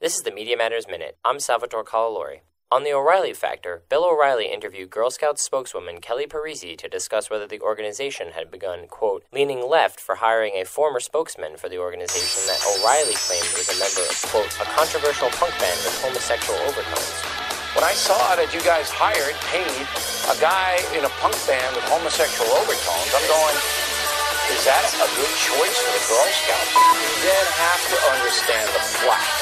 This is the Media Matters Minute. I'm Salvatore Calalori. On the O'Reilly Factor, Bill O'Reilly interviewed Girl Scouts spokeswoman Kelly Parisi to discuss whether the organization had begun, quote, leaning left for hiring a former spokesman for the organization that O'Reilly claimed was a member of, quote, a controversial punk band with homosexual overtones. When I saw that you guys paid a guy in a punk band with homosexual overtones, I'm going, is that a good choice for the Girl Scouts? You then have to understand the flack.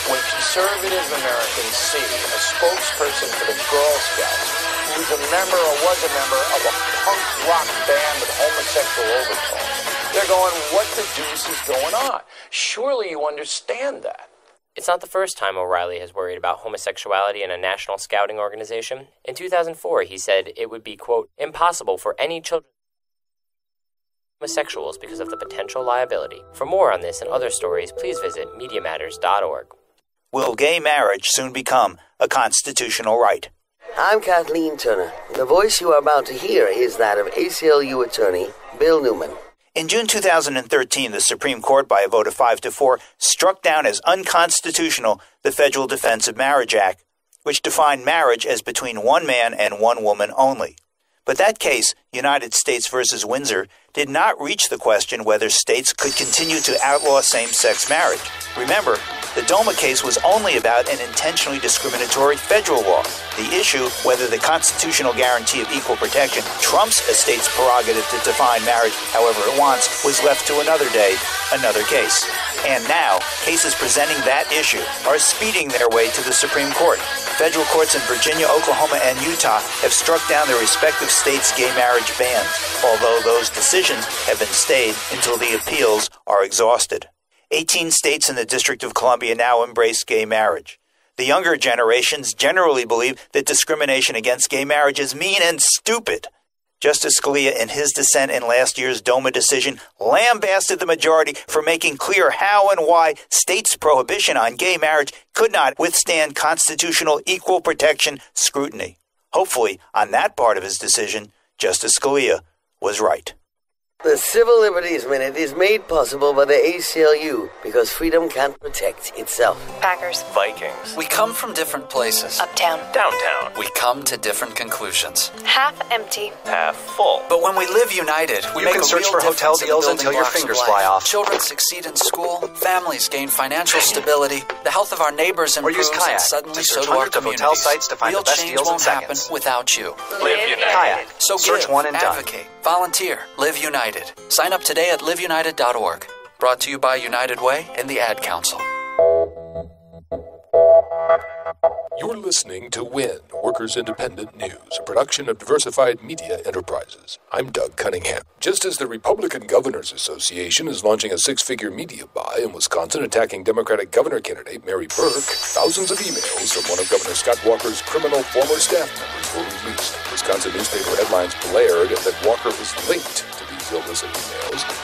When conservative Americans see a spokesperson for the Girl Scouts who's a member or was a member of a punk rock band with homosexual overtones, they're going, what the deuce is going on? Surely you understand that. It's not the first time O'Reilly has worried about homosexuality in a national scouting organization. In 2004, he said it would be, quote, impossible for any children homosexuals because of the potential liability. For more on this and other stories, please visit MediaMatters.org. Will gay marriage soon become a constitutional right? I'm Kathleen Turner. The voice you are about to hear is that of ACLU attorney Bill Newman. In June 2013, the Supreme Court, by a vote of 5-4, struck down as unconstitutional the Federal Defense of Marriage Act, which defined marriage as between one man and one woman only. But that case, United States versus Windsor, did not reach the question whether states could continue to outlaw same-sex marriage. Remember, the DOMA case was only about an intentionally discriminatory federal law. The issue, whether the constitutional guarantee of equal protection trumps a state's prerogative to define marriage however it wants, was left to another day, another case. And now, cases presenting that issue are speeding their way to the Supreme Court. Federal courts in Virginia, Oklahoma, and Utah have struck down their respective states' gay marriage bans, although those decisions have been stayed until the appeals are exhausted. 18 states in the District of Columbia now embrace gay marriage. The younger generations generally believe that discrimination against gay marriage is mean and stupid. Justice Scalia, in his dissent in last year's DOMA decision, lambasted the majority for making clear how and why states' prohibition on gay marriage could not withstand constitutional equal protection scrutiny. Hopefully, on that part of his decision, Justice Scalia was right. The Civil Liberties Minute is made possible by the ACLU because freedom can't protect itself. Packers. Vikings. We come from different places. Uptown. Downtown. We come to different conclusions. Half empty. Half full. But when we live united, we make can a search real for hotel difference in the deals building until your blocks of fingers life. fly off. Children succeed in school, families gain financial stability, the health of our neighbors Or improves, use Kayak and suddenly to so search do our hundreds of hotel communities. sites to find Real the best change deals in won't happen seconds. without you. Live United. Kayak. So Search give, one and done. advocate, volunteer, Live United. Sign up today at liveunited.org. Brought to you by United Way and the Ad Council. You're listening to WIN, Workers Independent News, a production of Diversified Media Enterprises. I'm Doug Cunningham. Just as the Republican Governors Association is launching a six-figure media buy in Wisconsin attacking Democratic governor candidate Mary Burke, thousands of emails from one of Governor Scott Walker's criminal former staff members were released. Wisconsin newspaper headlines blared that Walker was linked to these illicit emails.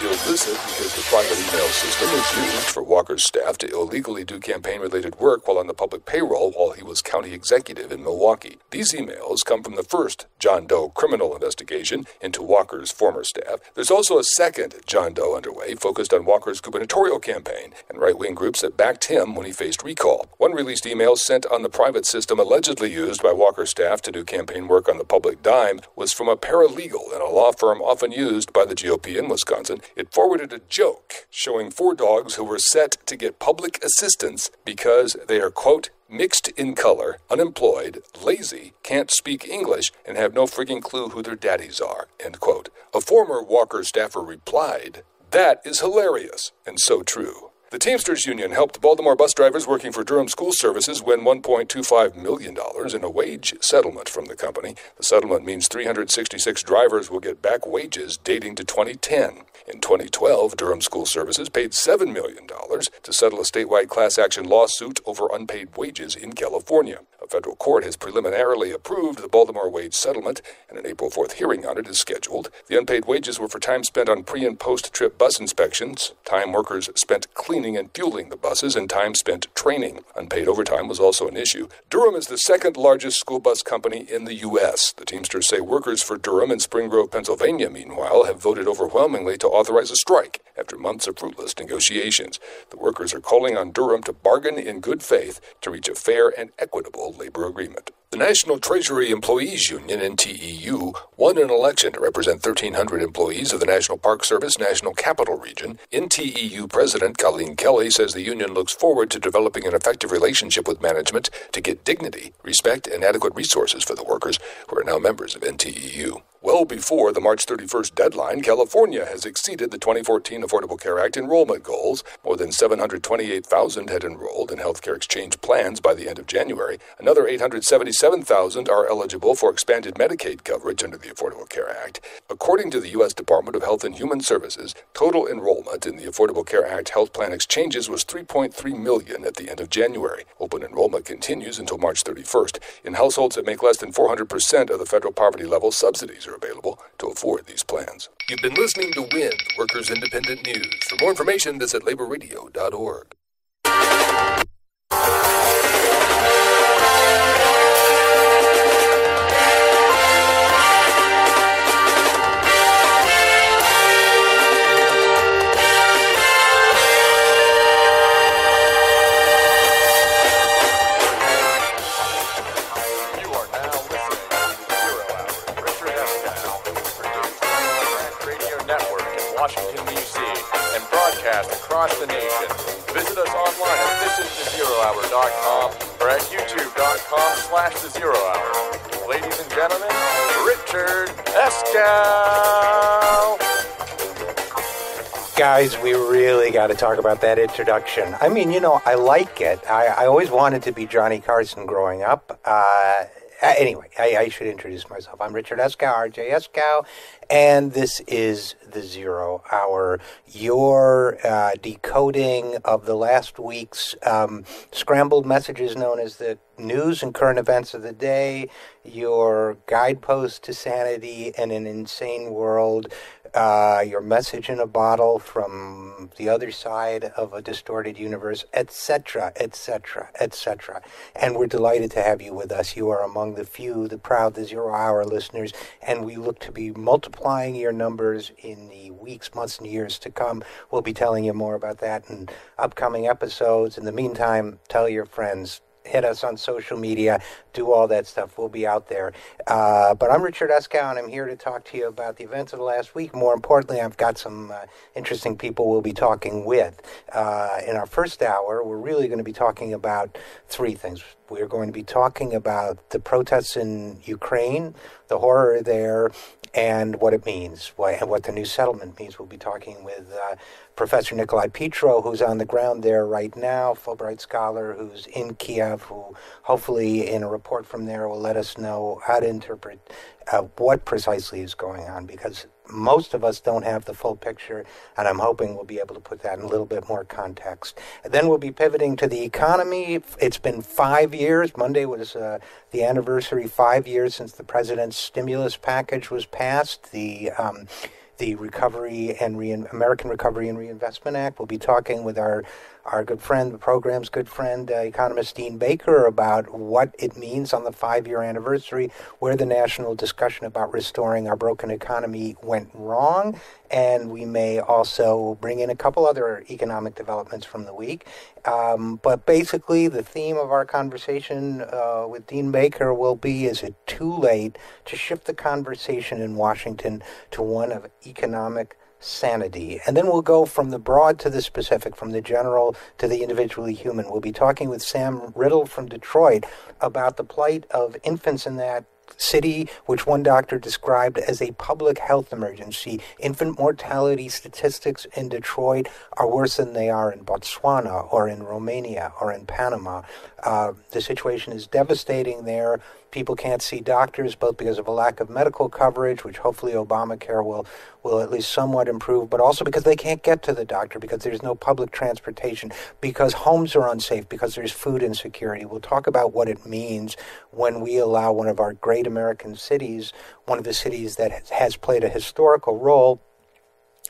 Illicit because the private email system was used for Walker's staff to illegally do campaign-related work while on the public payroll while he was county executive in Milwaukee. These emails come from the first John Doe criminal investigation into Walker's former staff. There's also a second John Doe underway focused on Walker's gubernatorial campaign and right-wing groups that backed him when he faced recall. One released email sent on the private system allegedly used by Walker's staff to do campaign work on the public dime was from a paralegal in a law firm often used by the GOP in Wisconsin. It forwarded a joke showing 4 dogs who were set to get public assistance because they are, quote, mixed in color, unemployed, lazy, can't speak English, and have no freaking clue who their daddies are, end quote. A former Walker staffer replied, "That is hilarious, and so true." The Teamsters Union helped Baltimore bus drivers working for Durham School Services win $1.25 million in a wage settlement from the company. The settlement means 366 drivers will get back wages dating to 2010. In 2012, Durham School Services paid $7 million to settle a statewide class action lawsuit over unpaid wages in California. A federal court has preliminarily approved the Baltimore wage settlement, and an April 4th hearing on it is scheduled. The unpaid wages were for time spent on pre- and post-trip bus inspections, time workers spent cleaning and fueling the buses, and time spent training. Unpaid overtime was also an issue. Durham is the second largest school bus company in the U.S. The Teamsters say workers for Durham and Spring Grove, Pennsylvania, meanwhile, have voted overwhelmingly to authorize a strike after months of fruitless negotiations. The workers are calling on Durham to bargain in good faith to reach a fair and equitable labor agreement. The National Treasury Employees Union, NTEU, won an election to represent 1,300 employees of the National Park Service National Capital Region. NTEU President Colleen Kelly says the union looks forward to developing an effective relationship with management to get dignity, respect, and adequate resources for the workers who are now members of NTEU. Well before the March 31st deadline, California has exceeded the 2014 Affordable Care Act enrollment goals. More than 728,000 had enrolled in healthcare exchange plans by the end of January. Another 877,000 are eligible for expanded Medicaid coverage under the Affordable Care Act. According to the U.S. Department of Health and Human Services, total enrollment in the Affordable Care Act health plan exchanges was 3.3 million at the end of January. Open enrollment continues until March 31st. In households that make less than 400% of the federal poverty level, subsidies are available to afford these plans. You've been listening to WIN, Workers Independent News. For more information, visit laborradio.org. Washington, D.C., and broadcast across the nation. Visit us online at thisisthezerohour.com or at youtube.com/thezerohour. Ladies and gentlemen, Richard Eskow. Guys, we really got to talk about that introduction. I mean, I like it. I always wanted to be Johnny Carson growing up. Anyway, I should introduce myself. I'm Richard Eskow, R.J. Eskow, and this is the Zero Hour, your decoding of the last week's scrambled messages known as the news and current events of the day, your guidepost to sanity and an insane world, your message in a bottle from the other side of a distorted universe, etc., etc., etc. And we're delighted to have you with us. You are among the few, the proud, the Zero Hour listeners, and we look to be multiplying your numbers in the weeks, months, and years to come. We'll be telling you more about that in upcoming episodes. In the meantime, tell your friends. Hit us on social media, do all that stuff. We'll be out there. But I'm Richard Eskow, and I'm here to talk to you about the events of the last week. More importantly, I've got some interesting people we'll be talking with. In our first hour, we're really going to be talking about three things. We're going to be talking about the protests in Ukraine, the horror there, and what it means, what the new settlement means. We'll be talking with Professor Nikolai Petro, who's on the ground there right now, Fulbright scholar who's in Kiev, who hopefully in a report from there will let us know how to interpret what precisely is going on, because most of us don't have the full picture, and I'm hoping we'll be able to put that in a little bit more context. And then we'll be pivoting to the economy. It's been 5 years. Monday was the anniversary, 5 years since the president's stimulus package was passed, the Recovery and American Recovery and Reinvestment Act. We'll be talking with our good friend, the program's good friend, economist Dean Baker, about what it means on the 5-year anniversary, where the national discussion about restoring our broken economy went wrong, and we may also bring in a couple other economic developments from the week. But basically, the theme of our conversation with Dean Baker will be, is it too late to shift the conversation in Washington to one of economic sanity? And then we'll go from the broad to the specific, from the general to the individually human. We'll be talking with Sam Riddle from Detroit about the plight of infants in that city, which one doctor described as a public health emergency. Infant mortality statistics in Detroit are worse than they are in Botswana or in Romania or in Panama. The situation is devastating there. people can't see doctors, both because of a lack of medical coverage, which hopefully Obamacare will at least somewhat improve, but also because they can't get to the doctor, because there's no public transportation, because homes are unsafe, because there's food insecurity. We'll talk about what it means when we allow one of our great American cities, one of the cities that has played a historical role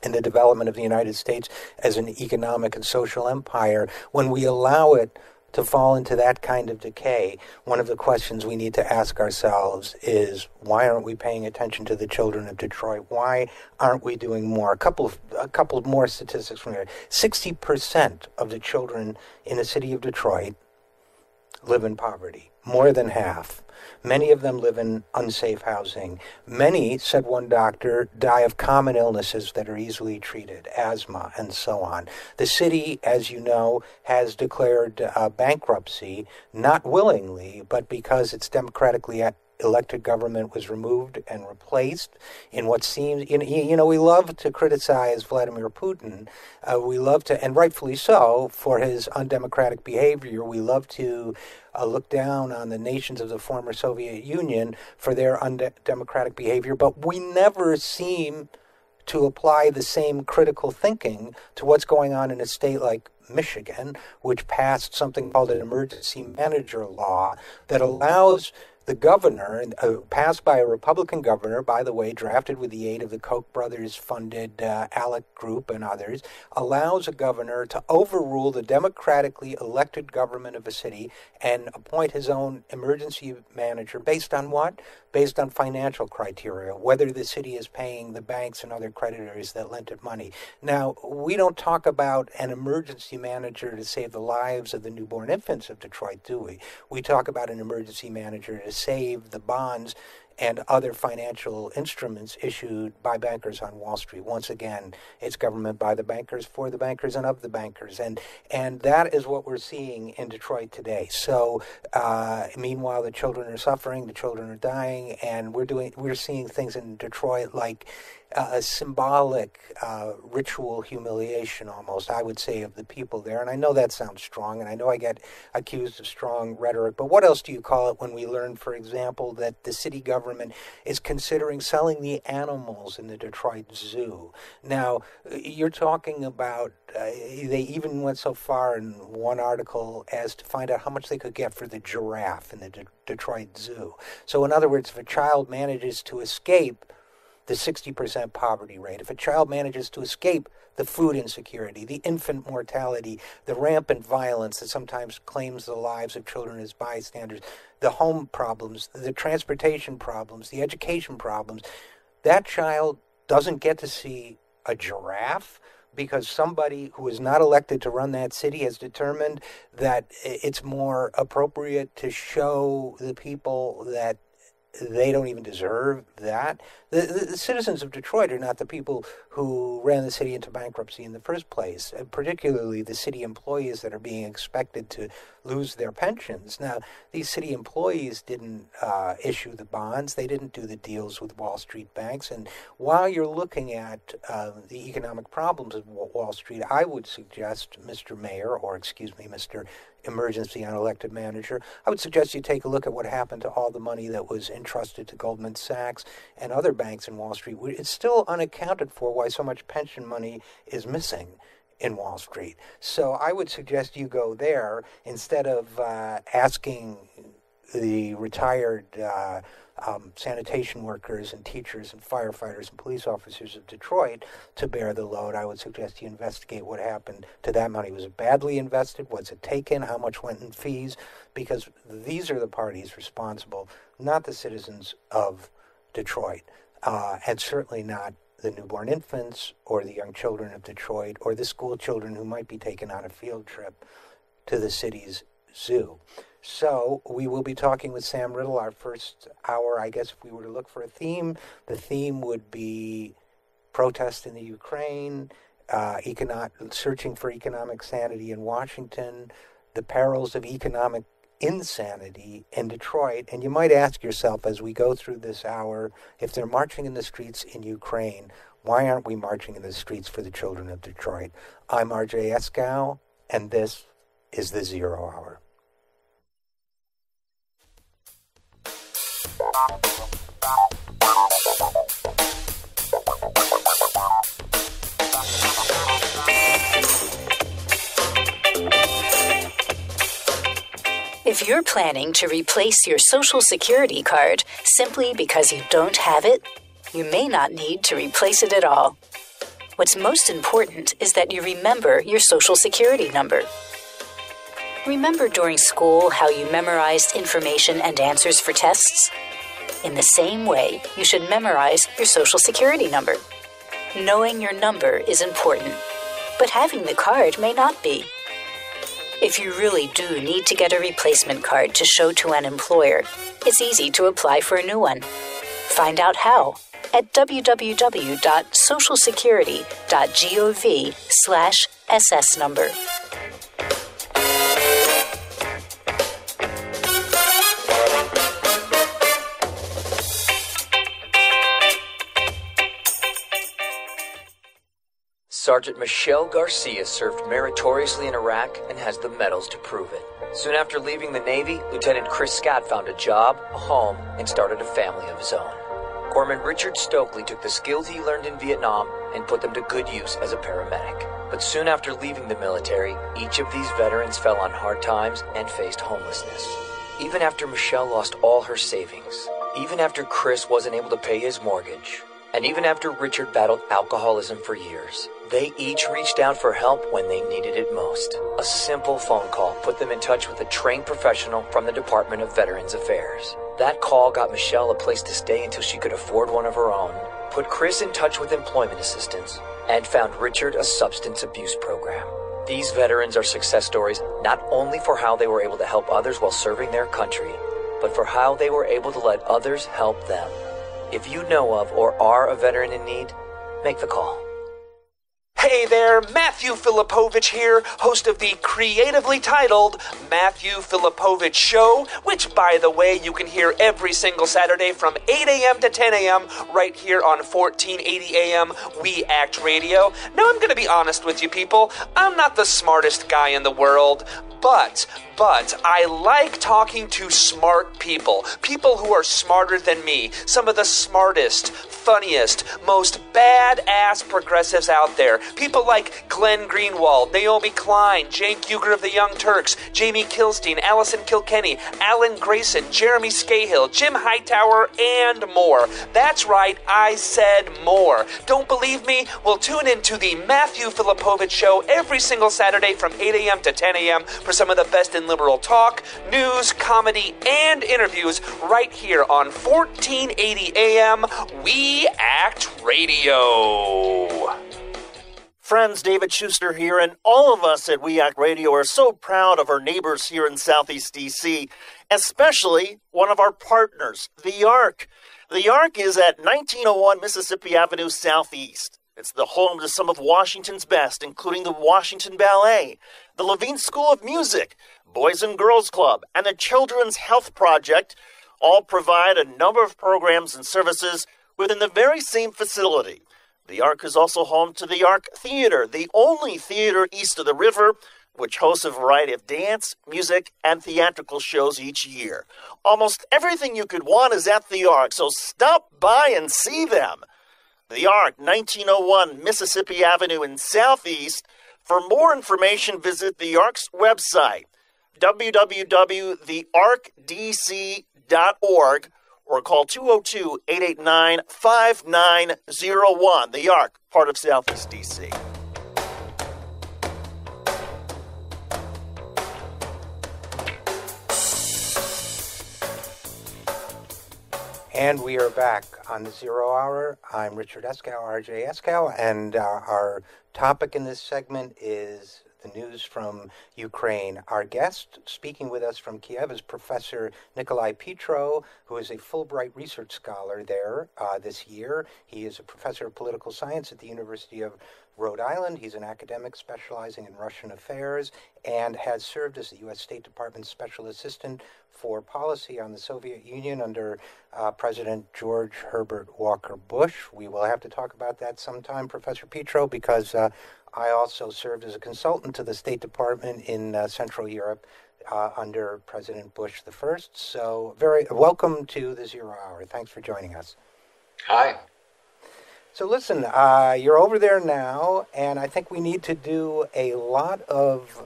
in the development of the United States as an economic and social empire, when we allow it to fall into that kind of decay. One of the questions we need to ask ourselves is, why aren't we paying attention to the children of Detroit? Why aren't we doing more? A couple of more statistics from here. 60% of the children in the city of Detroit live in poverty, more than half. Many of them live in unsafe housing. Many, said one doctor, die of common illnesses that are easily treated, asthma and so on. The city, as you know, has declared bankruptcy, not willingly, but because its democratically elected government was removed and replaced in what seems, we love to criticize Vladimir Putin. We love to, and rightfully so, for his undemocratic behavior. We love to look down on the nations of the former Soviet Union for their undemocratic behavior, but we never seem to apply the same critical thinking to what's going on in a state like Michigan, which passed something called an emergency manager law that allows the governor, passed by a Republican governor, by the way, drafted with the aid of the Koch brothers funded ALEC group and others, allows a governor to overrule the democratically elected government of a city and appoint his own emergency manager based on what? Based on financial criteria, whether the city is paying the banks and other creditors that lent it money. Now, we don't talk about an emergency manager to save the lives of the newborn infants of Detroit, do we? We talk about an emergency manager to save the bonds and other financial instruments issued by bankers on Wall Street. Once again, it's government by the bankers, for the bankers, and of the bankers. And that is what we're seeing in Detroit today. So meanwhile, the children are suffering, the children are dying, and we're seeing things in Detroit like a symbolic ritual humiliation almost, I would say, of the people there. And I know that sounds strong, and I know I get accused of strong rhetoric, but what else do you call it when we learn, for example, that the city government is considering selling the animals in the Detroit Zoo? Now, you're talking about, they even went so far in one article as to find out how much they could get for the giraffe in the Detroit Zoo. So in other words, if a child manages to escape the 60% poverty rate, if a child manages to escape the food insecurity, the infant mortality, the rampant violence that sometimes claims the lives of children as bystanders, the home problems, the transportation problems, the education problems, that child doesn't get to see a giraffe because somebody who is not elected to run that city has determined that it's more appropriate to show the people that they don't even deserve that. The citizens of Detroit are not the people who ran the city into bankruptcy in the first place, particularly the city employees that are being expected to lose their pensions. Now, these city employees didn't issue the bonds. They didn't do the deals with Wall Street banks. And while you're looking at the economic problems of Wall Street, I would suggest, Mr. Mayor, or excuse me, Mr. Emergency Unelected Manager, I would suggest you take a look at what happened to all the money that was entrusted to Goldman Sachs and other banks in Wall Street. It's still unaccounted for why so much pension money is missing in Wall Street. So I would suggest you go there instead of asking the retired sanitation workers and teachers and firefighters and police officers of Detroit to bear the load. I would suggest you investigate what happened to that money. Was it badly invested? Was it taken? How much went in fees? Because these are the parties responsible, not the citizens of Detroit, and certainly not the newborn infants or the young children of Detroit or the school children who might be taken on a field trip to the city's zoo. So we will be talking with Sam Riddle our first hour. I guess if we were to look for a theme, the theme would be protest in the Ukraine, searching for economic sanity in Washington, the perils of economic insanity in Detroit. And you might ask yourself as we go through this hour, if they're marching in the streets in Ukraine, why aren't we marching in the streets for the children of Detroit? I'm Richard Eskow, and this is the Zero Hour. If you're planning to replace your Social Security card simply because you don't have it, you may not need to replace it at all. What's most important is that you remember your Social Security number. Remember during school how you memorized information and answers for tests? In the same way, you should memorize your Social Security number. Knowing your number is important, but having the card may not be. If you really do need to get a replacement card to show to an employer, it's easy to apply for a new one. Find out how at www.socialsecurity.gov/SS number. Sergeant Michelle Garcia served meritoriously in Iraq and has the medals to prove it. Soon after leaving the Navy, Lieutenant Chris Scott found a job, a home, and started a family of his own. Corpsman Richard Stokely took the skills he learned in Vietnam and put them to good use as a paramedic. But soon after leaving the military, each of these veterans fell on hard times and faced homelessness. Even after Michelle lost all her savings, even after Chris wasn't able to pay his mortgage, and even after Richard battled alcoholism for years, they each reached out for help when they needed it most. A simple phone call put them in touch with a trained professional from the Department of Veterans Affairs. That call got Michelle a place to stay until she could afford one of her own, put Chris in touch with employment assistance, and found Richard a substance abuse program. These veterans are success stories not only for how they were able to help others while serving their country, but for how they were able to let others help them. If you know of or are a veteran in need, make the call. Hey there, Matthew Filipovich here, host of the creatively titled Matthew Filipovich Show, which, by the way, you can hear every single Saturday from 8 a.m. to 10 a.m. right here on 1480 a.m. We Act Radio. Now, I'm going to be honest with you people, I'm not the smartest guy in the world, but I like talking to smart people who are smarter than me, some of the smartest, funniest, most badass progressives out there. People like Glenn Greenwald, Naomi Klein, Jane Cougar of the Young Turks, Jamie Kilstein, Allison Kilkenny, Alan Grayson, Jeremy Scahill, Jim Hightower, and more. That's right, I said more. Don't believe me? Well, tune in to the Matthew Filipovich Show every single Saturday from 8 a.m. to 10 a.m. for some of the best in liberal talk, news, comedy, and interviews right here on 1480 AM We Act Radio. Friends, David Schuster here, and all of us at We Act Radio are so proud of our neighbors here in Southeast D.C., especially one of our partners, the Ark. The Ark is at 1901 Mississippi Avenue Southeast. It's the home to some of Washington's best, including the Washington Ballet, the Levine School of Music, Boys and Girls Club, and the Children's Health Project. All provide a number of programs and services within the very same facility. The Ark is also home to the Ark Theater, the only theater east of the river, which hosts a variety of dance, music, and theatrical shows each year. Almost everything you could want is at the Ark, so stop by and see them. The Ark, 1901 Mississippi Avenue in Southeast. For more information, visit the Ark's website, www.thearkdc.org, or call 202-889-5901. The Ark, part of Southeast D.C. And we are back on the Zero Hour. I'm Richard Eskow, RJ Eskow, and our topic in this segment is the news from Ukraine. Our guest speaking with us from Kiev is Professor Nikolai Petro, who is a Fulbright Research Scholar there this year. He is a professor of political science at the University of Rhode Island. He's an academic specializing in Russian affairs and has served as the U.S. State Department Special Assistant for Policy on the Soviet Union under President George Herbert Walker Bush. We will have to talk about that sometime, Professor Petro, because I also served as a consultant to the State Department in Central Europe under President Bush the First. So very welcome to the Zero Hour. Thanks for joining us. Hi. So listen, you're over there now, and I think we need to do a lot of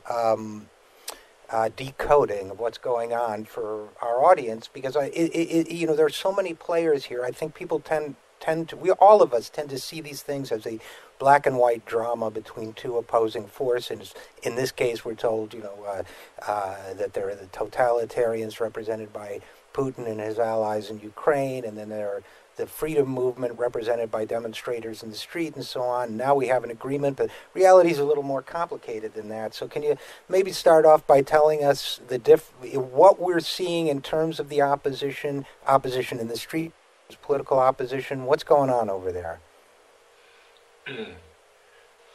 decoding of what's going on for our audience, because there's so many players here. I think people all of us tend to see these things as a black and white drama between two opposing forces. In this case, we're told, that there are the totalitarians represented by Putin and his allies in Ukraine, and then there are the freedom movement represented by demonstrators in the street and so on. Now we have an agreement, but reality is a little more complicated than that. So can you maybe start off by telling us what we're seeing in terms of the opposition in the street, political opposition? What's going on over there?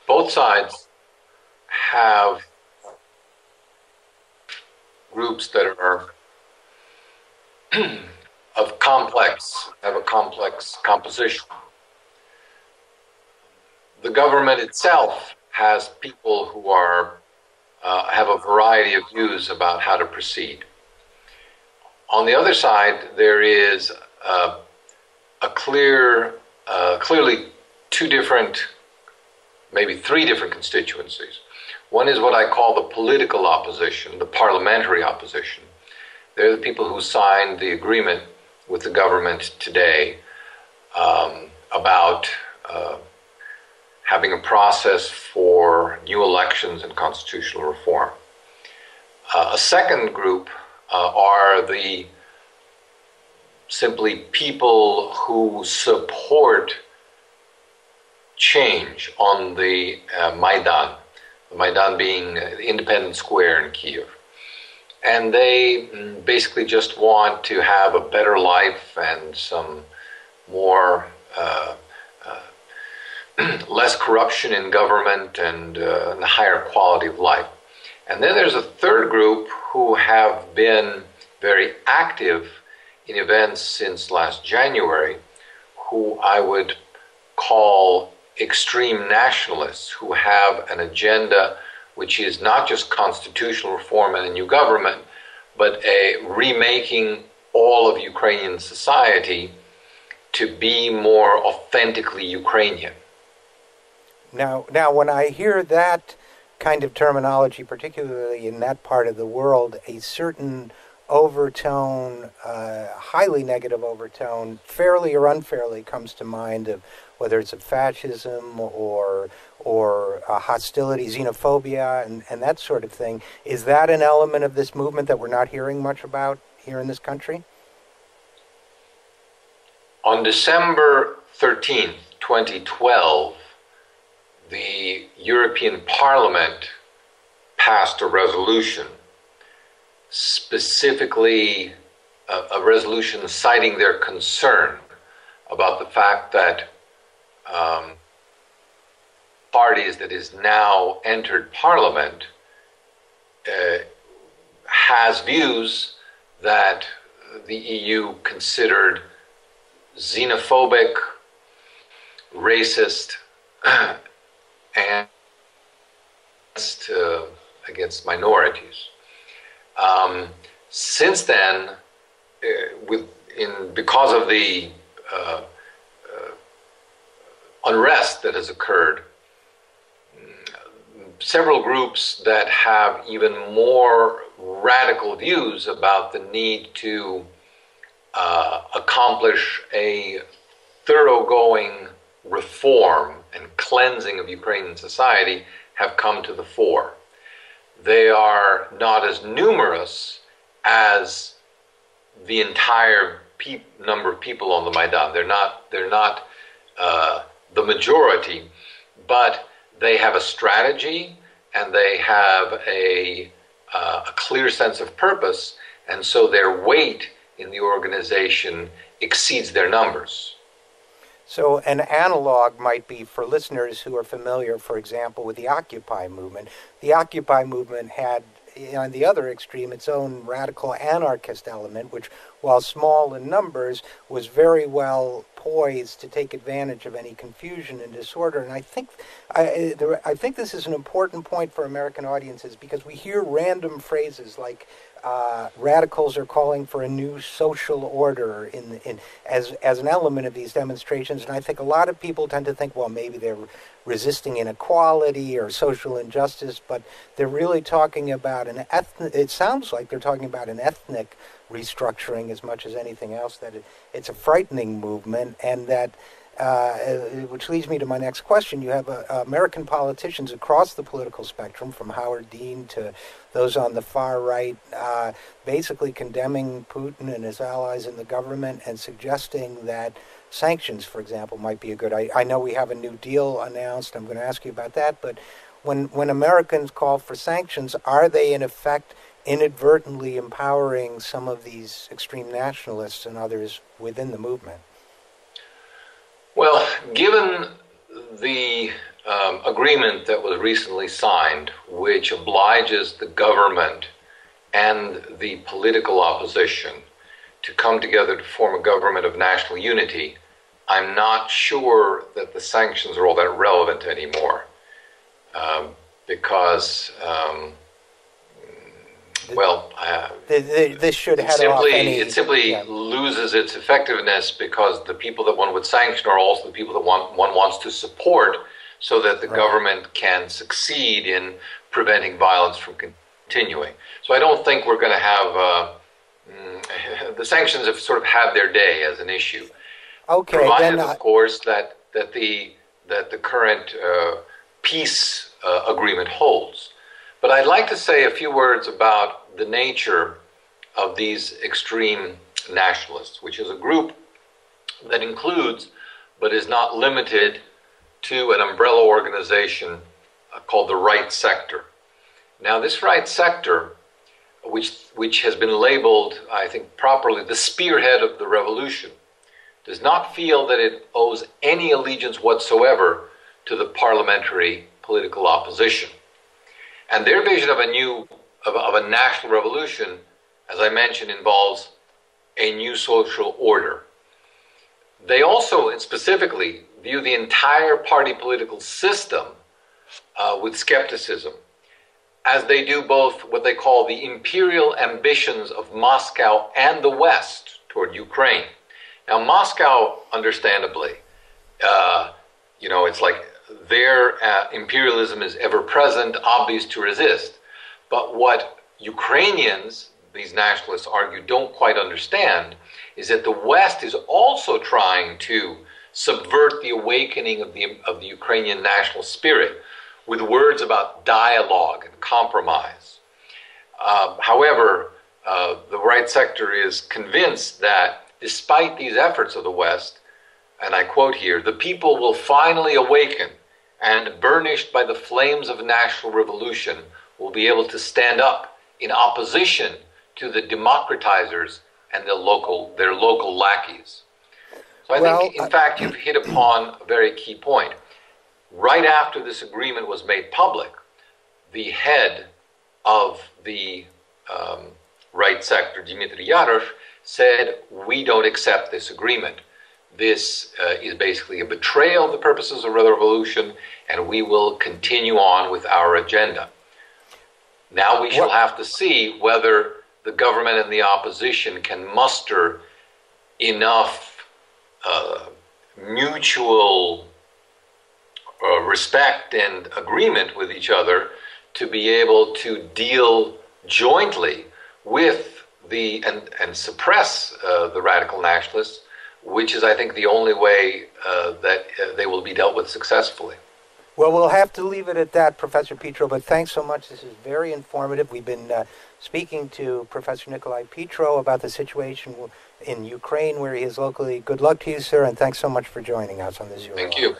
Both sides have groups that are have a complex composition. The government itself has people who have a variety of views about how to proceed. On the other side, there is clearly two different, maybe three different constituencies. One is what I call the political opposition, the parliamentary opposition. They're the people who signed the agreement with the government today about having a process for new elections and constitutional reform. A second group are the simply people who support change on the Maidan being the Independence Square in Kiev. And they basically just want to have a better life and some more, less corruption in government and a higher quality of life. And then there's a third group who have been very active in events since last January, who I would call extreme nationalists, who have an agenda which is not just constitutional reform and a new government, but a remaking all of Ukrainian society to be more authentically Ukrainian. Now, when I hear that kind of terminology, particularly in that part of the world, a certain overtone, highly negative overtone, fairly or unfairly, comes to mind of whether it's a fascism or hostility, xenophobia, and that sort of thing. Is that an element of this movement that we're not hearing much about here in this country? On December 13th, 2012, the European Parliament passed a resolution, specifically a resolution citing their concern about the fact that parties that is now entered Parliament has views that the EU considered xenophobic, racist, and against minorities. Since then, because of the unrest that has occurred, several groups that have even more radical views about the need to accomplish a thoroughgoing reform and cleansing of Ukrainian society have come to the fore. They are not as numerous as the entire number of people on the Maidan. They're not the majority, but they have a strategy and they have a clear sense of purpose, and so their weight in the organization exceeds their numbers. So an analog might be, for listeners who are familiar, for example, with the Occupy movement. The Occupy movement had on the other extreme, its own radical anarchist element, which, while small in numbers, was very well poised to take advantage of any confusion and disorder. And I think this is an important point for American audiences, because we hear random phrases like radicals are calling for a new social order as an element of these demonstrations. And I think a lot of people tend to think, well, maybe they're resisting inequality or social injustice, but they're really talking about it sounds like they're talking about an ethnic restructuring as much as anything else, that it's a frightening movement, and that which leads me to my next question. You have American politicians across the political spectrum, from Howard Dean to those on the far right, basically condemning Putin and his allies in the government and suggesting that sanctions, for example, might be a good idea. I know we have a new deal announced. I'm going to ask you about that. But when Americans call for sanctions, are they in effect inadvertently empowering some of these extreme nationalists and others within the movement? Well, given the agreement that was recently signed, which obliges the government and the political opposition to come together to form a government of national unity, I'm not sure that the sanctions are all that relevant anymore, because this should head off any... It simply loses its effectiveness, because the people that one would sanction are also the people that one wants to support, so that the government can succeed in preventing violence from continuing. So I don't think we're going to have... the sanctions have sort of had their day as an issue. Okay, provided, of course, that the current peace agreement holds. But I'd like to say a few words about the nature of these extreme nationalists, which is a group that includes, but is not limited to, an umbrella organization called the right sector. Now, this right sector, which has been labeled, I think properly, the spearhead of the revolution, does not feel that it owes any allegiance whatsoever to the parliamentary political opposition. And their vision of a national revolution, as I mentioned, involves a new social order. They also, and specifically, view the entire party political system with skepticism, as they do both what they call the imperial ambitions of Moscow and the West toward Ukraine. Now, Moscow, understandably, it's like their imperialism is ever present, obvious to resist. But what Ukrainians, these nationalists argue, don't quite understand is that the West is also trying to subvert the awakening of the Ukrainian national spirit with words about dialogue and compromise. However, the right sector is convinced that despite these efforts of the West, and I quote here, the people will finally awaken and, burnished by the flames of national revolution, will be able to stand up in opposition to the democratizers and their local lackeys. So I think, in fact, you've hit upon a very key point. Right after this agreement was made public, the head of the right sector, Dmitry Yarov, said, we don't accept this agreement. This is basically a betrayal of the purposes of the revolution, and we will continue on with our agenda. Now we shall have to see whether the government and the opposition can muster enough mutual respect and agreement with each other to be able to deal jointly with and suppress the radical nationalists, which is, I think, the only way that they will be dealt with successfully. Well, we'll have to leave it at that, Professor Petro, but thanks so much. This is very informative. We've been speaking to Professor Nikolai Petro about the situation in Ukraine, where he is locally. Good luck to you, sir, and thanks so much for joining us on the Zero Hour. Thank you.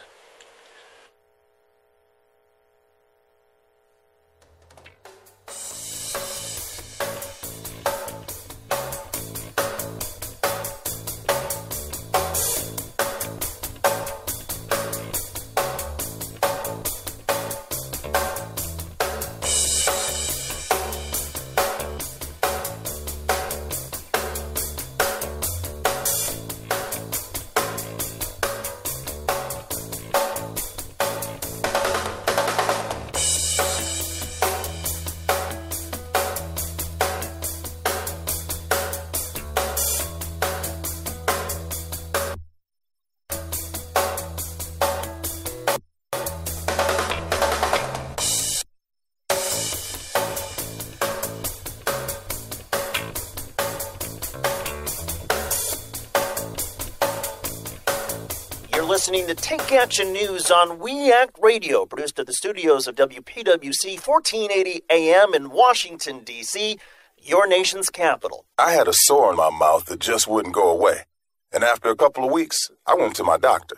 listening to Take Action News on We Act Radio, produced at the studios of WPWC 1480 AM in Washington, D.C., your nation's capital. I had a sore in my mouth that just wouldn't go away. And after a couple of weeks, I went to my doctor.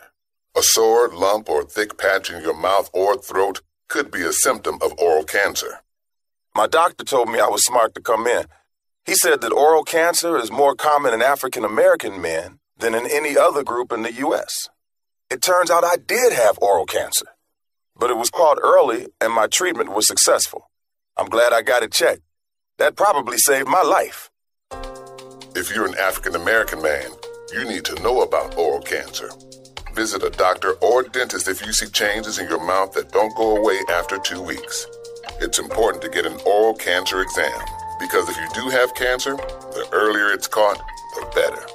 A sore, lump, or thick patch in your mouth or throat could be a symptom of oral cancer. My doctor told me I was smart to come in. He said that oral cancer is more common in African American men than in any other group in the U.S. It turns out I did have oral cancer, but it was caught early and my treatment was successful. I'm glad I got it checked. That probably saved my life. If you're an African American man, you need to know about oral cancer. Visit a doctor or dentist if you see changes in your mouth that don't go away after 2 weeks. It's important to get an oral cancer exam, because if you do have cancer, the earlier it's caught, the better.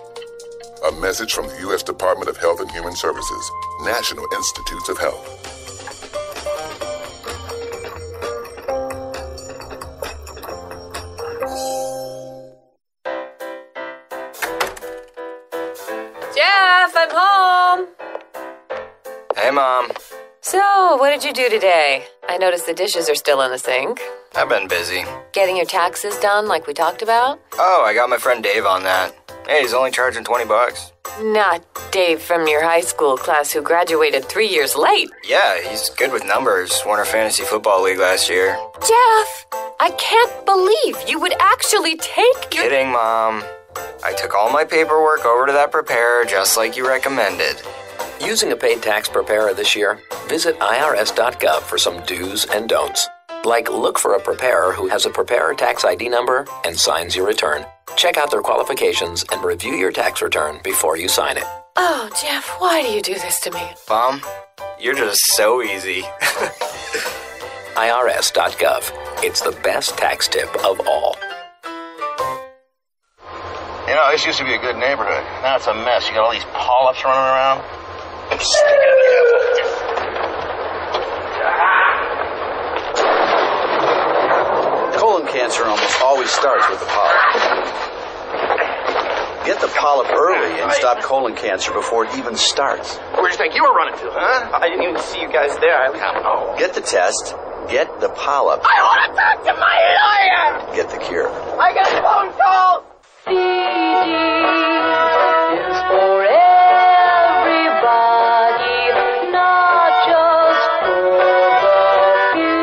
A message from the U.S. Department of Health and Human Services, National Institutes of Health. Jeff, I'm home. Hey, Mom. So, what did you do today? I noticed the dishes are still in the sink. I've been busy. Getting your taxes done like we talked about? Oh, I got my friend Dave on that. Hey, he's only charging $20. Not Dave from your high school class who graduated 3 years late. Yeah, he's good with numbers. Won our fantasy football league last year. Jeff, I can't believe you would actually take your... Kidding, Mom. I took all my paperwork over to that preparer just like you recommended. Using a paid tax preparer this year? Visit irs.gov for some do's and don'ts. Like look for a preparer who has a preparer tax ID number and signs your return. Check out their qualifications and review your tax return before you sign it. Oh, Jeff, why do you do this to me? Mom, you're just so easy. irs.gov. It's the best tax tip of all. You know, this used to be a good neighborhood. Now it's a mess. You got all these polyps running around. Stick it in the devil. Colon cancer almost always starts with the polyp. Get the polyp early and stop colon cancer before it even starts. Where do you think you were running to, huh? I didn't even see you guys there. Oh. Get the test, get the polyp. I want to talk to my lawyer! Get the cure. I got a phone call! CD is for everybody, not just for the few.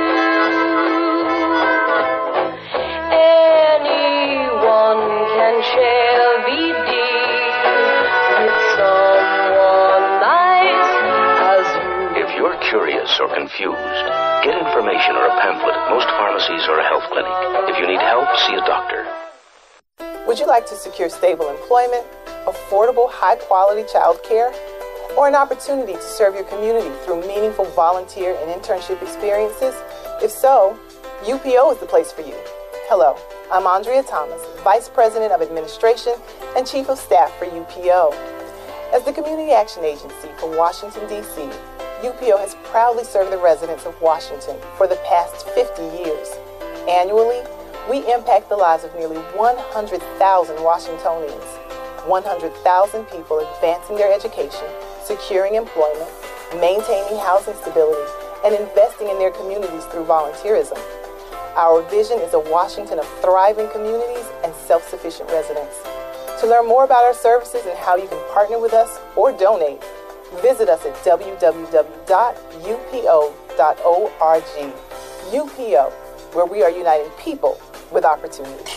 Anyone can share VD with someone nice as you. If you're curious or confused, get information or a pamphlet at most pharmacies or a health clinic. If you need help, see a doctor. Would you like to secure stable employment, affordable, high-quality child care, or an opportunity to serve your community through meaningful volunteer and internship experiences? If so, UPO is the place for you. Hello, I'm Andrea Thomas, Vice President of Administration and Chief of Staff for UPO. As the Community Action Agency for Washington, D.C., UPO has proudly served the residents of Washington for the past 50 years. Annually, we impact the lives of nearly 100,000 Washingtonians, 100,000 people advancing their education, securing employment, maintaining housing stability, and investing in their communities through volunteerism. Our vision is a Washington of thriving communities and self-sufficient residents. To learn more about our services and how you can partner with us or donate, visit us at www.upo.org. UPO, where we are uniting people with opportunity.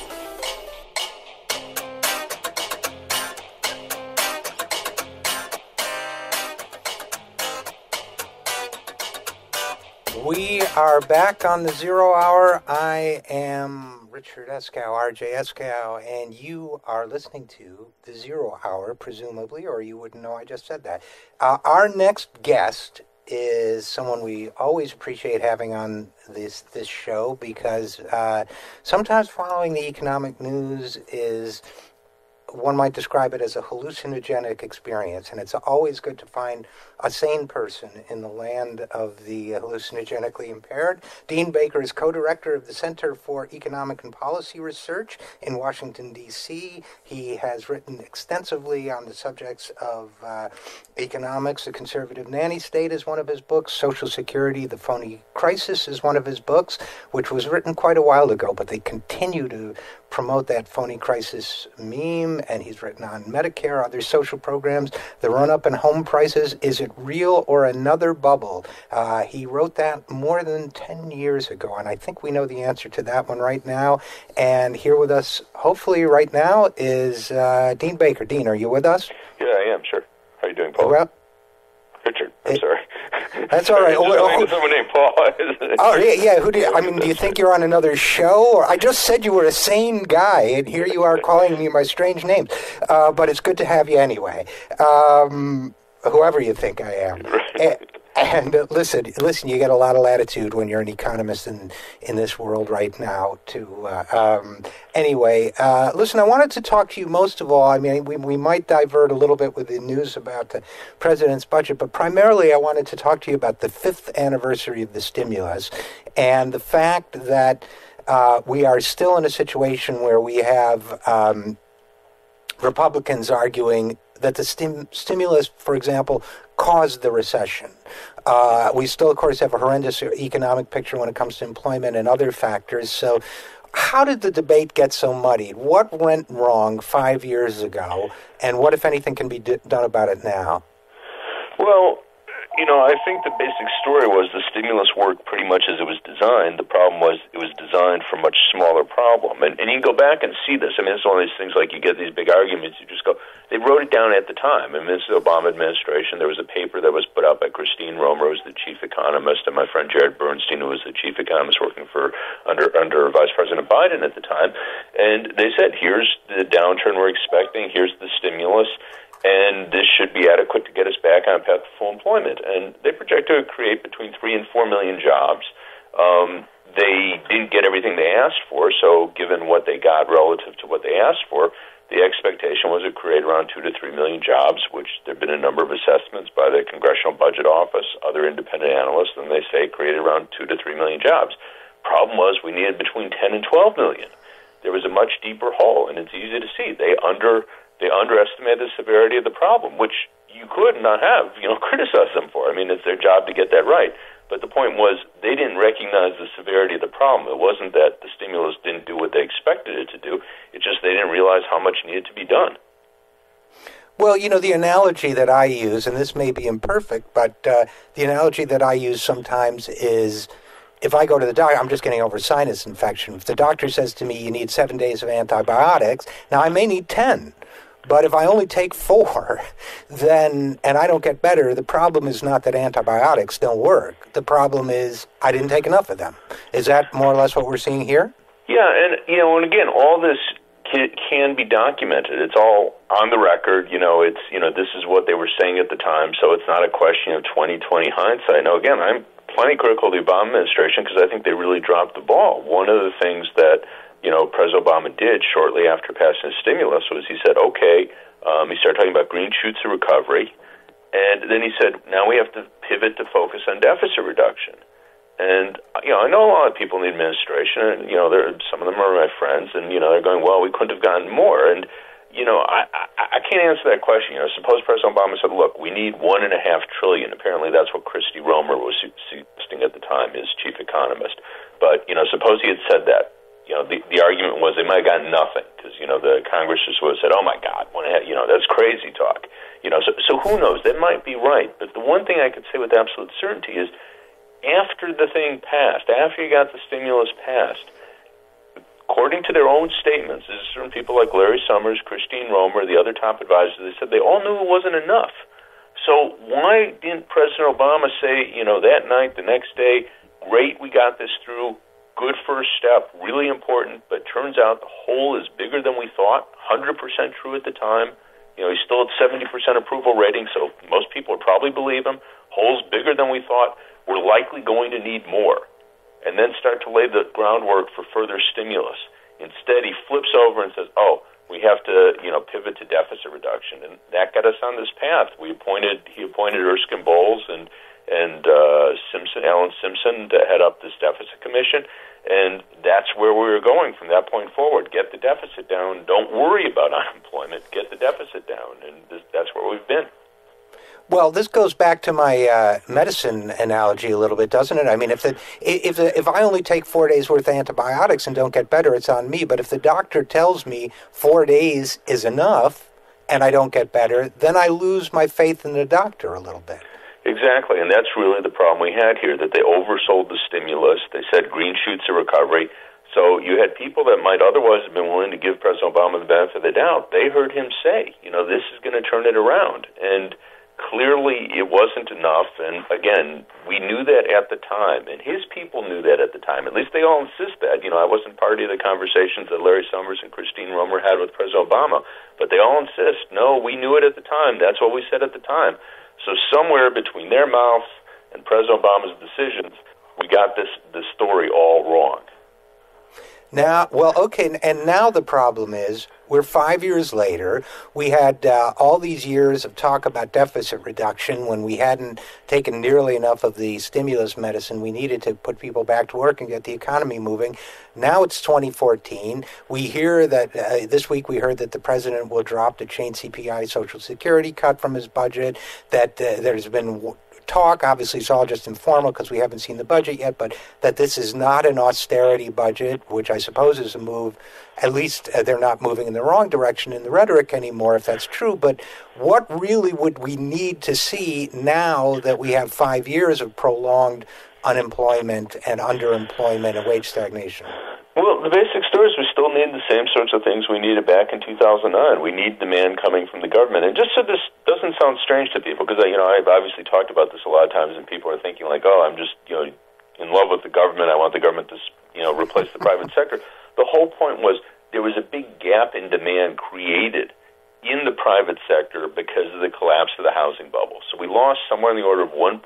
We are back on the 0 Hour. I am Richard Eskow, RJ Eskow, and you are listening to the 0 Hour, presumably, or you wouldn't know I just said that. Our next guest is someone we always appreciate having on this show because sometimes following the economic news is one might describe it as a hallucinogenic experience, and it's always good to find a sane person in the land of the hallucinogenically impaired. Dean Baker is co-director of the Center for Economic and Policy Research in Washington, D.C. He has written extensively on the subjects of economics. The Conservative Nanny State is one of his books. Social Security, The Phony Crisis is one of his books, which was written quite a while ago, but they continue to promote that phony crisis meme, and he's written on Medicare, other social programs, the run-up in home prices, is it real or another bubble? He wrote that more than 10 years ago, and I think we know the answer to that one right now. And here with us, hopefully right now, is Dean Baker. Dean, are you with us? Yeah, I am, sure. How are you doing, Paul? Well, Richard, I'm sorry. That's all right. Someone named Paul. Oh, yeah. Do you think you're on another show? Or I just said you were a sane guy, and here you are calling me by strange names. But it's good to have you anyway. Whoever you think I am. And listen, you get a lot of latitude when you're an economist in this world right now, too. Anyway, listen, I wanted to talk to you most of all. I mean, we might divert a little bit with the news about the president's budget, but primarily I wanted to talk to you about the 5th anniversary of the stimulus and the fact that we are still in a situation where we have Republicans arguing that the stimulus, for example, caused the recession. We still, of course, have a horrendous economic picture when it comes to employment and other factors. So how did the debate get so muddied? What went wrong 5 years ago, and what, if anything, can be done about it now? Well, I think the basic story was the stimulus worked pretty much as it was designed. The problem was it was designed for a much smaller problem. And you can go back and see this. I mean, it's one of these things like you get these big arguments, you just go, they wrote it down at the time. I mean, it's the Obama administration. There was a paper that was put out by Christine Romer, who was the chief economist, and my friend Jared Bernstein, who was the chief economist working for under Vice President Biden at the time. And they said, here's the downturn we're expecting, here's the stimulus, and this should be adequate to get us back on a path to full employment. And they project to create between 3 and 4 million jobs. They didn't get everything they asked for, so given what they got relative to what they asked for, the expectation was to create around 2 to 3 million jobs, which there have been a number of assessments by the Congressional Budget Office, other independent analysts, and they say created around 2 to 3 million jobs. Problem was we needed between 10 and 12 million. There was a much deeper hole, and it's easy to see. They underestimated the severity of the problem, which you could not have, criticize them for. I mean, it's their job to get that right. But the point was they didn't recognize the severity of the problem. It wasn't that the stimulus didn't do what they expected it to do. It's just they didn't realize how much needed to be done. Well, the analogy that I use, and this may be imperfect, but the analogy that I use sometimes is if I go to the doctor, I'm just getting over a sinus infection. If the doctor says to me, you need 7 days of antibiotics, now I may need 10. But if I only take 4, and I don't get better, the problem is not that antibiotics don't work. The problem is I didn't take enough of them. Is that more or less what we're seeing here? Yeah, and again, all this can be documented. It's all on the record. This is what they were saying at the time, so it's not a question of 20/20 hindsight. Now, again, I'm plenty critical of the Obama administration because I think they really dropped the ball. One of the things that President Obama did shortly after passing the stimulus was he said, okay, he started talking about green shoots of recovery, and then he said, now we have to pivot to focus on deficit reduction. And, I know a lot of people in the administration, and, some of them are my friends, and, they're going, well, we couldn't have gotten more. And, I can't answer that question. Suppose President Obama said, look, we need $1.5 trillion. Apparently that's what Christy Romer was suggesting at the time, his chief economist. But, suppose he had said that. The argument was they might have gotten nothing because, the Congress just would have said, oh, my God, that's crazy talk. So who knows? That might be right. But the one thing I could say with absolute certainty is after the thing passed, after you got the stimulus passed, according to their own statements, this is from people like Larry Summers, Christine Romer, the other top advisors, they said they all knew it wasn't enough. So why didn't President Obama say, that night, the next day, great, we got this through, good first step, really important, but turns out the hole is bigger than we thought, 100% true at the time. He's still at 70% approval rating, so most people would probably believe him. Hole's bigger than we thought. We're likely going to need more. And then start to lay the groundwork for further stimulus. Instead, he flips over and says, oh, We have to, pivot to deficit reduction, and that got us on this path. He appointed Erskine Bowles and Alan Simpson to head up this deficit commission, and that's where we were going from that point forward. Get the deficit down. Don't worry about unemployment. Get the deficit down, and that's where we've been. Well, this goes back to my medicine analogy a little bit, doesn't it? I mean, if I only take 4 days worth of antibiotics and don't get better, it's on me. But if the doctor tells me 4 days is enough and I don't get better, then I lose my faith in the doctor a little bit. Exactly, and that's really the problem we had here, that they oversold the stimulus. They said green shoots of recovery. So you had people that might otherwise have been willing to give President Obama the benefit of the doubt. They heard him say, this is going to turn it around. And clearly it wasn't enough, and again, we knew that at the time, and his people knew that at the time. At least they all insist that. I wasn't party to the conversations that Larry Summers and Christine Romer had with President Obama, but they all insist, no, we knew it at the time. That's what we said at the time. So somewhere between their mouths and President Obama's decisions, we got this story all wrong. Now, well, okay, and now the problem is we're 5 years later. We had all these years of talk about deficit reduction when we hadn't taken nearly enough of the stimulus medicine we needed to put people back to work and get the economy moving. Now it's 2014. We hear that this week we heard that the president will drop the chain CPI Social Security cut from his budget, that there's been talk, obviously it's all just informal because we haven't seen the budget yet, but that this is not an austerity budget, which I suppose is a move. At least they're not moving in the wrong direction in the rhetoric anymore, if that's true. But what really would we need to see now that we have 5 years of prolonged unemployment and underemployment and wage stagnation? Well, the basic story is we still need the same sorts of things we needed back in 2009. We need demand coming from the government. And just so this doesn't sound strange to people, because I've obviously talked about this a lot of times, and people are thinking like, oh, I'm just in love with the government. I want the government to replace the private sector. The whole point was there was a big gap in demand created in the private sector because of the collapse of the housing bubble. So we lost somewhere in the order of $1.2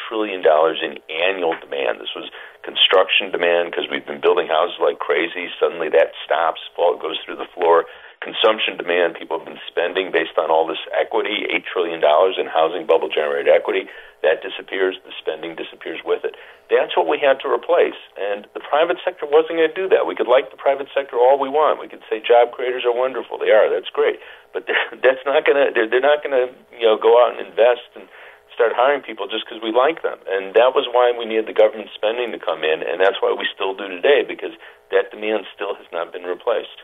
trillion in annual demand. This was construction demand because we've been building houses like crazy. Suddenly that stops, goes through the floor. Consumption demand, people have been spending based on all this equity, $8 trillion in housing bubble-generated equity. That disappears, the spending disappears with it. That's what we had to replace, and the private sector wasn't going to do that. We could like the private sector all we want. We could say job creators are wonderful. They are. That's great. But that's not going to. They're not going to go out and invest and start hiring people just because we like them. And that was why we needed the government spending to come in, and that's why we still do today, because that demand still has not been replaced.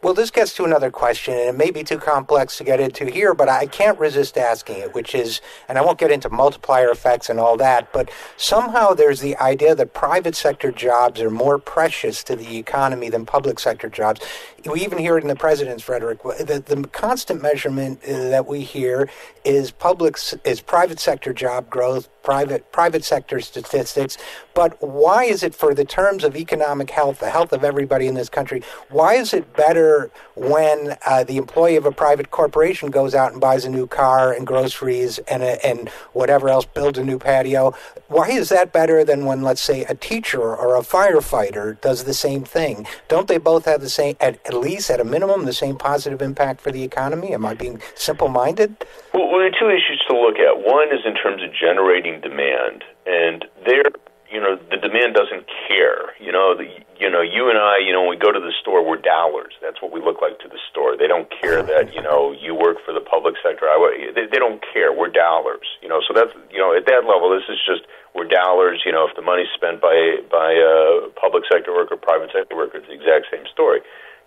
Well, this gets to another question, and it may be too complex to get into here, but I can't resist asking it, which is, and I won't get into multiplier effects and all that, but somehow there's the idea that private sector jobs are more precious to the economy than public sector jobs. We even hear it in the president's rhetoric. The constant measurement that we hear is private sector job growth, private sector statistics. But why is it, for the terms of economic health, the health of everybody in this country, why is it better when the employee of a private corporation goes out and buys a new car and groceries and whatever else, builds a new patio? Why is that better than when, let's say, a teacher or a firefighter does the same thing? Don't they both have the same, at least at a minimum, the same positive impact for the economy? Am I being simple-minded? Well, there are two issues to look at. One is in terms of generating demand, and there, the demand doesn't care. You and I, when we go to the store, we're dollars. That's what we look like to the store. They don't care that, you work for the public sector. They don't care. We're dollars. So that's, at that level, this is just, we're dollars. If the money's spent by a public sector worker, private sector worker, it's the exact same story.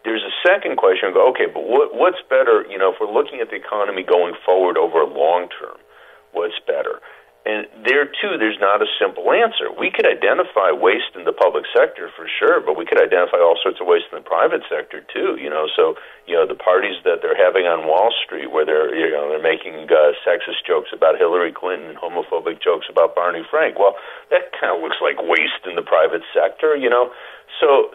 There's a second question. Okay, but what's better, if we're looking at the economy going forward over a long term, what's better? And there, too, there's not a simple answer. We could identify waste in the public sector for sure, but we could identify all sorts of waste in the private sector, too. So, the parties that they're having on Wall Street where they're making sexist jokes about Hillary Clinton and homophobic jokes about Barney Frank. Well, that kind of looks like waste in the private sector, So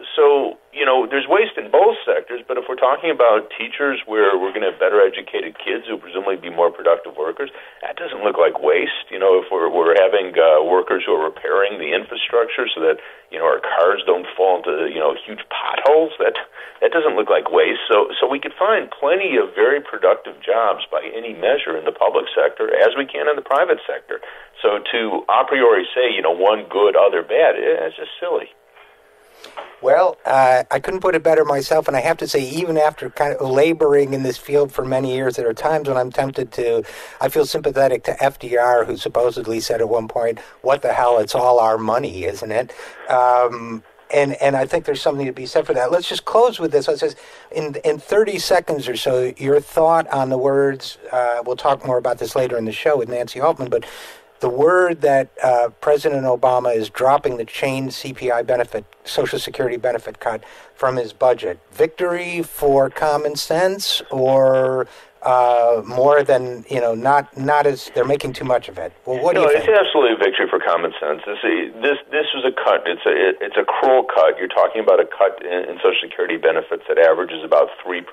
there's waste in both sectors, but if we're talking about teachers where we're going to have better educated kids who presumably be more productive workers, that doesn't look like waste. If we're having workers who are repairing the infrastructure so that, our cars don't fall into, huge potholes, that doesn't look like waste. So we could find plenty of very productive jobs by any measure in the public sector as we can in the private sector. So to a priori say, one good, other bad, it's just silly. Well, I couldn't put it better myself, and I have to say, even after kind of laboring in this field for many years, there are times when I'm tempted to, I feel sympathetic to FDR, who supposedly said at one point, what the hell, it's all our money, isn't it? And I think there's something to be said for that. Let's just close with this. It says, in 30 seconds or so, your thought on the words, we'll talk more about this later in the show with Nancy Altman, but the word that President Obama is dropping the chain CPI benefit, Social Security benefit cut from his budget. Victory for common sense, or more than, not as, they're making too much of it? Well, what do you think? It's absolutely a victory for common sense. This was a cut. It's a cruel cut. You're talking about a cut in Social Security benefits that averages about 3%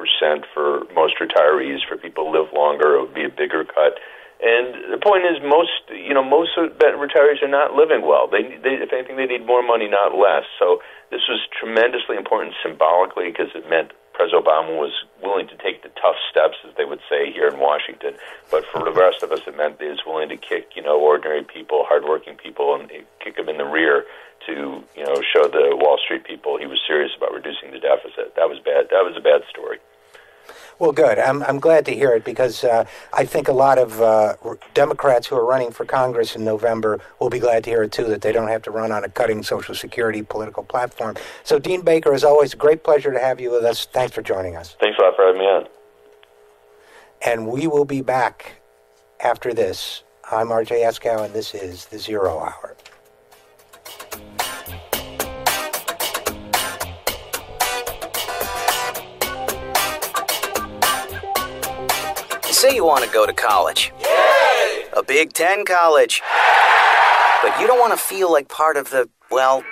for most retirees. For people who live longer, it would be a bigger cut. And the point is, most retirees are not living well. They, if anything, they need more money, not less. So this was tremendously important symbolically because it meant President Obama was willing to take the tough steps, as they would say here in Washington. But for the rest of us, it meant he was willing to kick, ordinary people, hardworking people, and kick them in the rear to, show the Wall Street people he was serious about reducing the deficit. That was bad. That was a bad story. Well, good. I'm glad to hear it because I think a lot of Democrats who are running for Congress in November will be glad to hear it, too, that they don't have to run on a cutting Social Security political platform. So, Dean Baker, as always, a great pleasure to have you with us. Thanks for joining us. Thanks a lot for having me on. And we will be back after this. I'm R.J. Eskow, and this is The Zero Hour. Say you want to go to college. Yay! A Big Ten college. But you don't want to feel like part of the, well,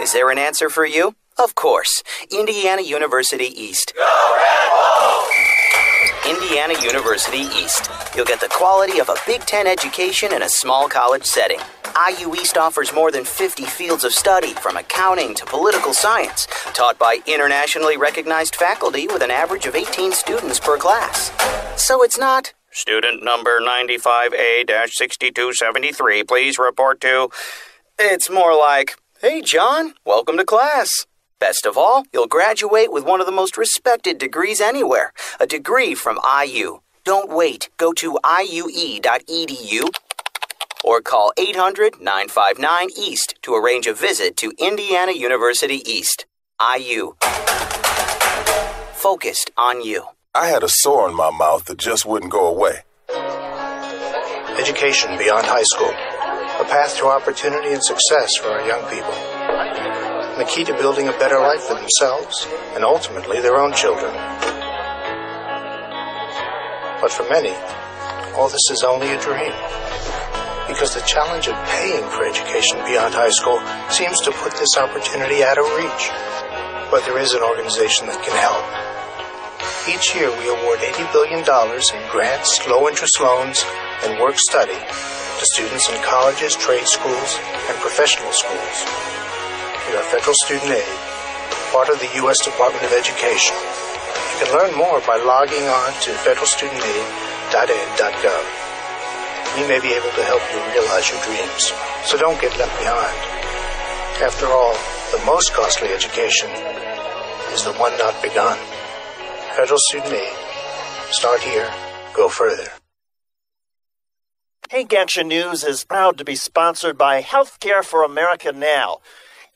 Is there an answer for you? Of course. Indiana University East. Go Red Wolves! Indiana University East. You'll get the quality of a Big Ten education in a small college setting. IU East offers more than 50 fields of study, from accounting to political science, taught by internationally recognized faculty with an average of 18 students per class. So it's not, student number 95A-6273, please report to. It's more like, hey, John, welcome to class. Best of all, you'll graduate with one of the most respected degrees anywhere, a degree from IU. Don't wait. Go to iue.edu. or call 800-959-EAST to arrange a visit to Indiana University East. IU. Focused on you. I had a sore in my mouth that just wouldn't go away. Education beyond high school. A path to opportunity and success for our young people. And the key to building a better life for themselves and ultimately their own children. But for many, all this is only a dream. Because the challenge of paying for education beyond high school seems to put this opportunity out of reach. But there is an organization that can help. Each year we award $80 billion in grants, low-interest loans, and work-study to students in colleges, trade schools, and professional schools. We are Federal Student Aid, part of the U.S. Department of Education. You can learn more by logging on to federalstudentAid.ed.gov. We may be able to help you realize your dreams, so don't get left behind. After all, the most costly education is the one not begun. Federal Student Aid. Start here, go further. Hank Action News is proud to be sponsored by Healthcare for America Now.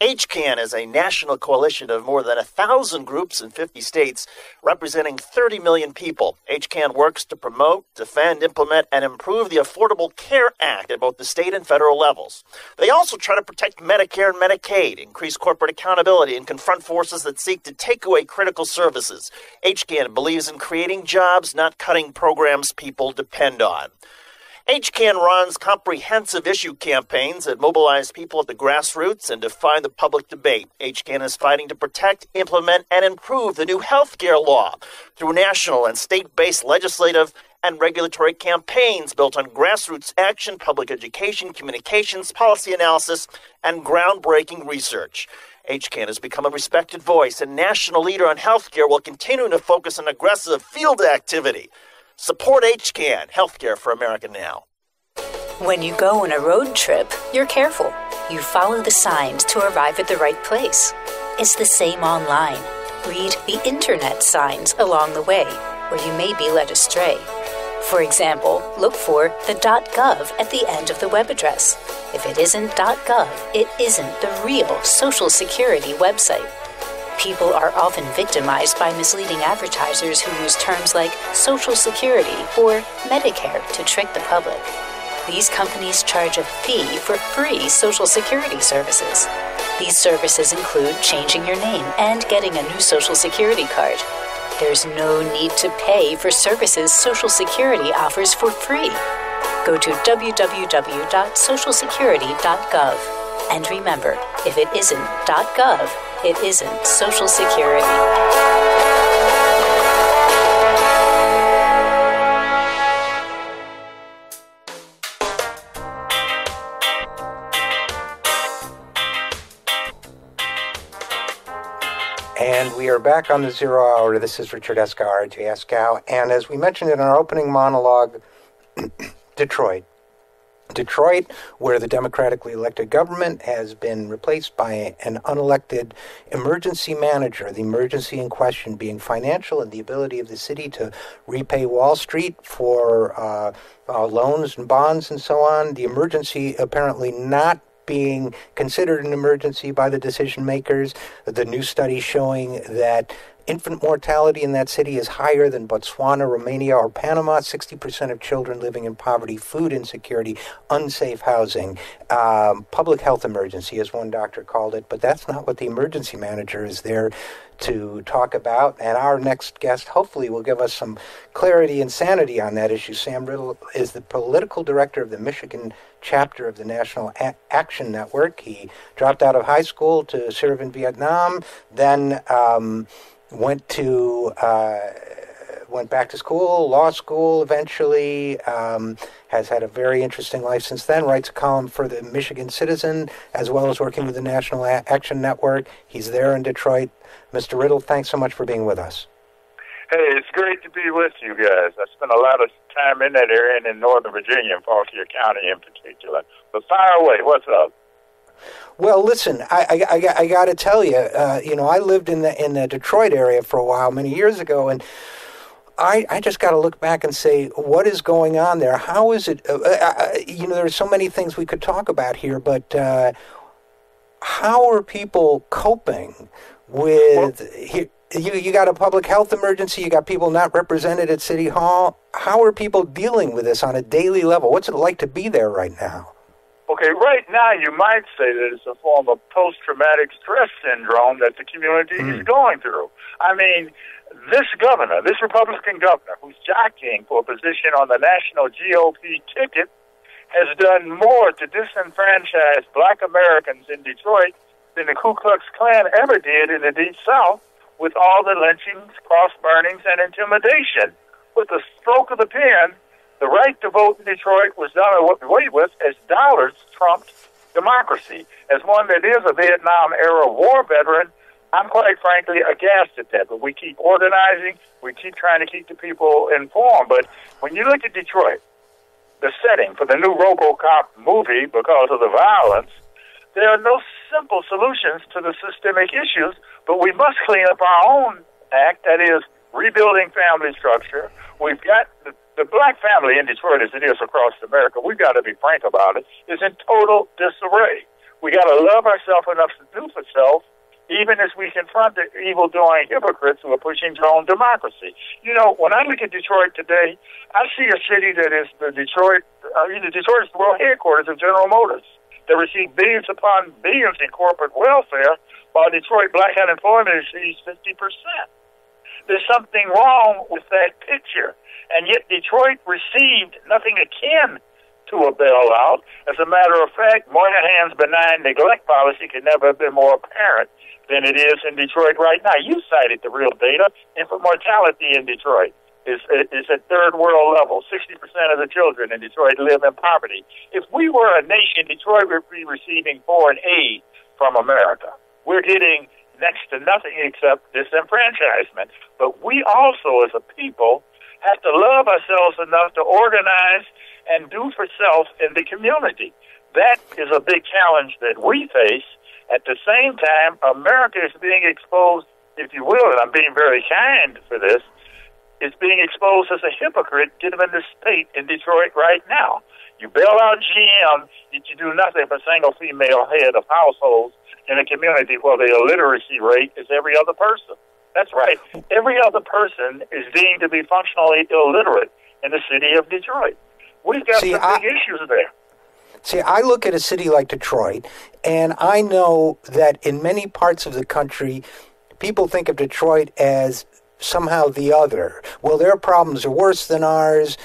HCAN is a national coalition of more than 1,000 groups in 50 states, representing 30 million people. HCAN works to promote, defend, implement, and improve the Affordable Care Act at both the state and federal levels. They also try to protect Medicare and Medicaid, increase corporate accountability, and confront forces that seek to take away critical services. HCAN believes in creating jobs, not cutting programs people depend on. HCAN runs comprehensive issue campaigns that mobilize people at the grassroots and define the public debate. HCAN is fighting to protect, implement, and improve the new healthcare law through national and state-based legislative and regulatory campaigns built on grassroots action, public education, communications, policy analysis, and groundbreaking research. HCAN has become a respected voice and national leader on healthcare while continuing to focus on aggressive field activity. Support HCAN, Healthcare for America Now. When you go on a road trip, you're careful. You follow the signs to arrive at the right place. It's the same online. Read the internet signs along the way, or you may be led astray. For example, look for the .gov at the end of the web address. If it isn't .gov, it isn't the real Social Security website. People are often victimized by misleading advertisers who use terms like Social Security or Medicare to trick the public. These companies charge a fee for free Social Security services. These services include changing your name and getting a new Social Security card. There's no need to pay for services Social Security offers for free. Go to www.socialsecurity.gov. And remember, if it isn't .gov, it isn't Social Security. And we are back on the Zero Hour. This is Richard Eskow, RJ Eskow. And as we mentioned in our opening monologue, Detroit, where the democratically elected government has been replaced by an unelected emergency manager, the emergency in question being financial and the ability of the city to repay Wall Street for loans and bonds and so on. The emergency apparently not being considered an emergency by the decision makers. The new study showing that infant mortality in that city is higher than Botswana, Romania, or Panama. 60% of children living in poverty, food insecurity, unsafe housing, public health emergency, as one doctor called it. But that's not what the emergency manager is there to talk about. And our next guest hopefully will give us some clarity and sanity on that issue. Sam Riddle is the political director of the Michigan chapter of the National Action Network. He dropped out of high school to serve in Vietnam, then went back to school, law school eventually, has had a very interesting life since then, writes a column for the Michigan Citizen, as well as working with the National Action Network. He's there in Detroit. Mr. Riddle, thanks so much for being with us. Hey, it's great to be with you guys. I spent a lot of time in that area and in Northern Virginia, in Fauquier County in particular. But fire away, what's up? Well, listen, I got to tell you, I lived in the Detroit area for a while many years ago, and I just got to look back and say, what is going on there? How is it? There's so many things we could talk about here, but how are people coping with? You got a public health emergency. You got people not represented at City Hall. How are people dealing with this on a daily level? What's it like to be there right now? Okay, right now you might say that it's a form of post-traumatic stress syndrome that the community is going through. I mean, this Republican governor, who's jockeying for a position on the national GOP ticket, has done more to disenfranchise black Americans in Detroit than the Ku Klux Klan ever did in the Deep South, with all the lynchings, cross-burnings, and intimidation. With the stroke of the pen, the right to vote in Detroit was done away with as dollars trumped democracy. As one that is a Vietnam-era war veteran, I'm quite frankly aghast at that. But we keep organizing. We keep trying to keep the people informed. But when you look at Detroit, the setting for the new RoboCop movie, because of the violence, there are no simple solutions to the systemic issues, but we must clean up our own act, that is, rebuilding family structure. We've got the black family in Detroit, as it is across America, we've got to be frank about it, is in total disarray. We got to love ourselves enough to do for self, even as we confront the evil-doing hypocrites who are pushing drone democracy. You know, when I look at Detroit today, I see a city that is Detroit is the world headquarters of General Motors. They receive billions upon billions in corporate welfare, while Detroit black unemployment receives 50%. There's something wrong with that picture. And yet Detroit received nothing akin to a bailout. As a matter of fact, Moynihan's benign neglect policy could never have been more apparent than it is in Detroit right now. You cited the real data. Infant mortality in Detroit is at third world level. 60% of the children in Detroit live in poverty. If we were a nation, Detroit would be receiving foreign aid from America. We're getting next to nothing except disenfranchisement. But we also, as a people, have to love ourselves enough to organize and do for self in the community. That is a big challenge that we face. At the same time, America is being exposed, if you will, and I'm being very kind for this, is being exposed as a hypocrite given the state in Detroit right now. You bail out GM, yet you do nothing for single female head of households in a community where the illiteracy rate is every other person. That's right. Every other person is deemed to be functionally illiterate in the city of Detroit. We've got some big issues there. See, I look at a city like Detroit, and I know that in many parts of the country, people think of Detroit as somehow the other. Well, their problems are worse than ours.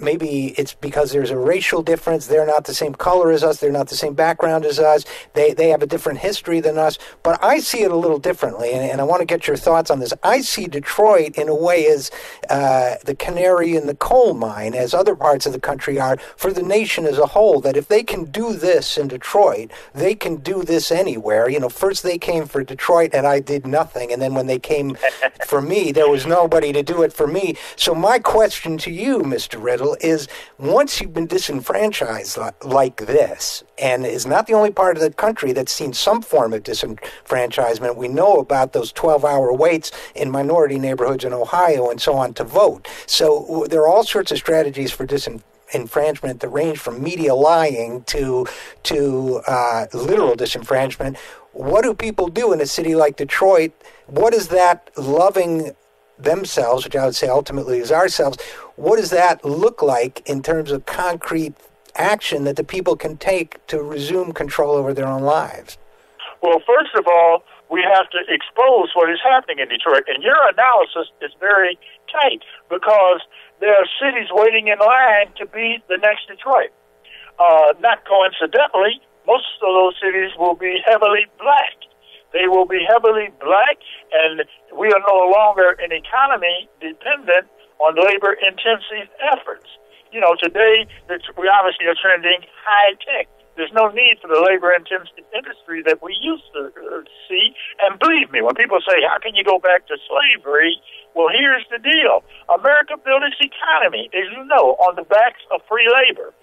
Maybe it's because there's a racial difference. They're not the same color as us. They're not the same background as us. They have a different history than us. But I see it a little differently, and I want to get your thoughts on this. I see Detroit in a way as the canary in the coal mine, as other parts of the country are for the nation as a whole, that if they can do this in Detroit, they can do this anywhere. You know, first they came for Detroit, and I did nothing. And then when they came for me, there was nobody to do it for me. So my question to you, Mr. Riddle, is once you've been disenfranchised like this, and is not the only part of the country that's seen some form of disenfranchisement, we know about those 12-hour waits in minority neighborhoods in Ohio and so on to vote. So there are all sorts of strategies for disenfranchisement that range from media lying to literal disenfranchisement. What do people do in a city like Detroit? What is that loving themselves, which I would say ultimately is ourselves, what does that look like in terms of concrete action that the people can take to resume control over their own lives? Well, first of all, we have to expose what is happening in Detroit. And your analysis is very tight because there are cities waiting in line to be the next Detroit. Not coincidentally, most of those cities will be heavily black. They will be heavily black, and we are no longer an economy dependent on labor-intensive efforts. You know, today, we obviously are trending high-tech. There's no need for the labor-intensive industry that we used to see. And believe me, when people say, how can you go back to slavery? Well, here's the deal. America built its economy, as you know, on the backs of free labor.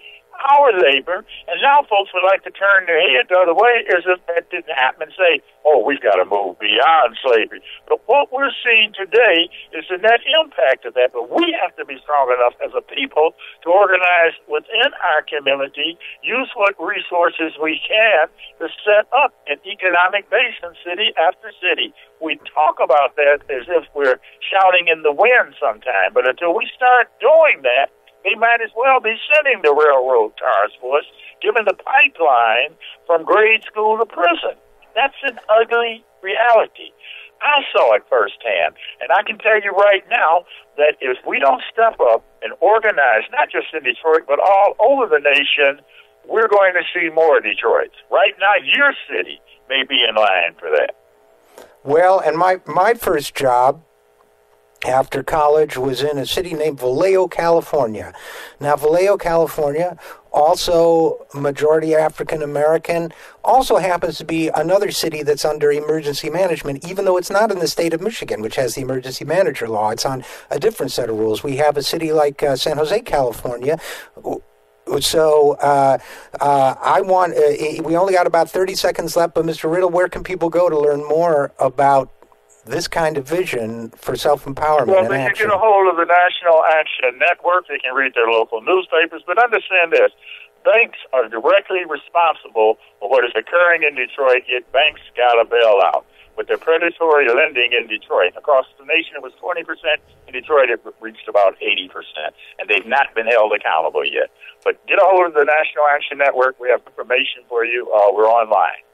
Our labor, and now folks would like to turn their head the other way as if that didn't happen and say, oh, we've got to move beyond slavery. But what we're seeing today is the net impact of that. But we have to be strong enough as a people to organize within our community, use what resources we can to set up an economic base in city after city. We talk about that as if we're shouting in the wind sometime, but until we start doing that, they might as well be sending the railroad cars for us, given the pipeline from grade school to prison. That's an ugly reality. I saw it firsthand, and I can tell you right now that if we don't step up and organize, not just in Detroit, but all over the nation, we're going to see more Detroits. Right now, your city may be in line for that. Well, and my first job after college was in a city named Vallejo, California. Now, Vallejo, California, also majority African American, also happens to be another city that's under emergency management, even though it's not in the state of Michigan, which has the emergency manager law. It's on a different set of rules. We have a city like San Jose, California. So we only got about 30 seconds left, but Mr. Riddle, where can people go to learn more about this kind of vision for self-empowerment well, and they action? can get a hold of the National Action Network. They can read their local newspapers. But understand this, banks are directly responsible for what is occurring in Detroit, yet banks got a bailout. With their predatory lending in Detroit, across the nation it was 20%. In Detroit it reached about 80%. And they've not been held accountable yet. But get a hold of the National Action Network. We have information for you. We're online.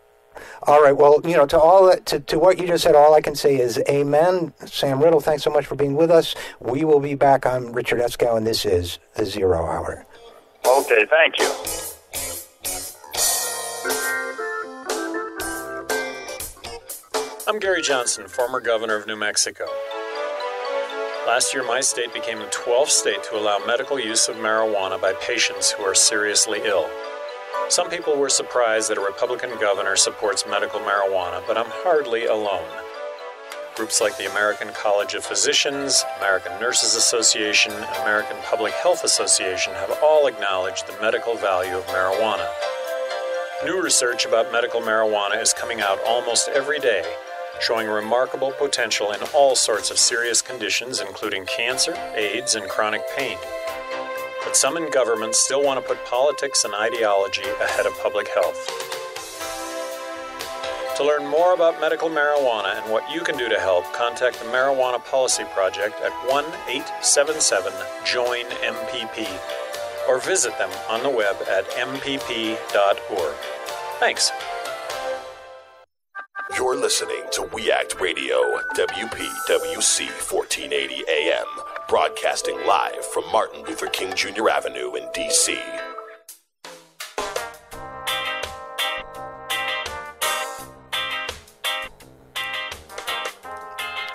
All right. Well, you know, to what you just said, all I can say is amen. Sam Riddle, thanks so much for being with us. We will be back. I'm Richard Eskow, and this is The Zero Hour. Okay, thank you. I'm Gary Johnson, former governor of New Mexico. Last year, my state became the 12th state to allow medical use of marijuana by patients who are seriously ill. Some people were surprised that a Republican governor supports medical marijuana, but I'm hardly alone. Groups like the American College of Physicians, American Nurses Association, and American Public Health Association have all acknowledged the medical value of marijuana. New research about medical marijuana is coming out almost every day, showing remarkable potential in all sorts of serious conditions, including cancer, AIDS, and chronic pain. But some in government still want to put politics and ideology ahead of public health. To learn more about medical marijuana and what you can do to help, contact the Marijuana Policy Project at 1-877-JOIN-MPP or visit them on the web at mpp.org. Thanks. You're listening to We Act Radio, WPWC 1480 AM, broadcasting live from Martin Luther King Jr. Avenue in D.C.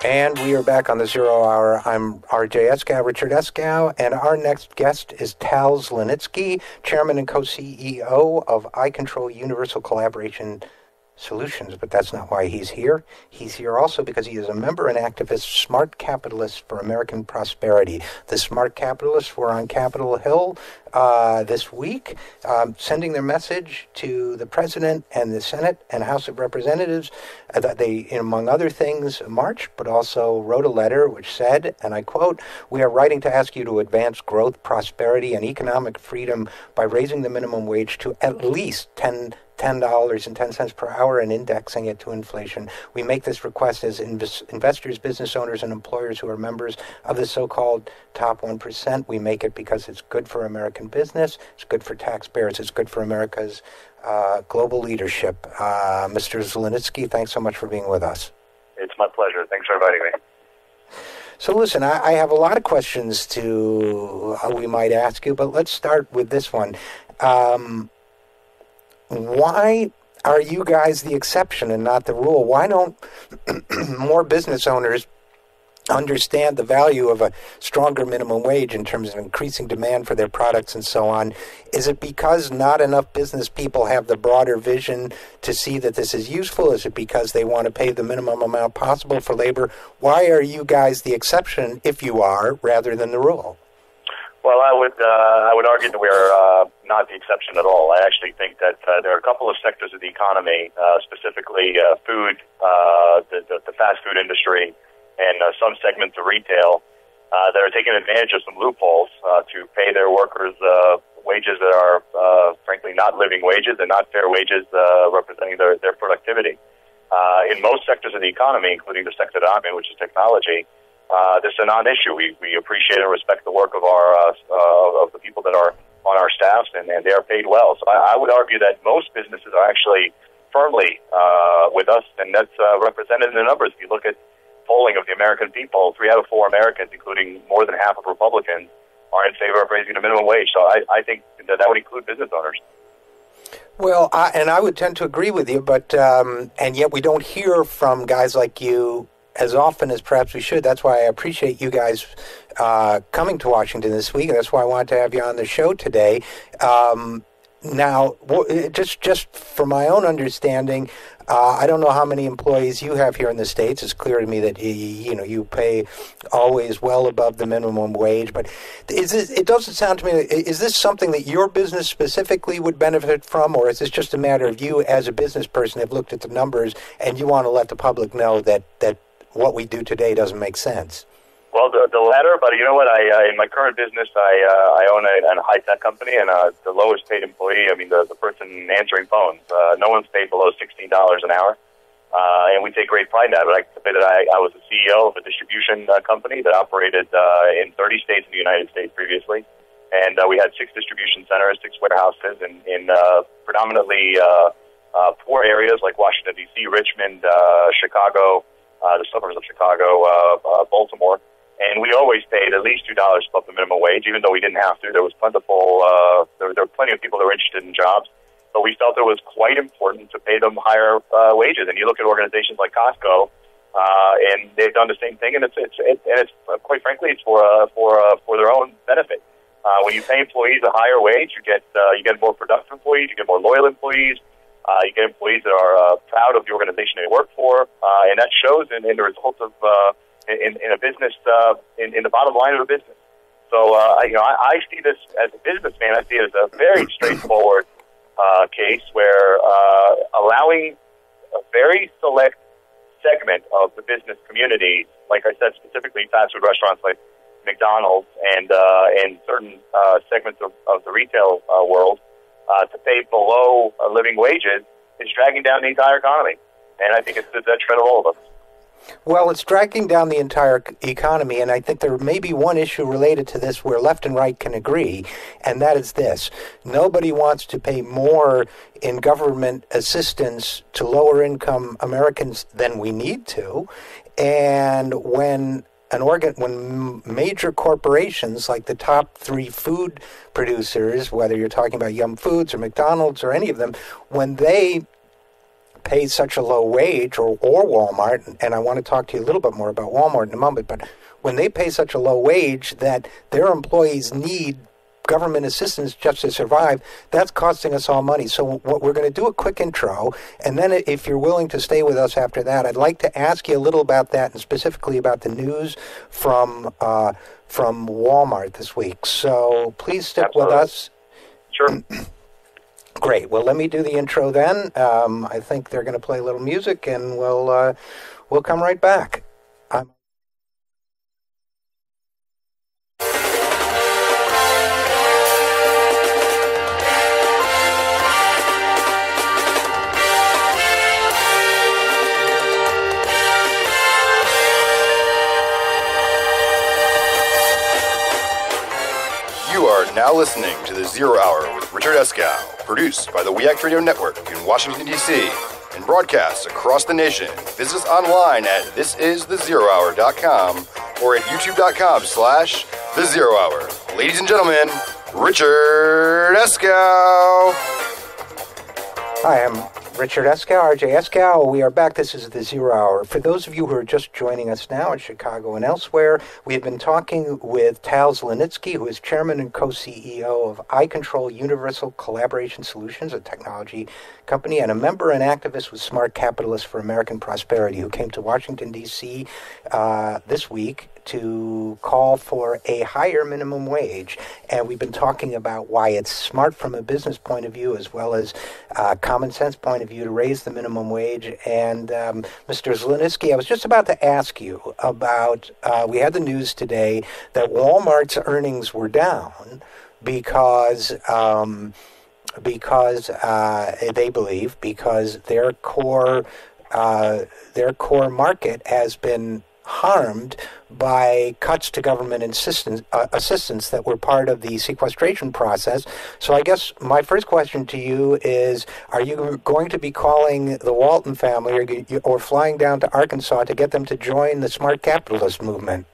And we are back on the Zero Hour. I'm R.J. Eskow, Richard Eskow, and our next guest is Tal Zielinski, Chairman and Co-CEO of iControl Universal Collaboration Solutions, but that's not why he's here. He's here also because he is a member and activist, Smart Capitalists for American Prosperity. The Smart Capitalists were on Capitol Hill this week, sending their message to the President and the Senate and House of Representatives that they, among other things, marched, but also wrote a letter which said, and I quote, "We are writing to ask you to advance growth, prosperity, and economic freedom by raising the minimum wage to at least $10.10 per hour and indexing it to inflation. We make this request as investors, business owners, and employers who are members of the so-called top 1%. We make it because it's good for American business, it's good for taxpayers, it's good for America's global leadership." Mr. Zielinski, thanks so much for being with us. It's my pleasure. Thanks for inviting me. So listen, I have a lot of questions we might ask you, but let's start with this one. Why are you guys the exception and not the rule? Why don't more business owners understand the value of a stronger minimum wage in terms of increasing demand for their products and so on? Is it because not enough business people have the broader vision to see that this is useful? Is it because they want to pay the minimum amount possible for labor? Why are you guys the exception, if you are, rather than the rule? Well, I would argue that we're not the exception at all. I actually think that there are a couple of sectors of the economy, specifically food, the fast food industry, and some segments of retail that are taking advantage of some loopholes to pay their workers wages that are, frankly, not living wages and not fair wages representing their productivity. In most sectors of the economy, including the sector that I'm in, which is technology, this is a non-issue. We appreciate and respect the work of of the people that are on our staffs, and they are paid well. So I would argue that most businesses are actually firmly with us, and that's represented in the numbers. If you look at polling of the American people, 3 out of 4 Americans, including more than half of Republicans, are in favor of raising the minimum wage. So I think that would include business owners. Well, I would tend to agree with you, but and yet we don't hear from guys like you as often as perhaps we should. That's why I appreciate you guys coming to Washington this week, and that's why I wanted to have you on the show today. Now, just for my own understanding, I don't know how many employees you have here in the States. It's clear to me that you pay always well above the minimum wage. But it doesn't sound to me, is this something that your business specifically would benefit from, or is this just a matter of you as a business person have looked at the numbers and you want to let the public know that what we do today doesn't make sense? Well, the latter, but you know what? In my current business, I own a high-tech company, and the lowest paid employee, the person answering phones, no one's paid below $16 an hour, and we take great pride in that. But I can say that I was the CEO of a distribution company that operated in 30 states in the United States previously, and we had 6 distribution centers, 6 warehouses in predominantly poor areas like Washington, D.C., Richmond, Chicago, the suburbs of Chicago, Baltimore. And we always paid at least $2 above the minimum wage, even though we didn't have to. There was plentiful, there were plenty of people that were interested in jobs. But we felt it was quite important to pay them higher wages. And you look at organizations like Costco, and they've done the same thing. And it's quite frankly, it's for their own benefit. When you pay employees a higher wage, you get more productive employees, you get more loyal employees, you get employees that are proud of the organization they work for, and that shows in the results of in a business, in the bottom line of a business. So I see this as a businessman. I see it as a very straightforward case where allowing a very select segment of the business community, like I said, specifically fast food restaurants like McDonald's and certain segments of the retail world to pay below living wages is dragging down the entire economy. And I think it's the detriment of all of us. Well, it's dragging down the entire economy, and I think there may be one issue related to this where left and right can agree, and that is this. Nobody wants to pay more in government assistance to lower-income Americans than we need to, and when major corporations like the top 3 food producers, whether you're talking about Yum Foods or McDonald's or any of them, when they pay such a low wage, or Walmart, and I want to talk to you a little bit more about Walmart in a moment, but when they pay such a low wage that their employees need government assistance just to survive, that's costing us all money. So what we're going to do a quick intro, and then if you're willing to stay with us after that, I'd like to ask you a little about that, and specifically about the news from Walmart this week. So please stick with us. Sure. Great. Well, let me do the intro then. I think they're going to play a little music, and we'll come right back. You are now listening to The Zero Hour with Richard Eskow, produced by the We Act Radio Network in Washington, D.C., and broadcast across the nation. Visit us online at thisisthezerohour.com or at youtube.com/thezerohour. Ladies and gentlemen, Richard Eskow. Hi, I'm Richard Eskow, RJ Eskow. We are back. This is The Zero Hour. For those of you who are just joining us now in Chicago and elsewhere, we have been talking with Tal Zielinski, who is chairman and co-CEO of iControl Universal Collaboration Solutions, a technology company, and a member and activist with Smart Capitalists for American Prosperity, who came to Washington, D.C. This week to call for a higher minimum wage. And we've been talking about why it's smart from a business point of view as well as common sense point of view to raise the minimum wage. And Mr. Zielinski, I was just about to ask you about, we had the news today that Walmart's earnings were down because they believe because their core market has been harmed by cuts to government assistance that were part of the sequestration process. So I guess my first question to you is, are you going to be calling the Walton family or flying down to Arkansas to get them to join the Smart Capitalist movement?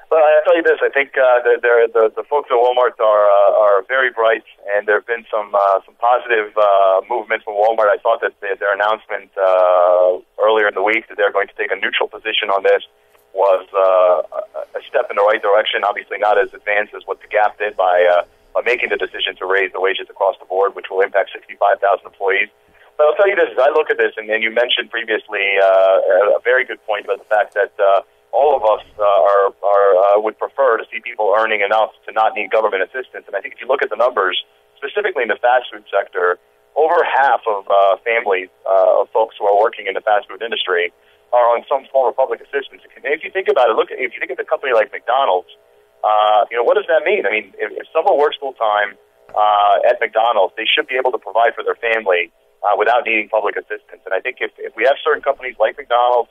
Well, I'll tell you this. I think the folks at Walmart are very bright, and there have been some positive movements from Walmart. I thought that their announcement earlier in the week that they're going to take a neutral position on this was a step in the right direction. Obviously, not as advanced as what the Gap did by making the decision to raise the wages across the board, which will impact 65,000 employees. But I'll tell you this: as I look at this, and you mentioned previously a very good point about the fact that all of us would prefer to see people earning enough to not need government assistance. And I think if you look at the numbers, specifically in the fast food sector, over half of families of folks who are working in the fast food industry are on some form of public assistance. And if you think about it, if you think of a company like McDonald's, what does that mean? I mean, if someone works full time at McDonald's, they should be able to provide for their family without needing public assistance. And I think if we have certain companies like McDonald's,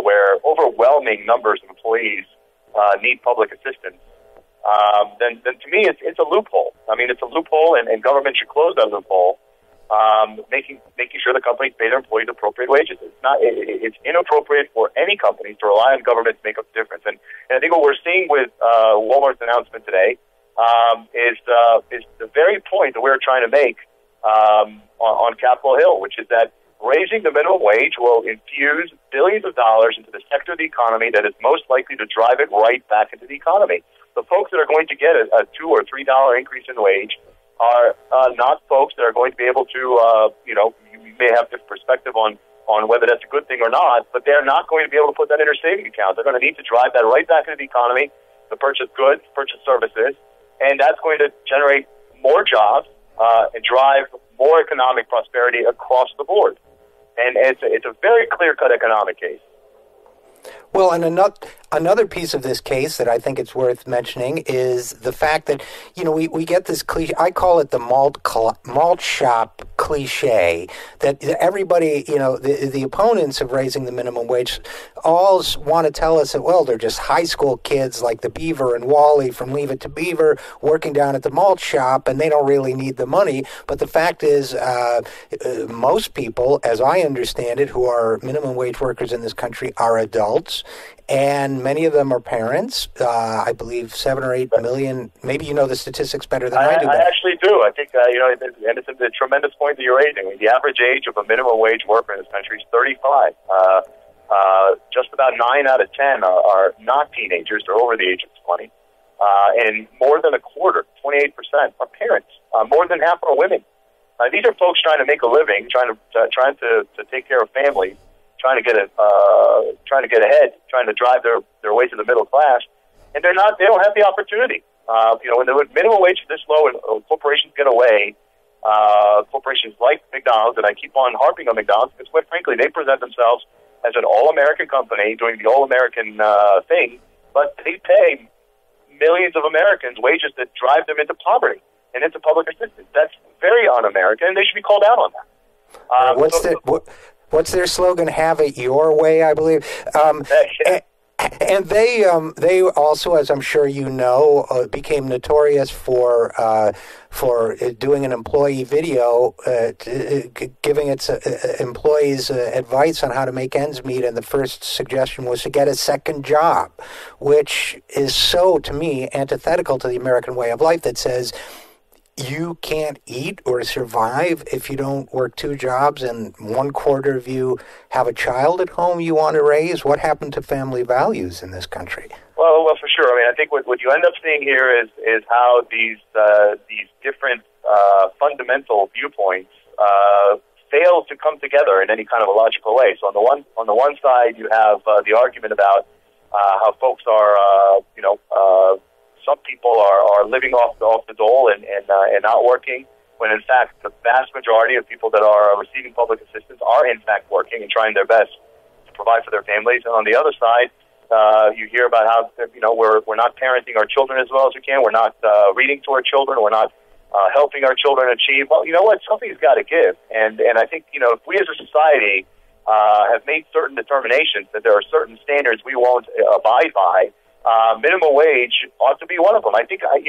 where overwhelming numbers of employees need public assistance, then to me it's a loophole. I mean, it's a loophole, and government should close that loophole. making sure the companies pay their employees appropriate wages. It's inappropriate for any company to rely on government to make up the difference. And I think what we're seeing with Walmart's announcement today is the very point that we're trying to make on Capitol Hill, which is that raising the minimum wage will infuse billions of dollars into the sector of the economy that is most likely to drive it right back into the economy. The folks that are going to get a $2 or $3 increase in wage are not folks that are going to be able to, you may have this perspective on whether that's a good thing or not, but they're not going to be able to put that in their savings account. They're going to need to drive that right back into the economy to purchase goods, purchase services, and that's going to generate more jobs and drive more economic prosperity across the board. And it's a very clear-cut economic case. Well, and another piece of this case that I think it's worth mentioning is the fact that, we get this cliche, I call it the malt shop cliche, that everybody, the opponents of raising the minimum wage all want to tell us that, well, they're just high school kids like the Beaver and Wally from Leave It to Beaver working down at the malt shop, and they don't really need the money. But the fact is, most people, as I understand it, who are minimum wage workers in this country are adults. And many of them are parents. I believe 7 or 8 million. Maybe you know the statistics better than I do. I actually do. I think, and it's a tremendous point that you're raising. The average age of a minimum wage worker in this country is 35. Just about 9 out of 10 are not teenagers. They're over the age of 20. And more than a quarter, 28%, are parents. More than half are women. These are folks trying to make a living, trying to take care of families, trying to get ahead, trying to drive their way to the middle class, and they don't have the opportunity. When the minimum wage is this low and corporations get away, corporations like McDonald's, and I keep on harping on McDonald's because, quite frankly, they present themselves as an all-American company doing the all-American thing, but they pay millions of Americans wages that drive them into poverty and into public assistance. That's very un-American, and they should be called out on that. What's their slogan? Have it your way, I believe. And they also, as I'm sure you know, became notorious for doing an employee video, giving its employees advice on how to make ends meet. And the first suggestion was to get a second job, which is so, to me, antithetical to the American way of life that says, you can't eat or survive if you don't work 2 jobs, and 1/4 of you have a child at home you want to raise. What happened to family values in this country? Well, for sure. I mean, I think what you end up seeing here is how these different fundamental viewpoints fail to come together in any kind of a logical way. So on the one side, you have the argument about how folks are, some people are living off the dole and not working, when in fact the vast majority of people that are receiving public assistance are in fact working and trying their best to provide for their families. And on the other side, you hear about how we're not parenting our children as well as we can. We're not reading to our children. We're not helping our children achieve. Well, you know what? Something's got to give. And I think if we as a society have made certain determinations that there are certain standards we won't abide by, minimum wage ought to be one of them. I think, I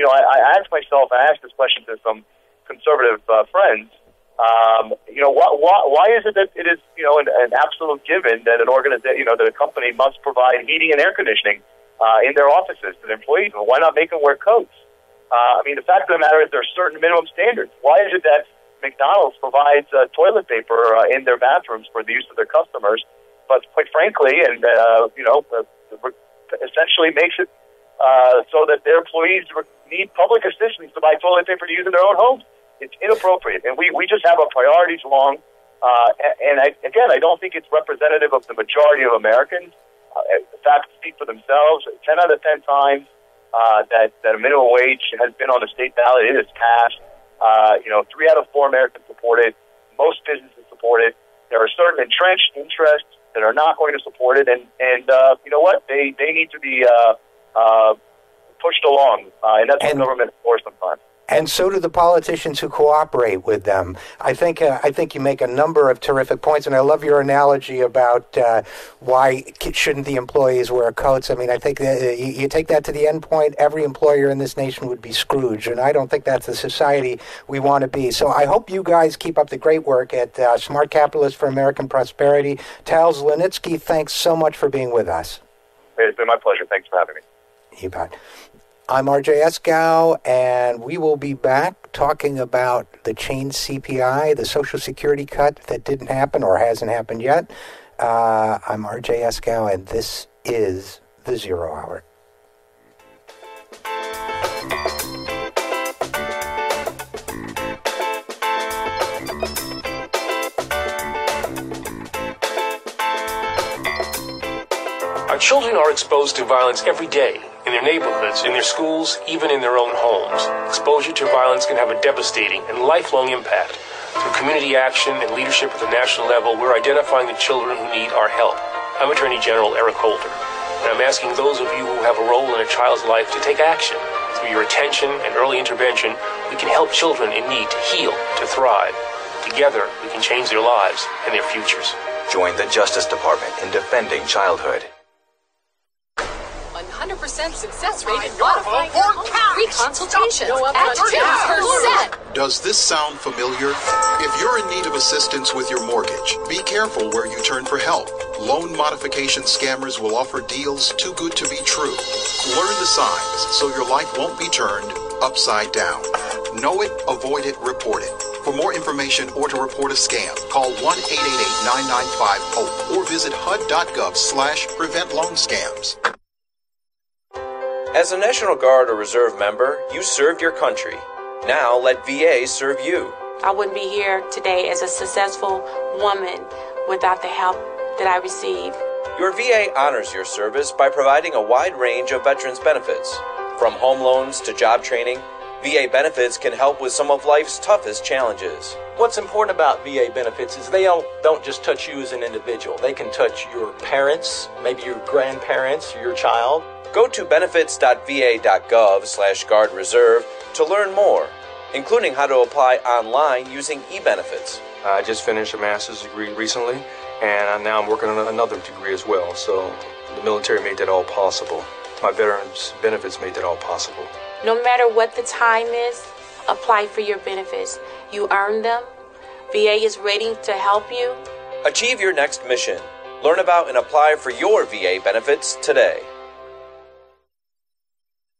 asked myself, I asked this question to some conservative friends, why is it that it is, an absolute given that an organization, that a company must provide heating and air conditioning in their offices to their employees? Well, why not make them wear coats? The fact of the matter is there are certain minimum standards. Why is it that McDonald's provides toilet paper in their bathrooms for the use of their customers, but quite frankly, and, essentially makes it so that their employees need public assistance to buy toilet paper to use in their own homes? It's inappropriate, and we just have our priorities wrong. I don't think it's representative of the majority of Americans. The facts speak for themselves. 10 out of 10 times that a minimum wage has been on the state ballot, it has passed. 3 out of 4 Americans support it. Most businesses support it. There are certain entrenched interests that are not going to support it, and you know what? They need to be pushed along, and that's what government is for sometimes. And so do the politicians who cooperate with them. I think you make a number of terrific points, and I love your analogy about why shouldn't the employees wear coats. I mean, I think that you take that to the end point, every employer in this nation would be Scrooge, and I don't think that's the society we want to be. So I hope you guys keep up the great work at Smart Capitalists for American Prosperity. Tal Zlinitsky, thanks so much for being with us. It's been my pleasure. Thanks for having me. You bet. I'm RJ Eskow, and we will be back talking about the change CPI, the Social Security cut that didn't happen or hasn't happened yet. I'm RJ Eskow, and this is The Zero Hour. Our children are exposed to violence every day. In their neighborhoods, in their schools, even in their own homes. Exposure to violence can have a devastating and lifelong impact. Through community action and leadership at the national level, we're identifying the children who need our help. I'm Attorney General Eric Holder, and I'm asking those of you who have a role in a child's life to take action. Through your attention and early intervention, we can help children in need to heal, to thrive. Together, we can change their lives and their futures. Join the Justice Department in defending childhood. 100% success rate in modifying your home. Free consultations at 2%. Does this sound familiar? If you're in need of assistance with your mortgage, be careful where you turn for help. Loan modification scammers will offer deals too good to be true. Learn the signs so your life won't be turned upside down. Know it, avoid it, report it. For more information or to report a scam, call 1-888-995-HOPE or visit HUD.gov/prevent-loan-scams. As a National Guard or Reserve member, you served your country. Now let VA serve you. I wouldn't be here today as a successful woman without the help that I received. Your VA honors your service by providing a wide range of veterans benefits. From home loans to job training, VA benefits can help with some of life's toughest challenges. What's important about VA benefits is they don't just touch you as an individual. They can touch your parents, maybe your grandparents, your child. Go to benefits.va.gov/Guard Reserve to learn more, including how to apply online using e-benefits. I just finished a master's degree recently, and now I'm working on another degree as well. So the military made that all possible. My veterans benefits made that all possible. No matter what the time is, apply for your benefits. You earn them. VA is ready to help you. Achieve your next mission. Learn about and apply for your VA benefits today.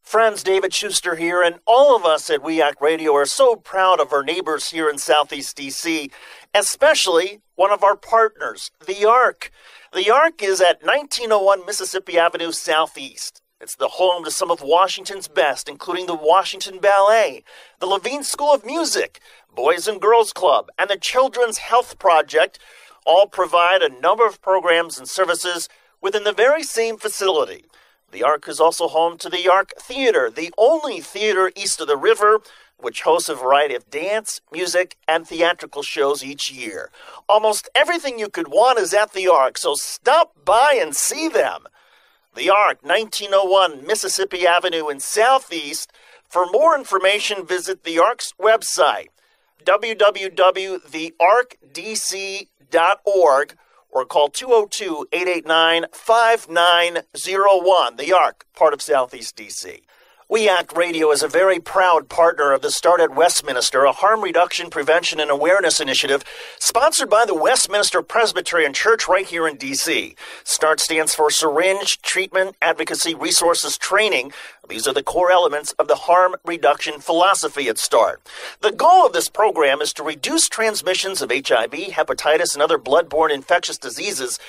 Friends, David Schuster here, and all of us at We Act Radio are so proud of our neighbors here in Southeast D.C., especially one of our partners, the ARC. The ARC is at 1901 Mississippi Avenue Southeast. It's the home to some of Washington's best, including the Washington Ballet, the Levine School of Music, Boys and Girls Club, and the Children's Health Project. All provide a number of programs and services within the very same facility. The ARC is also home to the ARC Theater, the only theater east of the river, which hosts a variety of dance, music, and theatrical shows each year. Almost everything you could want is at the ARC, so stop by and see them. The ARC, 1901 Mississippi Avenue in Southeast. For more information, visit the ARC's website, www.thearcdc.org, or call 202-889-5901. The ARC, part of Southeast D.C. We Act Radio is a very proud partner of the Start at Westminster, a harm reduction, prevention, and awareness initiative sponsored by the Westminster Presbyterian Church right here in D.C. START stands for Syringe Treatment Advocacy Resources Training. These are the core elements of the harm reduction philosophy at START. The goal of this program is to reduce transmissions of HIV, hepatitis, and other bloodborne infectious diseases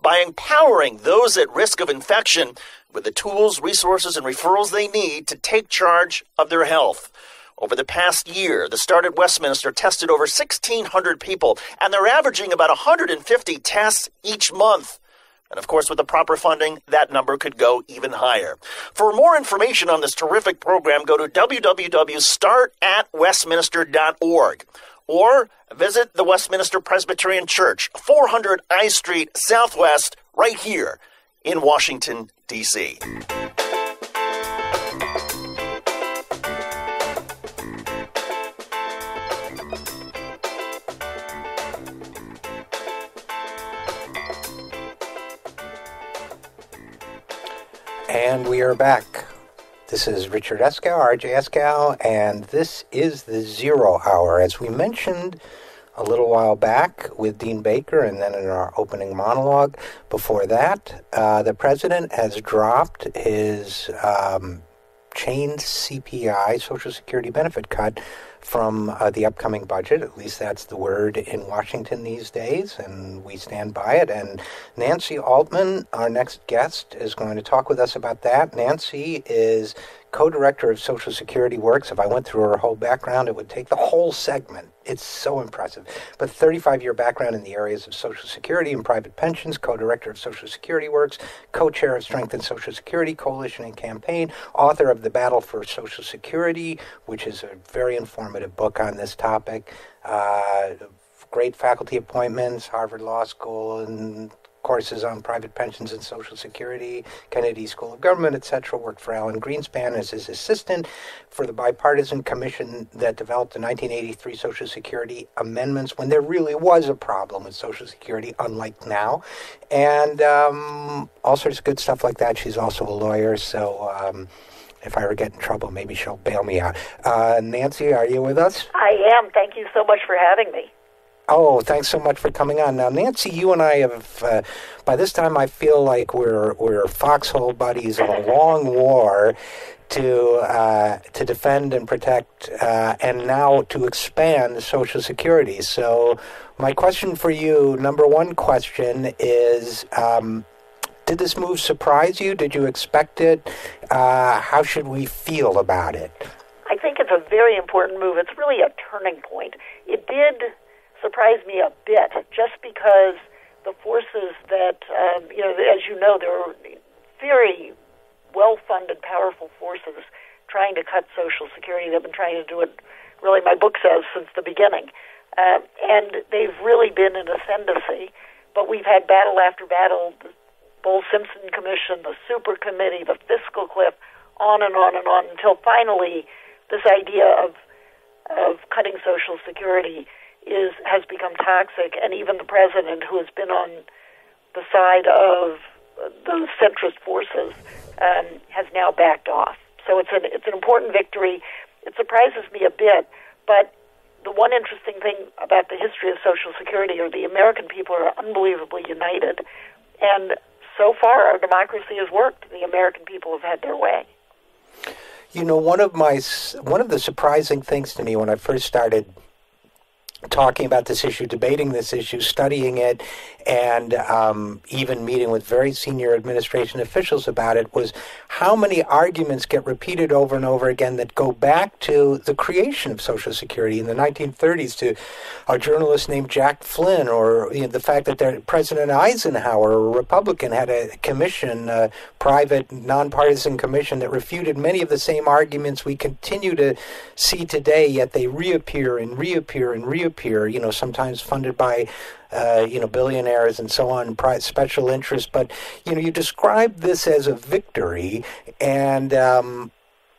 by empowering those at risk of infection with the tools, resources, and referrals they need to take charge of their health. Over the past year, the Start at Westminster tested over 1,600 people, and they're averaging about 150 tests each month. And of course, with the proper funding, that number could go even higher. For more information on this terrific program, go to www.startatwestminster.org or visit the Westminster Presbyterian Church, 400 I Street Southwest, right here in Washington, D.C. And we are back. This is Richard Eskow, RJ Eskow, and this is the Zero Hour. As we mentioned a little while back with Dean Baker and then in our opening monologue, before that, the president has dropped his chained CPI, Social Security benefit cut, from the upcoming budget. At least that's the word in Washington these days, and we stand by it. And Nancy Altman, our next guest, is going to talk with us about that. Nancy is co-director of Social Security Works. If I went through her whole background, it would take the whole segment. It's so impressive. But 35-year background in the areas of Social Security and private pensions, co-director of Social Security Works, co-chair of Strengthen Social Security Coalition and Campaign, author of The Battle for Social Security, which is a very informative book on this topic. Great faculty appointments, Harvard Law School, and courses on private pensions and Social Security, Kennedy School of Government, etc. Worked for Alan Greenspan as his assistant for the bipartisan commission that developed the 1983 Social Security amendments when there really was a problem with Social Security, unlike now. And all sorts of good stuff like that. She's also a lawyer, so if I ever get in trouble, maybe she'll bail me out. Nancy, are you with us? I am. Thank you so much for having me. Oh, thanks so much for coming on. Now, Nancy, you and I have, by this time, I feel like we're foxhole buddies in a long war to defend and protect, and now to expand Social Security. So, my question for you, number one question is, did this move surprise you? Did you expect it? How should we feel about it? I think it's a very important move. It's really a turning point. It did surprised me a bit, just because the forces that, as you know, there are very well-funded, powerful forces trying to cut Social Security. They've been trying to do it, really, my book says, since the beginning. And they've really been in ascendancy. But we've had battle after battle, the Bowles-Simpson Commission, the Super Committee, the fiscal cliff, on and on and on, until finally this idea of cutting Social Security has become toxic, and even the president, who has been on the side of those centrist forces, has now backed off. So it's an important victory. It surprises me a bit, but the one interesting thing about the history of Social Security are the American people are unbelievably united, and so far our democracy has worked. The American people have had their way. You know, one of the surprising things to me when I first started talking about this issue, debating this issue, studying it, and even meeting with very senior administration officials about it, was how many arguments get repeated over and over again that go back to the creation of Social Security in the 1930s, to a journalist named Jack Flynn, or the fact that President Eisenhower, a Republican, had a commission, a private, nonpartisan commission that refuted many of the same arguments we continue to see today, yet they reappear and reappear and reappear, sometimes funded by billionaires and so on, special interests. But, you describe this as a victory, and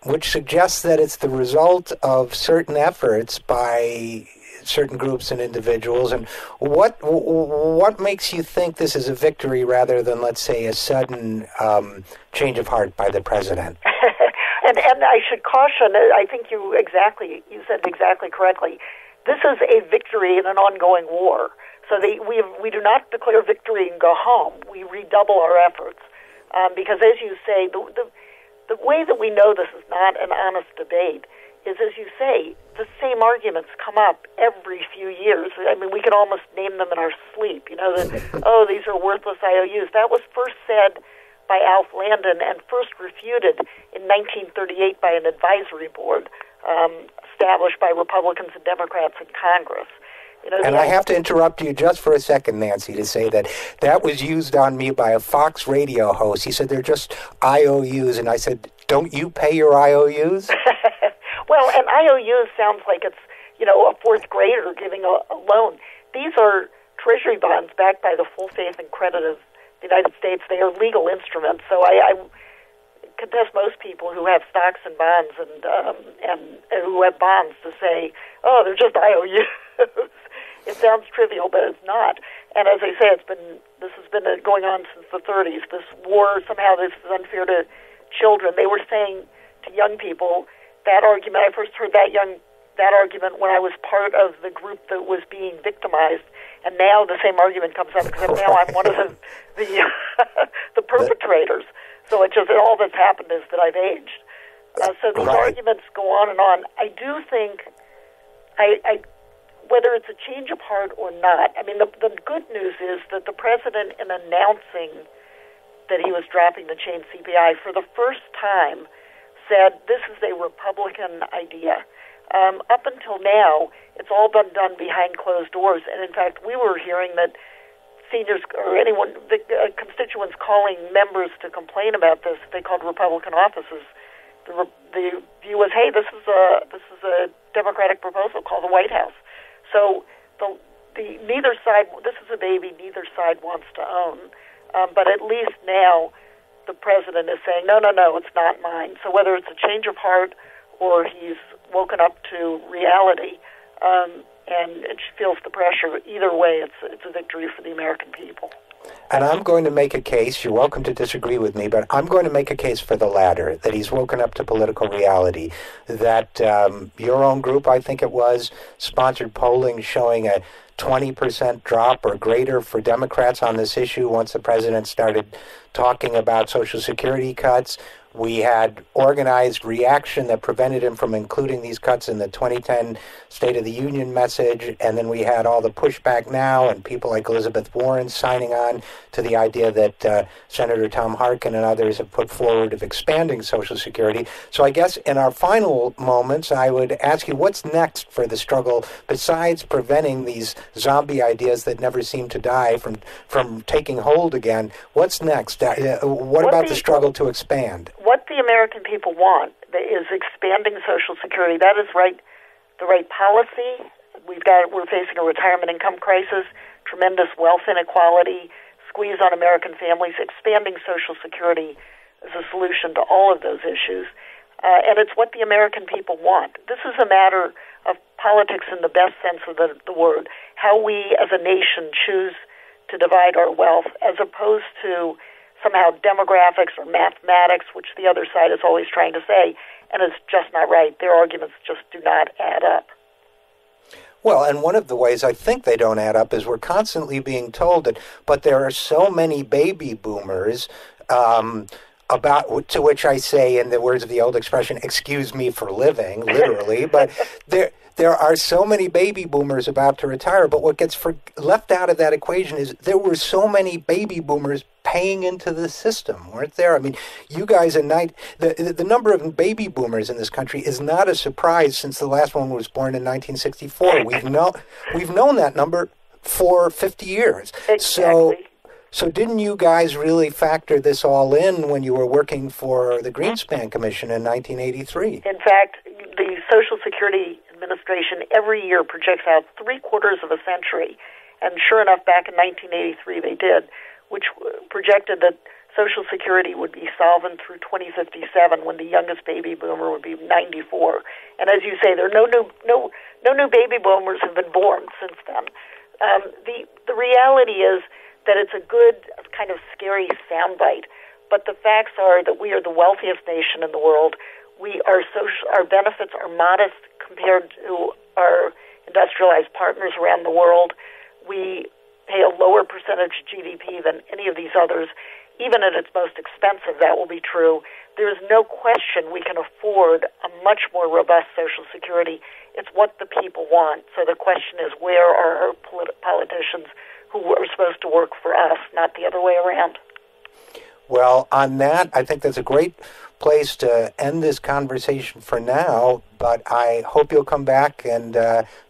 which suggests that it's the result of certain efforts by certain groups and individuals. And what makes you think this is a victory rather than, let's say, a sudden change of heart by the president? And I should caution, I think you said exactly correctly, this is a victory in an ongoing war. So we do not declare victory and go home. We redouble our efforts. Because as you say, the way that we know this is not an honest debate is, as you say, the same arguments come up every few years. I mean, we could almost name them in our sleep. These are worthless IOUs. That was first said by Alf Landon and first refuted in 1938 by an advisory board established by Republicans and Democrats in Congress. And I have to interrupt you just for a second, Nancy, to say that was used on me by a Fox radio host. He said they're just IOUs, and I said, don't you pay your IOUs? Well, and IOUs sounds like it's, a fourth grader giving a loan. These are treasury bonds backed by the full faith and credit of the United States. They are legal instruments. So I contest most people who have stocks and bonds and who have bonds to say, oh, they're just IOUs. It sounds trivial, but it's not. And as I say, this has been going on since the 30s. This war, somehow this is unfair to children. They were saying to young people that argument. I first heard that argument when I was part of the group that was being victimized, and now the same argument comes up because now I'm one of the perpetrators. So all that's happened is that I've aged. So these arguments go on and on. I do think, whether it's a change of heart or not, I mean, the good news is that the president, in announcing that he was dropping the chain CPI for the first time, said this is a Republican idea. Up until now, it's all been done behind closed doors. And in fact, we were hearing that seniors or anyone, constituents calling members to complain about this, they called Republican offices. The view was, hey, this is a Democratic proposal, call the White House. So neither side, this is a baby neither side wants to own. But at least now the president is saying, no, it's not mine. So whether it's a change of heart or he's woken up to reality and it feels the pressure, either way, it's a victory for the American people. And I'm going to make a case, you're welcome to disagree with me, but I'm going to make a case for the latter, that he's woken up to political reality, that your own group, I think it was, sponsored polling showing a 20% drop or greater for Democrats on this issue once the president started talking about Social Security cuts. We had organized reaction that prevented him from including these cuts in the 2010 State of the Union message, and then we had all the pushback now and people like Elizabeth Warren signing on to the idea that Senator Tom Harkin and others have put forward of expanding Social Security. So I guess in our final moments, I would ask you, what's next for the struggle besides preventing these zombie ideas that never seem to die from taking hold again? What's next? What about the struggle to expand? What the American people want is expanding Social Security. That is the right policy. We're facing a retirement income crisis, tremendous wealth inequality, squeeze on American families. Expanding Social Security is a solution to all of those issues, and it's what the American people want. This is a matter of politics in the best sense of the word, how we as a nation choose to divide our wealth, as opposed to somehow demographics or mathematics, which the other side is always trying to say, and it's just not right. Their arguments just do not add up. Well, and one of the ways I think they don't add up is we're constantly being told that, but there are so many baby boomers, to which I say, in the words of the old expression, excuse me for living, literally, but there are so many baby boomers about to retire, but what gets left out of that equation is there were so many baby boomers paying into the system, weren't there? I mean, you guys the number of baby boomers in this country is not a surprise since the last one was born in 1964. We've known that number for 50 years. Exactly. So didn't you guys really factor this all in when you were working for the Greenspan Commission in 1983? In fact, the Social Security Administration every year projects out 3/4 of a century, and sure enough, back in 1983 they did, which projected that Social Security would be solvent through 2057, when the youngest baby boomer would be 94. And as you say, there are no new baby boomers have been born since then. The reality is that it's a good, kind of scary soundbite, but the facts are that we are the wealthiest nation in the world. Our benefits are modest compared to our industrialized partners around the world. We pay a lower percentage of GDP than any of these others. Even at its most expensive, that will be true. There is no question we can afford a much more robust Social Security. It's what the people want. So the question is, where are our politicians who are supposed to work for us, not the other way around? Well, on that, I think that's a great place to end this conversation for now, but I hope you'll come back and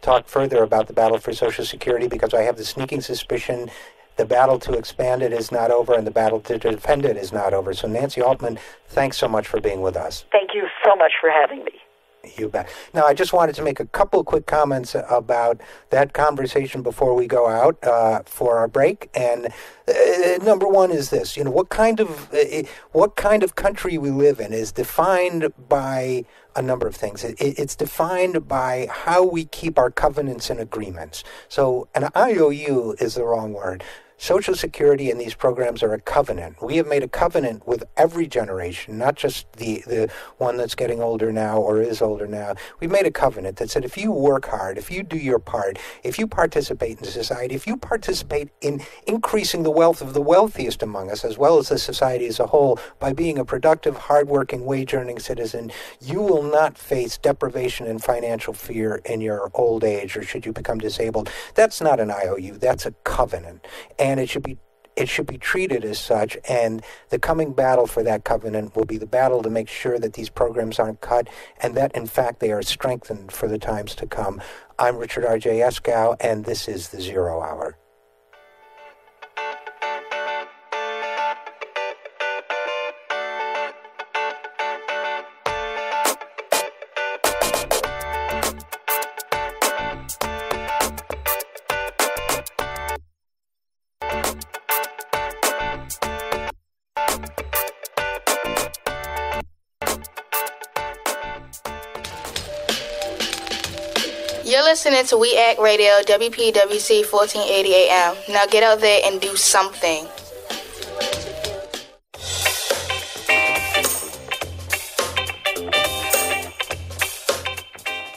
talk further about the battle for Social Security, because I have the sneaking suspicion the battle to expand it is not over and the battle to defend it is not over. So Nancy Altman, thanks so much for being with us. Thank you so much for having me. You bet. Now, I just wanted to make a couple quick comments about that conversation before we go out for our break. And number one is this: what kind of country we live in is defined by a number of things. It's defined by how we keep our covenants and agreements. So an IOU is the wrong word. Social Security and these programs are a covenant. We have made a covenant with every generation, not just the one that's getting older now or is older now. We've made a covenant that said if you work hard, if you do your part, if you participate in society, if you participate in increasing the wealth of the wealthiest among us, as well as the society as a whole, by being a productive, hardworking, wage-earning citizen, you will not face deprivation and financial fear in your old age or should you become disabled. That's not an IOU. That's a covenant. And it should be treated as such, and the coming battle for that covenant will be the battle to make sure that these programs aren't cut and that, in fact, they are strengthened for the times to come. I'm Richard R.J. Eskow, and this is the Zero Hour. You're listening to We Act Radio, WPWC 1480 AM. Now get out there and do something.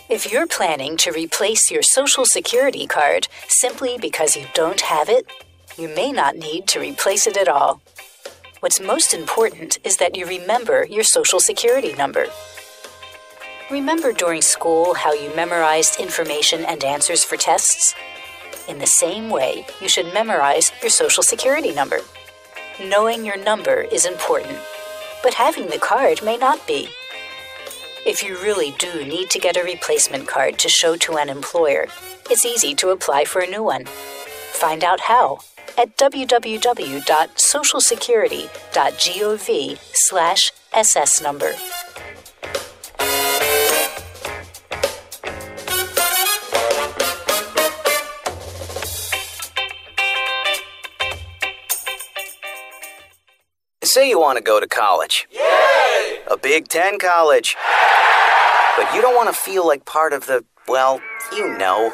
If you're planning to replace your Social Security card simply because you don't have it, you may not need to replace it at all. What's most important is that you remember your Social Security number. Remember during school how you memorized information and answers for tests? In the same way, you should memorize your Social Security number. Knowing your number is important, but having the card may not be. If you really do need to get a replacement card to show to an employer, it's easy to apply for a new one. Find out how at www.socialsecurity.gov/SS number. Say you want to go to college. Yay! A Big Ten college. But you don't want to feel like part of the, well, you know.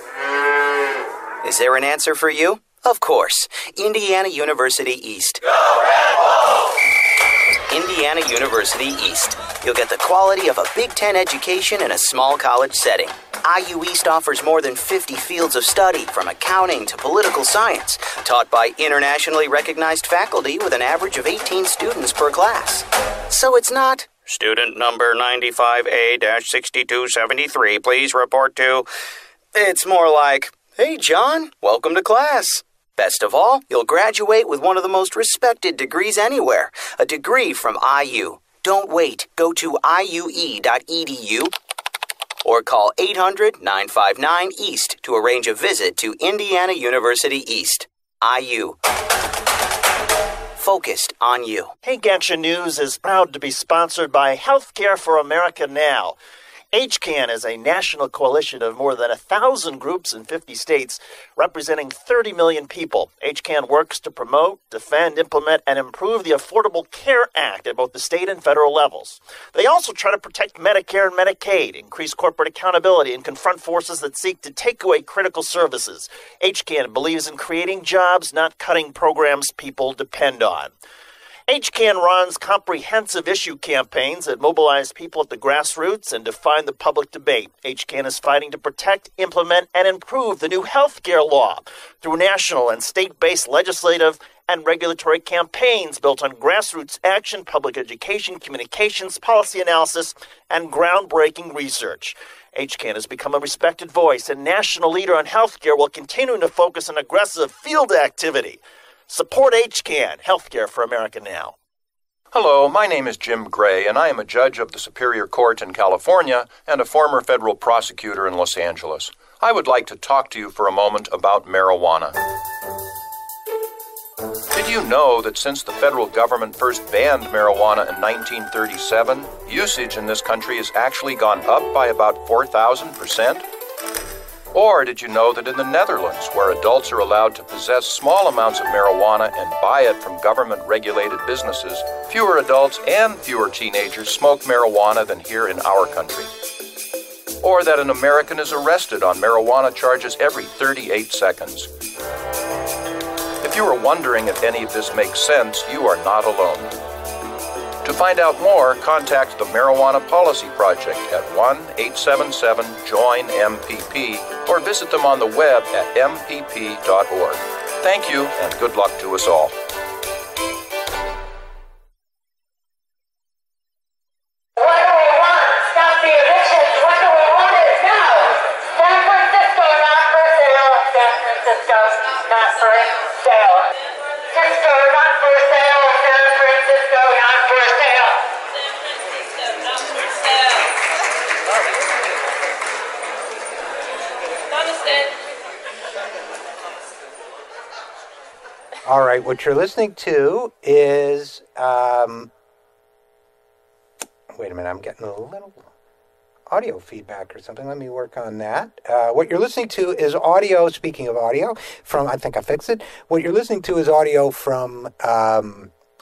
Is there an answer for you? Of course. Indiana University East. Go Red Wolves! Indiana University East. You'll get the quality of a Big Ten education in a small college setting. IU East offers more than 50 fields of study, from accounting to political science, taught by internationally recognized faculty with an average of 18 students per class. So it's not, student number 95A-6273, please report to. It's more like, hey, John, welcome to class. Best of all, you'll graduate with one of the most respected degrees anywhere, a degree from IU. Don't wait. Go to iue.edu. or call 800-959-EAST to arrange a visit to Indiana University East. IU. Focused on you. Hank Action News is proud to be sponsored by Healthcare for America Now. HCAN is a national coalition of more than 1,000 groups in 50 states, representing 30 million people. HCAN works to promote, defend, implement, and improve the Affordable Care Act at both the state and federal levels. They also try to protect Medicare and Medicaid, increase corporate accountability, and confront forces that seek to take away critical services. HCAN believes in creating jobs, not cutting programs people depend on. HCAN runs comprehensive issue campaigns that mobilize people at the grassroots and define the public debate. HCAN is fighting to protect, implement, and improve the new health care law through national and state-based legislative and regulatory campaigns built on grassroots action, public education, communications, policy analysis, and groundbreaking research. HCAN has become a respected voice and national leader on health care while continuing to focus on aggressive field activity. Support HCAN, Healthcare for America Now. Hello, my name is Jim Gray, and I am a judge of the Superior Court in California and a former federal prosecutor in Los Angeles. I would like to talk to you for a moment about marijuana. Did you know that since the federal government first banned marijuana in 1937, usage in this country has actually gone up by about 4,000%? Or did you know that in the Netherlands, where adults are allowed to possess small amounts of marijuana and buy it from government-regulated businesses, fewer adults and fewer teenagers smoke marijuana than here in our country? Or that an American is arrested on marijuana charges every 38 seconds? If If you are wondering if any of this makes sense, you are not alone. To find out more, contact the Marijuana Policy Project at 1-877-JOIN-MPP or visit them on the web at mpp.org. Thank you, and good luck to us all. All right, what you're listening to is, wait a minute, I'm getting a little audio feedback or something. Let me work on that. What you're listening to is audio, speaking of audio, from, I think I fixed it. What you're listening to is audio from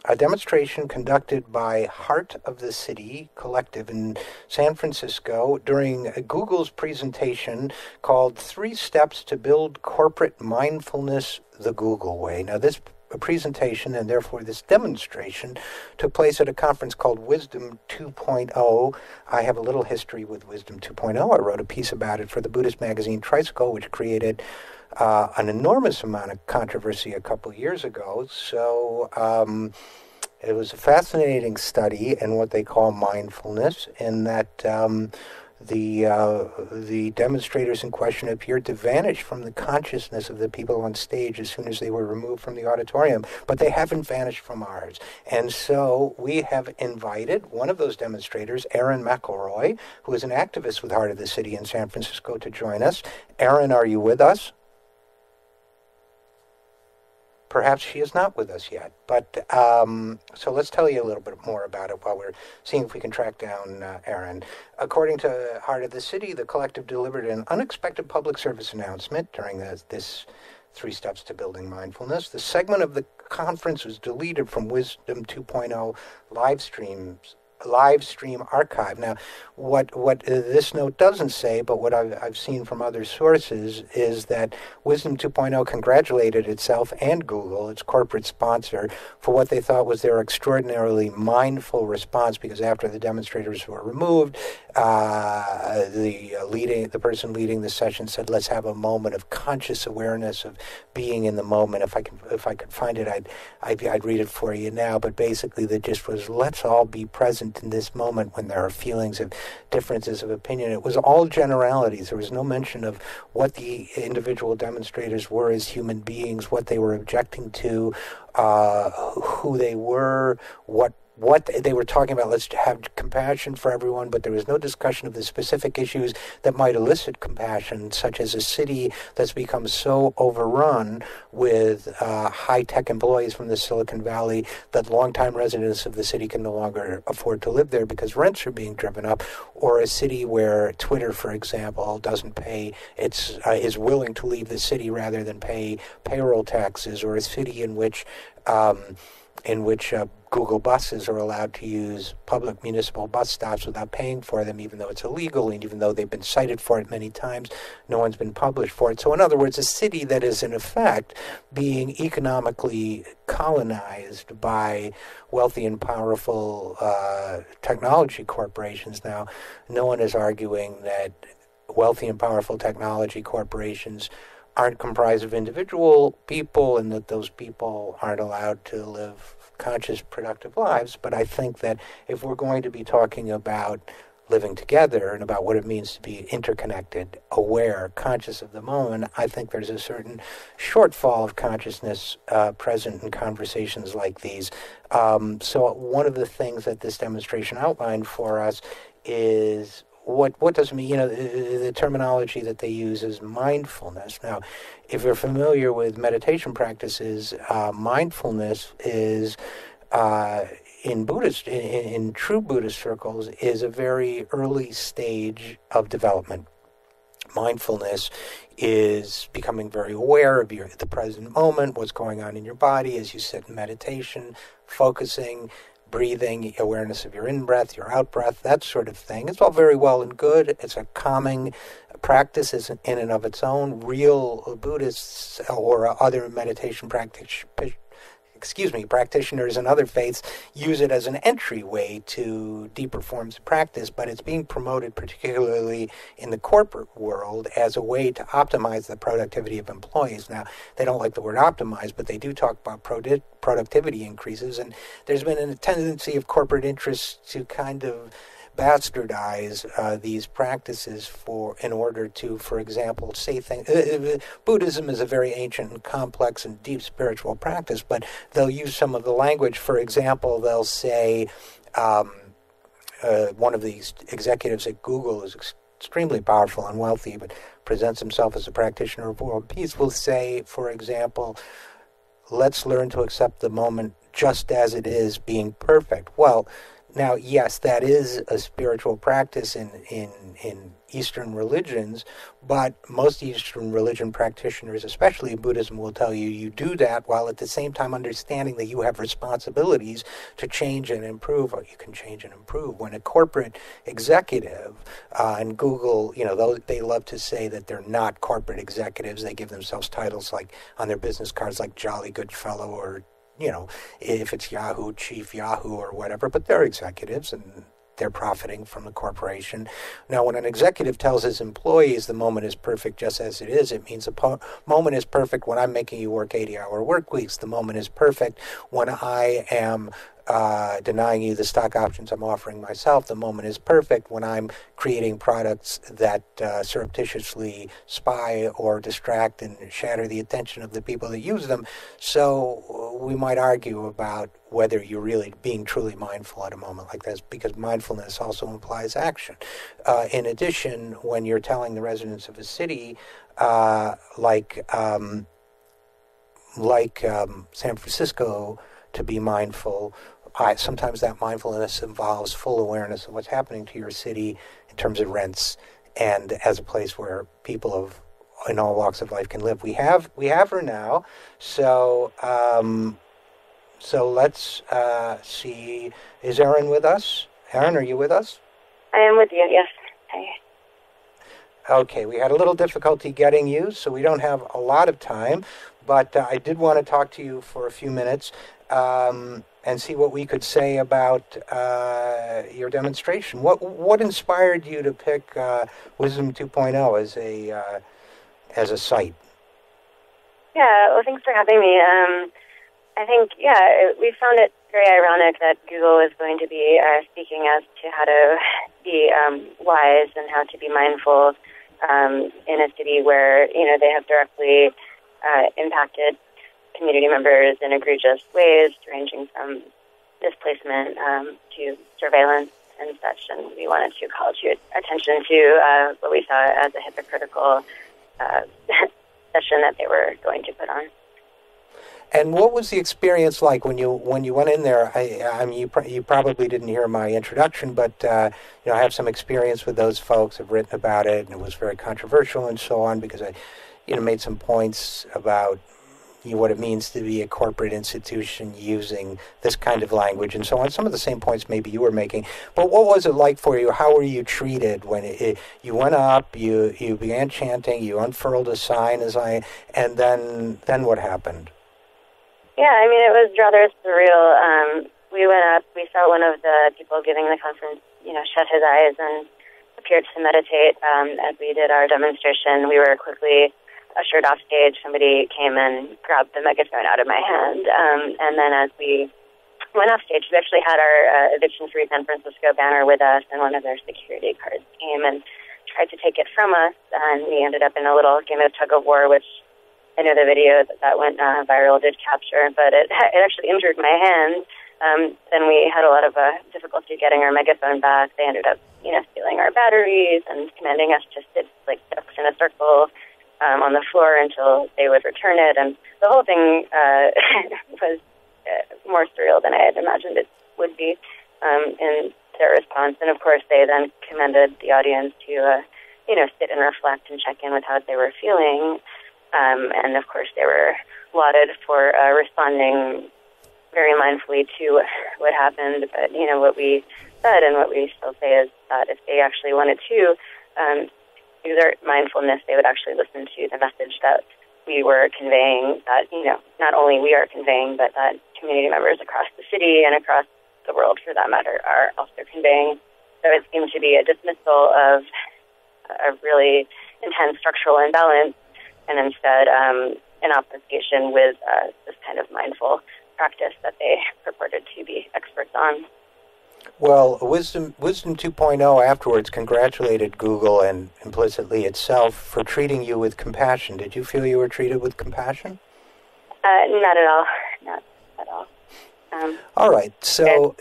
a demonstration conducted by Heart of the City Collective in San Francisco during Google's presentation called 3 Steps to Build Corporate Mindfulness the Google Way. Now, this presentation, and therefore this demonstration, took place at a conference called Wisdom 2.0. I have a little history with Wisdom 2.0. I wrote a piece about it for the Buddhist magazine Tricycle, which created an enormous amount of controversy a couple years ago. So it was a fascinating study in what they call mindfulness, in that the demonstrators in question appeared to vanish from the consciousness of the people on stage as soon as they were removed from the auditorium, but they haven't vanished from ours. And so we have invited one of those demonstrators, Erin McElroy, who is an activist with Heart of the City in San Francisco, to join us. Erin, are you with us? Perhaps she is not with us yet, but so let's tell you a little bit more about it while we're seeing if we can track down Erin. According to Heart of the City, the collective delivered an unexpected public service announcement during this 3 Steps to Building Mindfulness. The segment of the conference was deleted from Wisdom 2.0 live stream archive. Now, what this note doesn't say, but what I've seen from other sources, is that Wisdom 2.0 congratulated itself and Google, its corporate sponsor, for what they thought was their extraordinarily mindful response, because after the demonstrators were removed, the person leading the session said, let's have a moment of conscious awareness of being in the moment. If I could find it, I'd read it for you now, but basically the gist was, let's all be present in this moment when there are feelings of differences of opinion. It was all generalities. There was no mention of what the individual demonstrators were as human beings, what they were objecting to, who they were, what they were talking about. Let's have compassion for everyone, but there was no discussion of the specific issues that might elicit compassion, such as a city that's become so overrun with high-tech employees from the Silicon Valley that longtime residents of the city can no longer afford to live there because rents are being driven up, or a city where Twitter, for example, doesn't pay, is willing to leave the city rather than pay payroll taxes, or a city in which Google buses are allowed to use public municipal bus stops without paying for them, even though it's illegal, and even though they've been cited for it many times, no one's been published for it. So in other words, a city that is in effect being economically colonized by wealthy and powerful technology corporations. Now, no one is arguing that wealthy and powerful technology corporations aren't comprised of individual people and that those people aren't allowed to live conscious, productive lives. But I think that if we're going to be talking about living together and about what it means to be interconnected, aware, conscious of the moment, I think there's a certain shortfall of consciousness present in conversations like these. So one of the things that this demonstration outlined for us is what does it mean? The terminology that they use is mindfulness. Now, if you're familiar with meditation practices, mindfulness is in true Buddhist circles is a very early stage of development. Mindfulness is becoming very aware of the present moment, what's going on in your body as you sit in meditation, focusing, breathing, awareness of your in-breath, your out-breath, that sort of thing. It's all very well and good. It's a calming practice in and of its own. Real Buddhists or other meditation practitioners and other faiths use it as an entryway to deeper forms of practice, but it's being promoted particularly in the corporate world as a way to optimize the productivity of employees. Now, they don't like the word optimize, but they do talk about productivity increases, and there's been a tendency of corporate interests to kind of bastardize these practices in order to, for example, say things. Buddhism is a very ancient and complex and deep spiritual practice, but they'll use some of the language. For example, they'll say one of these executives at Google is extremely powerful and wealthy, but presents himself as a practitioner of world peace, will say, for example, let's learn to accept the moment just as it is, being perfect. Well, now, yes, that is a spiritual practice in Eastern religions, but most Eastern religion practitioners, especially in Buddhism, will tell you you do that while at the same time understanding that you have responsibilities to change and improve, or you can change and improve. When a corporate executive, and Google, they love to say that they're not corporate executives. They give themselves titles like on their business cards like Jolly Good Fellow, or if it's Yahoo, Chief Yahoo or whatever, but they're executives and they're profiting from the corporation. Now, when an executive tells his employees the moment is perfect just as it is, it means the moment is perfect when I'm making you work 80-hour work weeks. The moment is perfect when I am denying you the stock options I'm offering myself. The moment is perfect when I'm creating products that surreptitiously spy or distract and shatter the attention of the people that use them. So we might argue about whether you're really being truly mindful at a moment like this, because mindfulness also implies action. In addition, when you're telling the residents of a city, like San Francisco, to be mindful, sometimes that mindfulness involves full awareness of what's happening to your city in terms of rents and as a place where people in all walks of life can live. We have her now, so let's see. Is Erin with us? Erin, are you with us? I am with you, yes. Hi. Okay, we had a little difficulty getting you, so we don't have a lot of time, but I did want to talk to you for a few minutes and see what we could say about your demonstration. What inspired you to pick Wisdom 2.0 as a site? Yeah, well, thanks for having me. I think, we found it very ironic that Google is going to be speaking as to how to be wise and how to be mindful in a city where, they have directly impacted community members in egregious ways, ranging from displacement to surveillance and such. And we wanted to call attention to what we saw as a hypocritical session that they were going to put on. And what was the experience like when you went in there? I mean, you probably didn't hear my introduction, but I have some experience with those folks. I've written about it, and it was very controversial and so on, because I, made some points about what it means to be a corporate institution using this kind of language and so on. Some of the same points maybe you were making. But what was it like for you? How were you treated when you went up, you began chanting, you unfurled a sign, and then what happened? Yeah, I mean, it was rather surreal. We went up, we saw one of the people giving the conference, shut his eyes and appeared to meditate as we did our demonstration. We were quickly ushered off stage. Somebody came and grabbed the megaphone out of my hand. And then as we went off stage, we actually had our Eviction Free San Francisco banner with us, and one of their security guards came and tried to take it from us. And we ended up in a little game of tug-of-war, which I know the video that went viral did capture, but it actually injured my hand. Then we had a lot of difficulty getting our megaphone back. They ended up, stealing our batteries and commanding us to sit like ducks in a circle on the floor until they would return it. And the whole thing was more surreal than I had imagined it would be in their response. And of course, they then commanded the audience to, sit and reflect and check in with how they were feeling. And of course, they were lauded for responding very mindfully to what happened. But, what we said and what we still say is that if they actually wanted to exert mindfulness, they would actually listen to the message that we were conveying, that, not only we are conveying, but that community members across the city and across the world, for that matter, are also conveying. So it seemed to be a dismissal of a really intense structural imbalance, and instead an obfuscation with this kind of mindful practice that they purported to be experts on. Well, Wisdom 2.0 afterwards congratulated Google and implicitly itself for treating you with compassion. Did you feel you were treated with compassion? Not at all. Not at all. All right. So,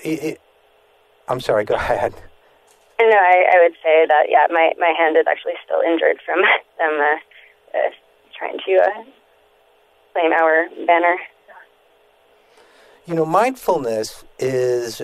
I'm sorry, go ahead. No, I would say that, my hand is actually still injured from them trying to claim our banner. Mindfulness is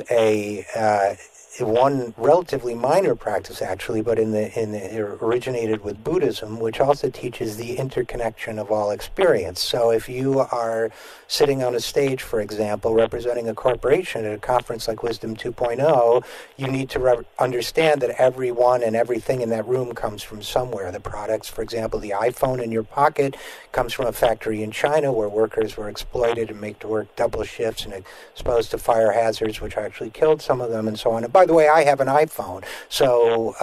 one relatively minor practice, actually, but it originated with Buddhism, which also teaches the interconnection of all experience. So if you are sitting on a stage, for example, representing a corporation at a conference like Wisdom 2.0, you need to understand that everyone and everything in that room comes from somewhere. The products, for example, the iPhone in your pocket comes from a factory in China where workers were exploited and made to work double shifts and exposed to fire hazards, which actually killed some of them, and so on. And by the way, I have an iPhone, so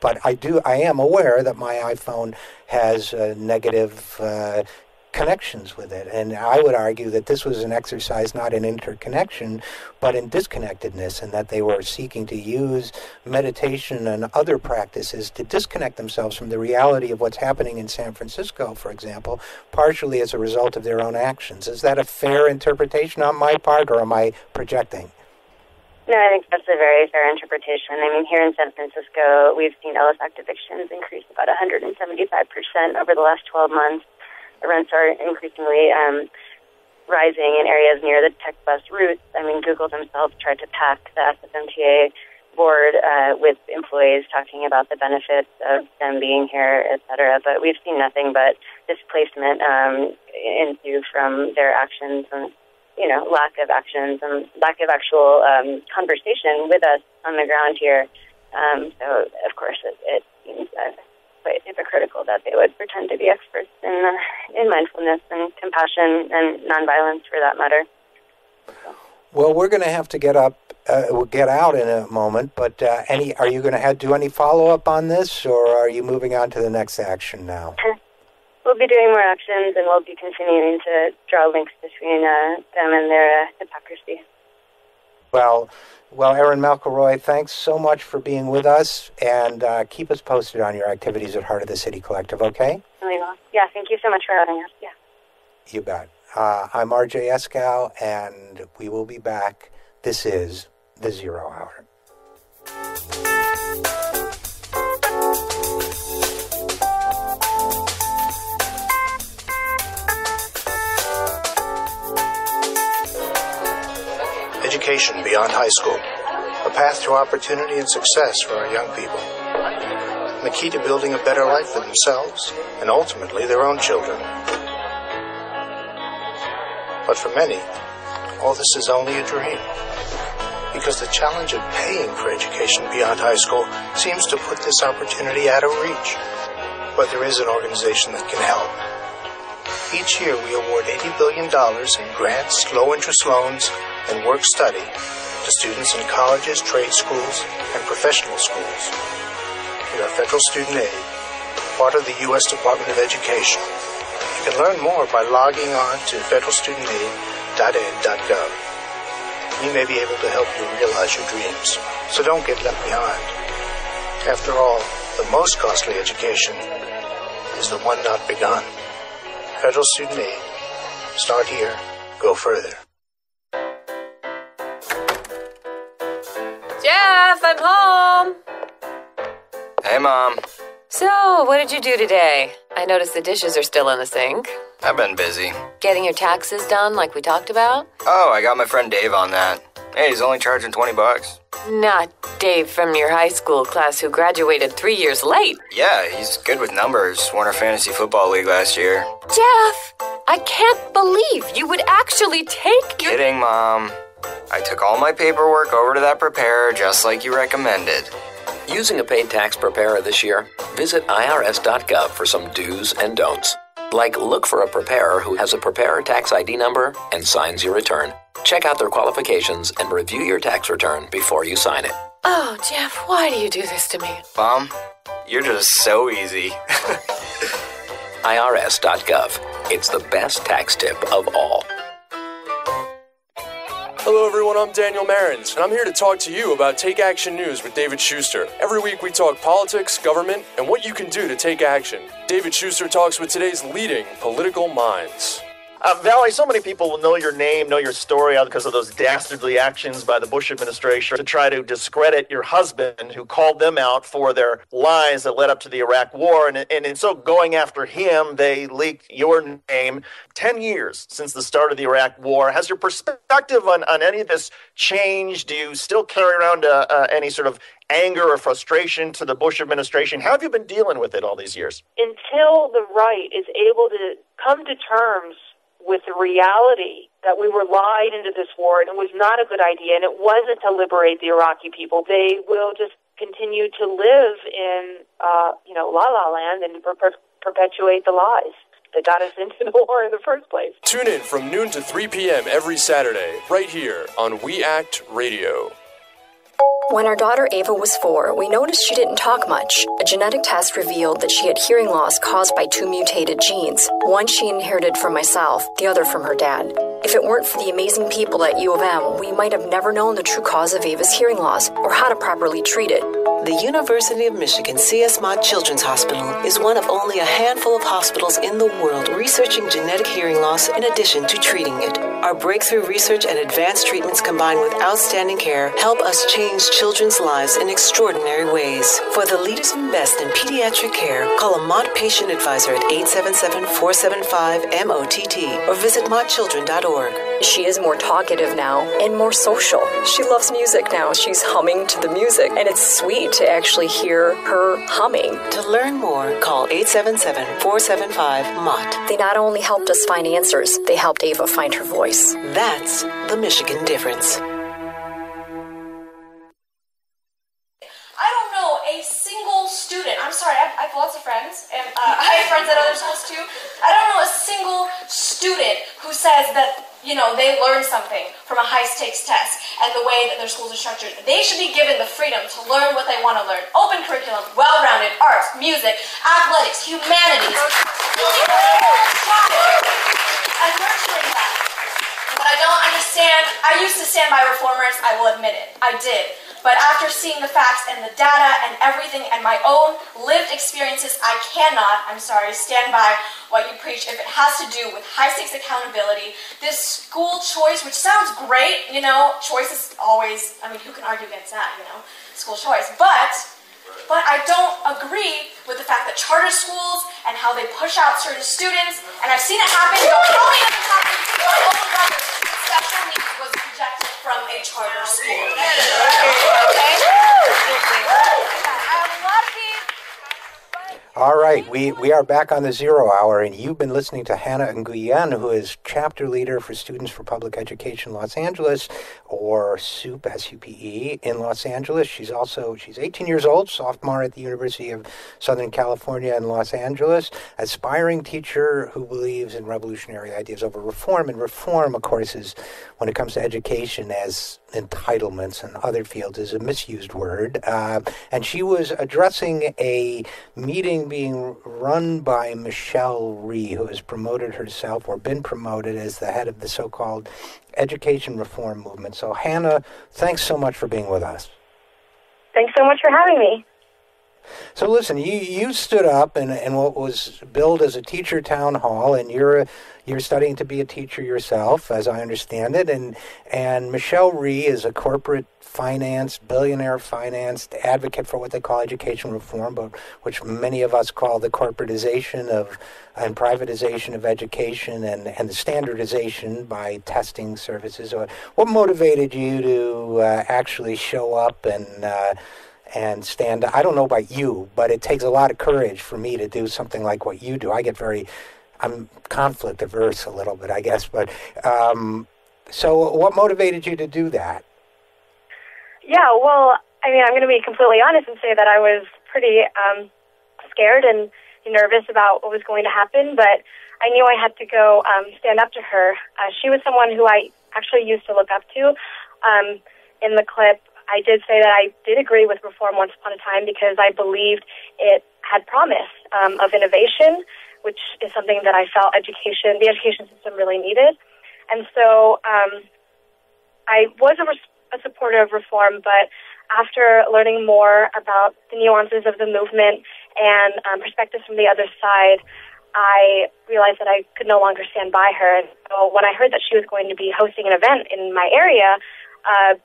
but I am aware that my iPhone has negative connections with it, and I would argue that this was an exercise not in interconnection, but in disconnectedness, and that they were seeking to use meditation and other practices to disconnect themselves from the reality of what's happening in San Francisco, for example, partially as a result of their own actions. Is that a fair interpretation on my part, or am I projecting? No, I think that's a very fair interpretation. I mean, here in San Francisco, we've seen Ellis Act evictions increase about 175% over the last 12 months. The rents are increasingly rising in areas near the tech bus routes. I mean, Google themselves tried to pack the SFMTA board with employees talking about the benefits of them being here, et cetera. But we've seen nothing but displacement ensue from their actions and, lack of actions and lack of actual conversation with us on the ground here. So, of course, it seems quite hypocritical that they would pretend to be experts in mindfulness and compassion and nonviolence, for that matter. Well, we're going to have to get out in a moment, but are you going to do any follow-up on this, or are you moving on to the next action now? We'll be doing more actions, and we'll be continuing to draw links between them and their hypocrisy. Well, Erin McElroy, thanks so much for being with us, and keep us posted on your activities at Heart of the City Collective, okay? Really well. Yeah, thank you so much for having us. Yeah. You bet. I'm RJ Eskow, and we will be back. This is The Zero Hour. Education beyond high school, a path to opportunity and success for our young people, and the key to building a better life for themselves and ultimately their own children. But for many, all this is only a dream, because the challenge of paying for education beyond high school seems to put this opportunity out of reach. But there is an organization that can help. Each year we award $80 billion in grants, low-interest loans, and work-study to students in colleges, trade schools, and professional schools. We are federal student aid, part of the U.S. Department of Education. You can learn more by logging on to federalstudentAid.ed.gov. We may be able to help you realize your dreams, so don't get left behind. After all, the most costly education is the one not begun. Federal Student Aid. Start here, go further. Jeff, I'm home. Hey, Mom. So, what did you do today? I noticed the dishes are still in the sink. I've been busy. Getting your taxes done like we talked about? Oh, I got my friend Dave on that. Hey, he's only charging $20. Not Dave from your high school class who graduated 3 years late. Yeah, he's good with numbers. Won our fantasy football league last year. Jeff, I can't believe you would actually take your... Kidding, Mom. I took all my paperwork over to that preparer just like you recommended. Using a paid tax preparer this year? Visit irs.gov for some do's and don'ts. Like look for a preparer who has a preparer tax ID number and signs your return. Check out their qualifications and review your tax return before you sign it. Oh, Jeff, why do you do this to me? Mom, you're just so easy. irs.gov. It's the best tax tip of all. Hello everyone, I'm Daniel Marins, and I'm here to talk to you about Take Action News with David Schuster. Every week we talk politics, government, and what you can do to take action. David Schuster talks with today's leading political minds. Valerie, so many people will know your name, know your story because of those dastardly actions by the Bush administration to try to discredit your husband, who called them out for their lies that led up to the Iraq War. And in so going after him, they leaked your name. 10 years since the start of the Iraq War. Has your perspective on any of this changed? Do you still carry around any sort of anger or frustration to the Bush administration? How have you been dealing with it all these years? Until the right is able to come to terms with the reality that we were lied into this war and it was not a good idea and it wasn't to liberate the Iraqi people, they will just continue to live in, la-la land and perpetuate the lies that got us into the war in the first place. Tune in from noon to 3 p.m. every Saturday, right here on We Act Radio. When our daughter Ava was 4, we noticed she didn't talk much. A genetic test revealed that she had hearing loss caused by 2 mutated genes. One she inherited from myself, the other from her dad. If it weren't for the amazing people at U of M, we might have never known the true cause of Ava's hearing loss or how to properly treat it. The University of Michigan C.S. Mott Children's Hospital is one of only a handful of hospitals in the world researching genetic hearing loss in addition to treating it. Our breakthrough research and advanced treatments combined with outstanding care help us change children's lives in extraordinary ways. For the latest and best in pediatric care, call a Mott Patient Advisor at 877-475-MOTT or visit mottchildren.org. She is more talkative now and more social. She loves music now. She's humming to the music, and it's sweet to actually hear her humming. To learn more, call 877-475-MOTT. They not only helped us find answers, they helped Ava find her voice. That's the Michigan difference. I don't know a single student. I'm sorry, I have lots of friends, and I have friends at other schools too. I don't know a single student who says that, they learned something from a high-stakes test and the way that their schools are structured. They should be given the freedom to learn what they want to learn. Open curriculum, well-rounded, arts, music, athletics, humanities. And nurturing that. But I don't understand. I used to stand by reformers, I will admit it. I did. But after seeing the facts and the data and everything and my own lived experiences, I cannot, stand by what you preach if it has to do with high-stakes accountability. This school choice, which sounds great, choice is always, who can argue against that, school choice. But I don't agree with the fact that charter schools and how they push out certain students, and I've seen it happen, don't tell me it hasn't happened. My own brother with special needs was rejected from a charter school. Okay? All right, we are back on the 0 Hour, and you've been listening to Hannah Nguyen, who is chapter leader for Students for Public Education Los Angeles, or SUPE, S-U-P-E, in Los Angeles. She's 18 years old, sophomore at the University of Southern California in Los Angeles, aspiring teacher who believes in revolutionary ideas over reform. And reform, of course, is, when it comes to education, as entitlements and other fields, is a misused word. And she was addressing a meeting being run by Michelle Rhee, who has promoted herself or been promoted as the head of the so-called education reform movement. So, Hannah, thanks so much for being with us. Thanks so much for having me. So listen, you stood up in what was billed as a teacher town hall, and you're studying to be a teacher yourself, as I understand it, and Michelle Rhee is a corporate finance, billionaire finance advocate for what they call education reform, but which many of us call the corporatization of and privatization of education and the standardization by testing services. What motivated you to actually show up and stand? I don't know about you, but it takes a lot of courage for me to do something like what you do. I'm conflict averse a little bit, I guess, but So what motivated you to do that? Yeah, well, I mean, I'm going to be completely honest and say that I was pretty scared and nervous about what was going to happen, but I knew I had to go stand up to her. She was someone who I actually used to look up to. In the clip, I did say that I did agree with reform once upon a time because I believed it had promise of innovation, which is something that I felt the education system really needed. And so I was a supporter of reform, but after learning more about the nuances of the movement and perspectives from the other side, I realized that I could no longer stand by her. And so when I heard that she was going to be hosting an event in my area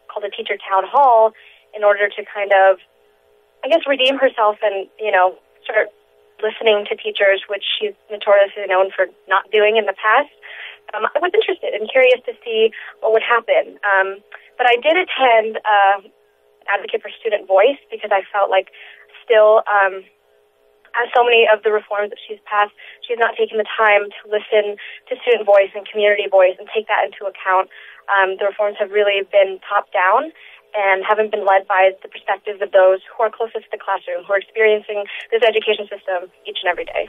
called a teacher town hall in order to kind of, I guess, redeem herself and, start listening to teachers, which she's notoriously known for not doing in the past, I was interested and curious to see what would happen. But I did attend Advocate for Student Voice because I felt like still, as so many of the reforms that she's passed, she's not taking the time to listen to student voice and community voice and take that into account. The reforms have really been top-down and haven't been led by the perspectives of those who are closest to the classroom, who are experiencing this education system each and every day.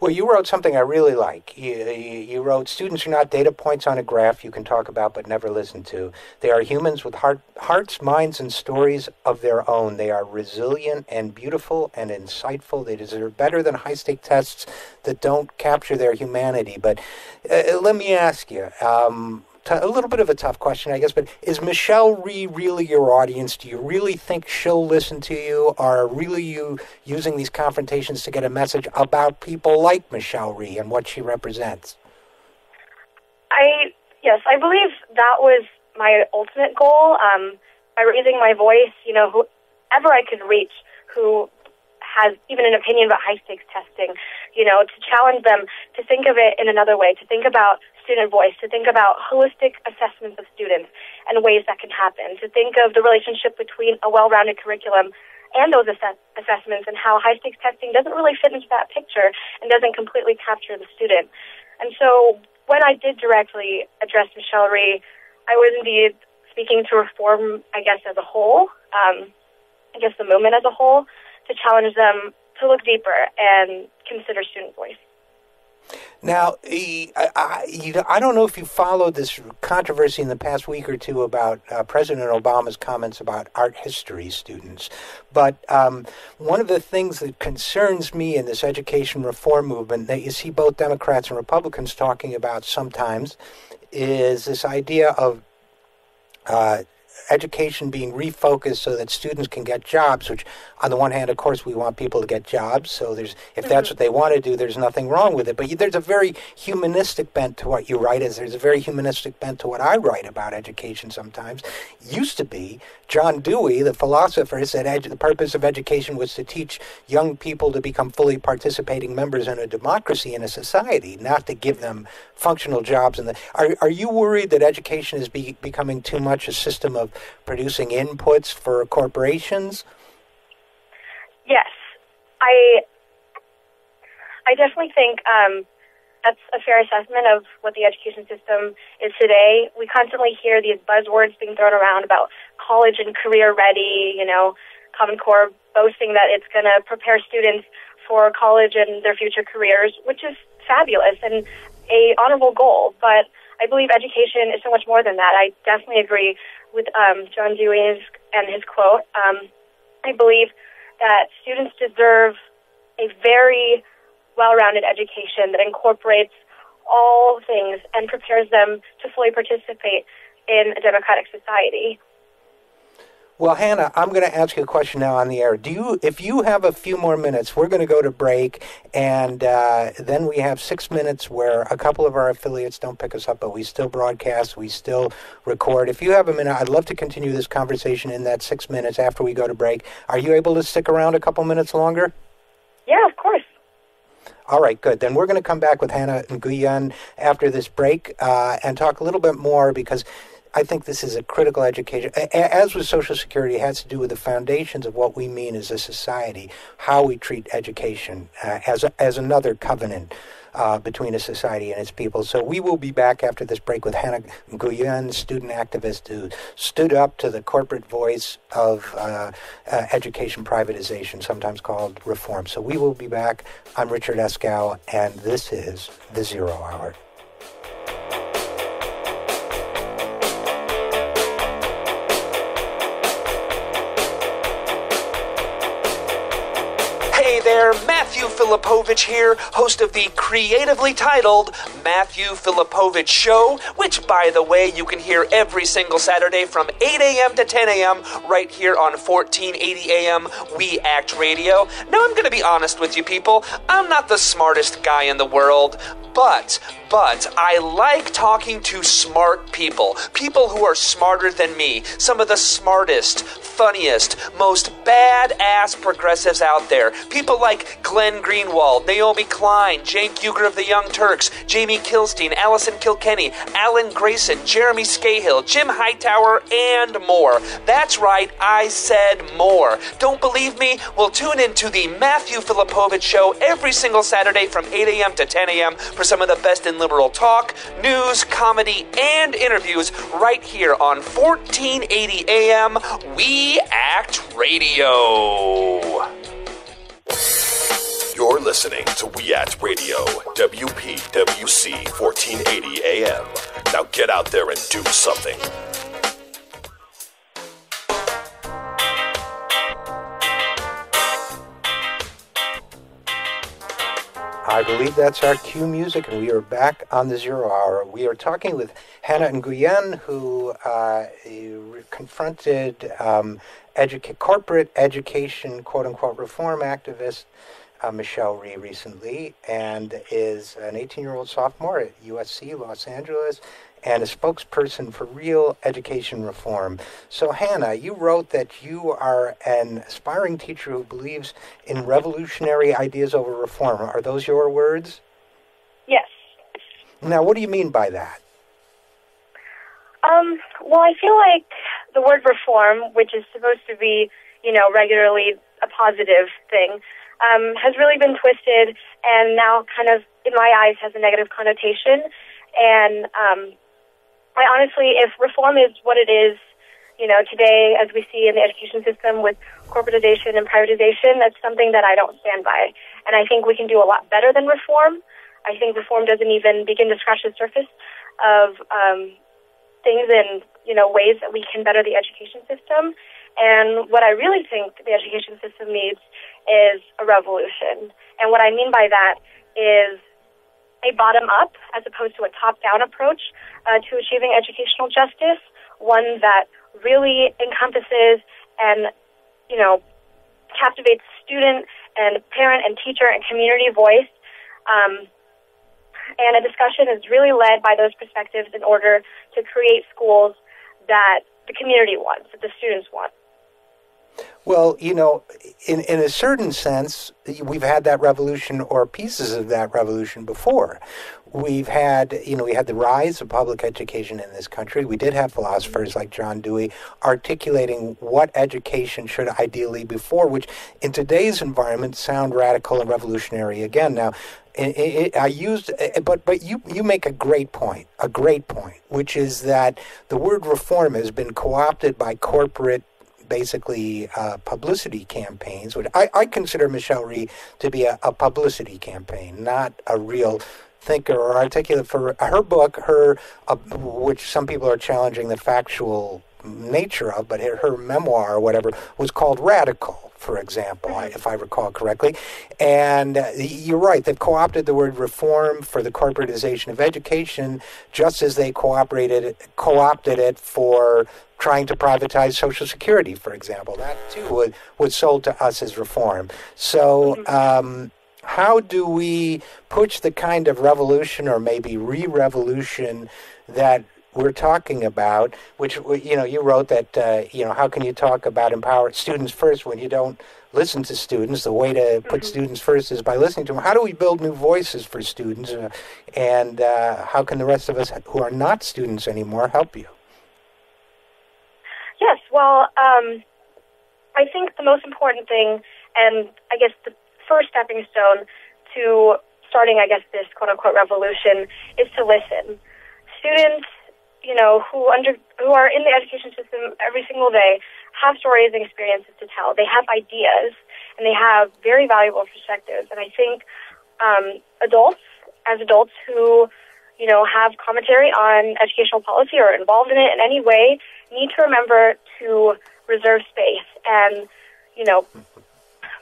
Well, you wrote something I really like. You wrote, students are not data points on a graph you can talk about but never listen to. They are humans with hearts, minds, and stories of their own. They are resilient and beautiful and insightful. They deserve better than high-stake tests that don't capture their humanity. But let me ask you, a little bit of a tough question, I guess, but is Michelle Rhee really your audience? Do you really think she'll listen to you? Or are really you using these confrontations to get a message about people like Michelle Rhee and what she represents? Yes, I believe that was my ultimate goal. By raising my voice, whoever I could reach who has even an opinion about high-stakes testing, to challenge them to think of it in another way, to think about student voice, to think about holistic assessments of students and ways that can happen, to think of the relationship between a well-rounded curriculum and those assessments and how high-stakes testing doesn't really fit into that picture and doesn't completely capture the student. And so when I did directly address Michelle Rhee, I was indeed speaking to reform, I guess, as a whole, the movement as a whole, to challenge them to look deeper and consider student voice. Now, I don't know if you followed this controversy in the past week or two about President Obama's comments about art history students, but one of the things that concerns me in this education reform movement that you see both Democrats and Republicans talking about sometimes is this idea of education being refocused so that students can get jobs, which on the one hand, of course, we want people to get jobs. So if that's what they want to do, there's nothing wrong with it. But there's a very humanistic bent to what you write, as there's a very humanistic bent to what I write about education sometimes. Used to be, John Dewey, the philosopher, said the purpose of education was to teach young people to become fully participating members in a democracy, in a society, not to give them functional jobs. Are you worried that education is becoming too much a system of producing inputs for corporations? Yes. I definitely think that's a fair assessment of what the education system is today. We constantly hear these buzzwords being thrown around about college and career ready, Common Core boasting that it's going to prepare students for college and their future careers, which is fabulous and a honorable goal. But I believe education is so much more than that. I definitely agree with John Dewey and his quote. I believe that students deserve a very well-rounded education that incorporates all things and prepares them to fully participate in a democratic society. Well, Hannah, I'm going to ask you a question now on the air. If you have a few more minutes, we're going to go to break, and then we have 6 minutes where a couple of our affiliates don't pick us up, but we still broadcast, we still record. If you have a minute, I'd love to continue this conversation in that 6 minutes after we go to break. Are you able to stick around a couple minutes longer? Yeah, of course. All right, good. Then we're going to come back with Hannah Nguyen after this break and talk a little bit more, because I think this is a critical education. As with Social Security, it has to do with the foundations of what we mean as a society, how we treat education as another covenant between a society and its people. So we will be back after this break with Hannah Nguyen, student activist who stood up to the corporate voice of education privatization, sometimes called reform. So we will be back. I'm Richard Eskow, and this is The Zero Hour. Hey there, Matthew Filipovich here, host of the creatively titled Matthew Filipovich Show, which, by the way, you can hear every single Saturday from 8 a.m. to 10 a.m. right here on 1480 a.m. We Act Radio. Now, I'm going to be honest with you people, I'm not the smartest guy in the world, but I like talking to smart people who are smarter than me, some of the smartest, funniest, most badass progressives out there. People like Glenn Greenwald, Naomi Klein, Cenk Uygur of the Young Turks, Jamie Kilstein, Allison Kilkenny, Alan Grayson, Jeremy Scahill, Jim Hightower, and more. That's right, I said more. Don't believe me? Well, tune in to the Matthew Filipovich Show every single Saturday from 8 a.m. to 10 a.m. for some of the best in liberal talk, news, comedy, and interviews right here on 1480 AM We Act Radio. You're listening to We Act Radio, WPWC 1480 AM. Now get out there and do something. I believe that's our cue music, and we are back on the Zero Hour. We are talking with Hannah Nguyen, who confronted corporate education, quote-unquote, reform activist Michelle Rhee recently, and is an 18-year-old sophomore at USC Los Angeles and a spokesperson for real education reform. So, Hannah, you wrote that you are an aspiring teacher who believes in revolutionary ideas over reform. Are those your words? Yes. Now, what do you mean by that? Well, I feel like the word reform, which is supposed to be, regularly a positive thing, has really been twisted and now kind of, in my eyes, has a negative connotation. And I honestly, if reform is what it is, today, as we see in the education system with corporatization and privatization, that's something that I don't stand by. And I think we can do a lot better than reform. I think reform doesn't even begin to scratch the surface of things and, ways that we can better the education system. And what I really think the education system needs is a revolution. And what I mean by that is a bottom-up as opposed to a top-down approach to achieving educational justice, one that really encompasses and, captivates student and parent and teacher and community voice. And a discussion is really led by those perspectives in order to create schools that the community wants, that the students want. Well, in a certain sense, we've had that revolution or pieces of that revolution before. We've had, we had the rise of public education in this country. We did have philosophers like John Dewey articulating what education should ideally be for, which in today's environment sound radical and revolutionary again. Now, but you make a great point, which is that the word reform has been co-opted by corporate, basically publicity campaigns, which I consider Michelle Rhee to be a publicity campaign, not a real thinker or articulate. For her book, which some people are challenging the factual nature of, but her memoir or whatever was called Radical, for example, if I recall correctly. And you're right, they've co-opted the word reform for the corporatization of education, just as they co-opted it for trying to privatize Social Security, for example. That, too, was sold to us as reform. So how do we push the kind of revolution or maybe re-revolution that we're talking about, which, you wrote that, how can you talk about empower students first when you don't listen to students? The way to put students first is by listening to them. How do we build new voices for students? And how can the rest of us who are not students anymore help you? Yes, well, I think the most important thing, and I guess the first stepping stone to starting, I guess, this quote-unquote revolution is to listen. Students, who are in the education system every single day have stories and experiences to tell. They have ideas, and they have very valuable perspectives. And I think adults who, have commentary on educational policy or are involved in it in any way need to remember to reserve space and,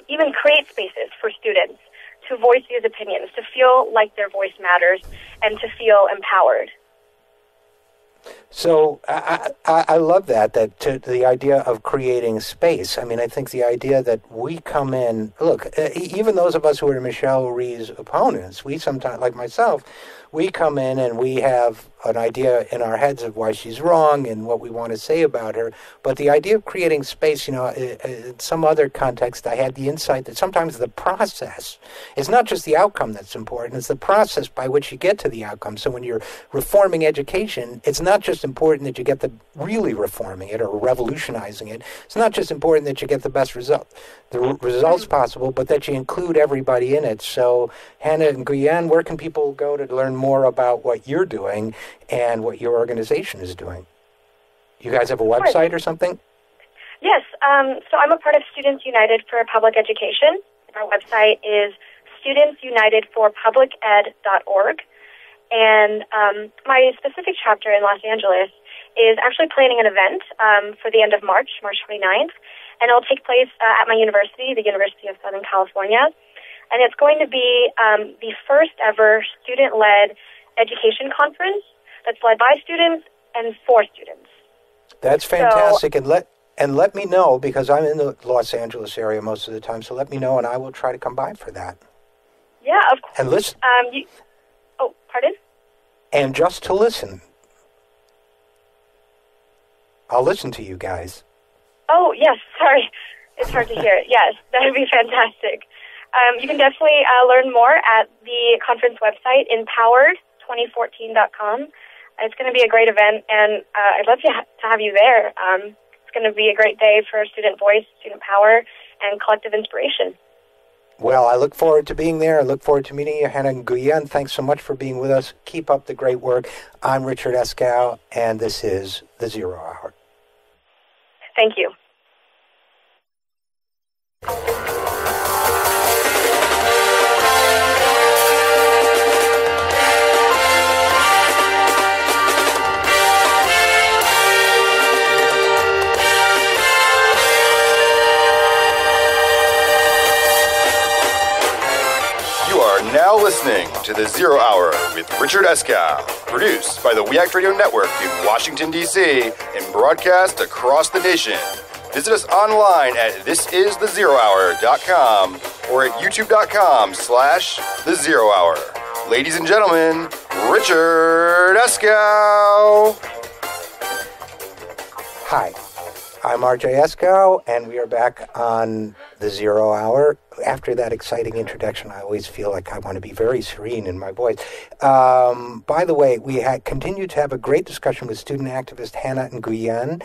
even create spaces for students to voice these opinions, to feel like their voice matters, and to feel empowered. So I love that the idea of creating space. I mean, I think the idea that we come in, look, even those of us who are Michelle Rhee's opponents, we sometimes, like myself, we come in and we have an idea in our heads of why she's wrong and what we want to say about her. But the idea of creating space, in some other context, I had the insight that sometimes the process is not just the outcome that's important, it's the process by which you get to the outcome. So when you're reforming education, it's not just important that you get the really reforming it or revolutionizing it. It's not just important that you get the best results possible, but that you include everybody in it. So Hannah and Guyenne, where can people go to learn more about what you're doing and what your organization is doing? You guys have a website or something? Yes. So I'm a part of Students United for Public Education. Our website is studentsunitedforpubliced.org. And my specific chapter in Los Angeles is actually planning an event for the end of March 29th. And it'll take place at my university, the University of Southern California. And it's going to be the first ever student-led education conference that's led by students and for students. That's fantastic. So, and let me know, because I'm in the Los Angeles area most of the time, so let me know and I will try to come by for that. Yeah, of course. And listen. Pardon? And just to listen. I'll listen to you guys. Oh, yes. Sorry. It's hard to hear. Yes, that would be fantastic. You can definitely learn more at the conference website, empowered2014.com. It's going to be a great event, and I'd love to have you there. It's going to be a great day for student voice, student power, and collective inspiration. Well, I look forward to being there. I look forward to meeting you, Hannah and Guyenne. Thanks so much for being with us. Keep up the great work. I'm Richard Eskow, and this is The Zero Hour. Thank you. Now listening to The Zero Hour with Richard Eskow, produced by the We Act Radio Network in Washington, D.C., and broadcast across the nation. Visit us online at thisisthezerohour.com or at youtube.com/The Zero Hour. Ladies and gentlemen, Richard Eskow. Hi, I'm RJ Eskow, and we are back on The Zero Hour. After that exciting introduction, I always feel like I want to be very serene in my voice. By the way, we continued to have a great discussion with student activist Hannah and Guyenne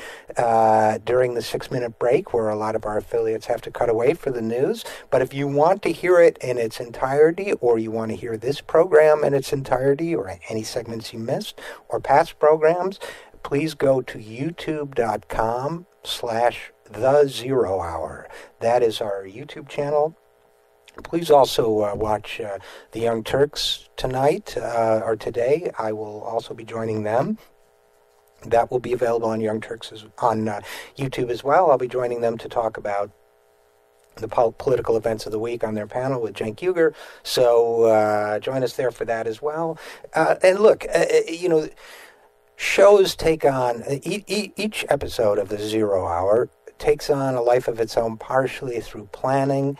during the 6-minute break, where a lot of our affiliates have to cut away for the news. But if you want to hear it in its entirety, or you want to hear this program in its entirety, or any segments you missed, or past programs, please go to youtube.com/The Zero Hour. That is our YouTube channel. Please also watch the Young Turks tonight or today. I will also be joining them. That will be available on Young Turks on YouTube as well. I'll be joining them to talk about the political events of the week on their panel with Cenk Uygur. So join us there for that as well. And look, shows take on, each episode of The Zero Hour takes on a life of its own, partially through planning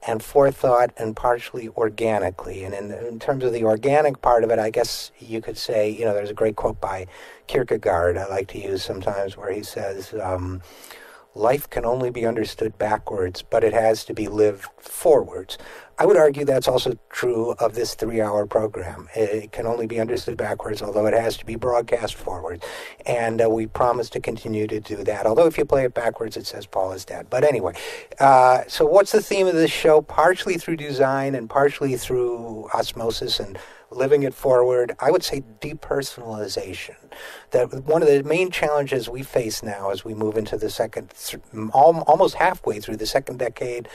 and forethought, and partially organically. And in terms of the organic part of it, I guess you could say, there's a great quote by Kierkegaard I like to use sometimes, where he says, life can only be understood backwards, but it has to be lived forwards. I would argue that's also true of this 3-hour program. It can only be understood backwards, although it has to be broadcast forward. And we promise to continue to do that. Although if you play it backwards, it says Paul is dead. But anyway, so what's the theme of this show? Partially through design and partially through osmosis and living it forward, I would say depersonalization. That one of the main challenges we face now as we move into the almost halfway through the second decade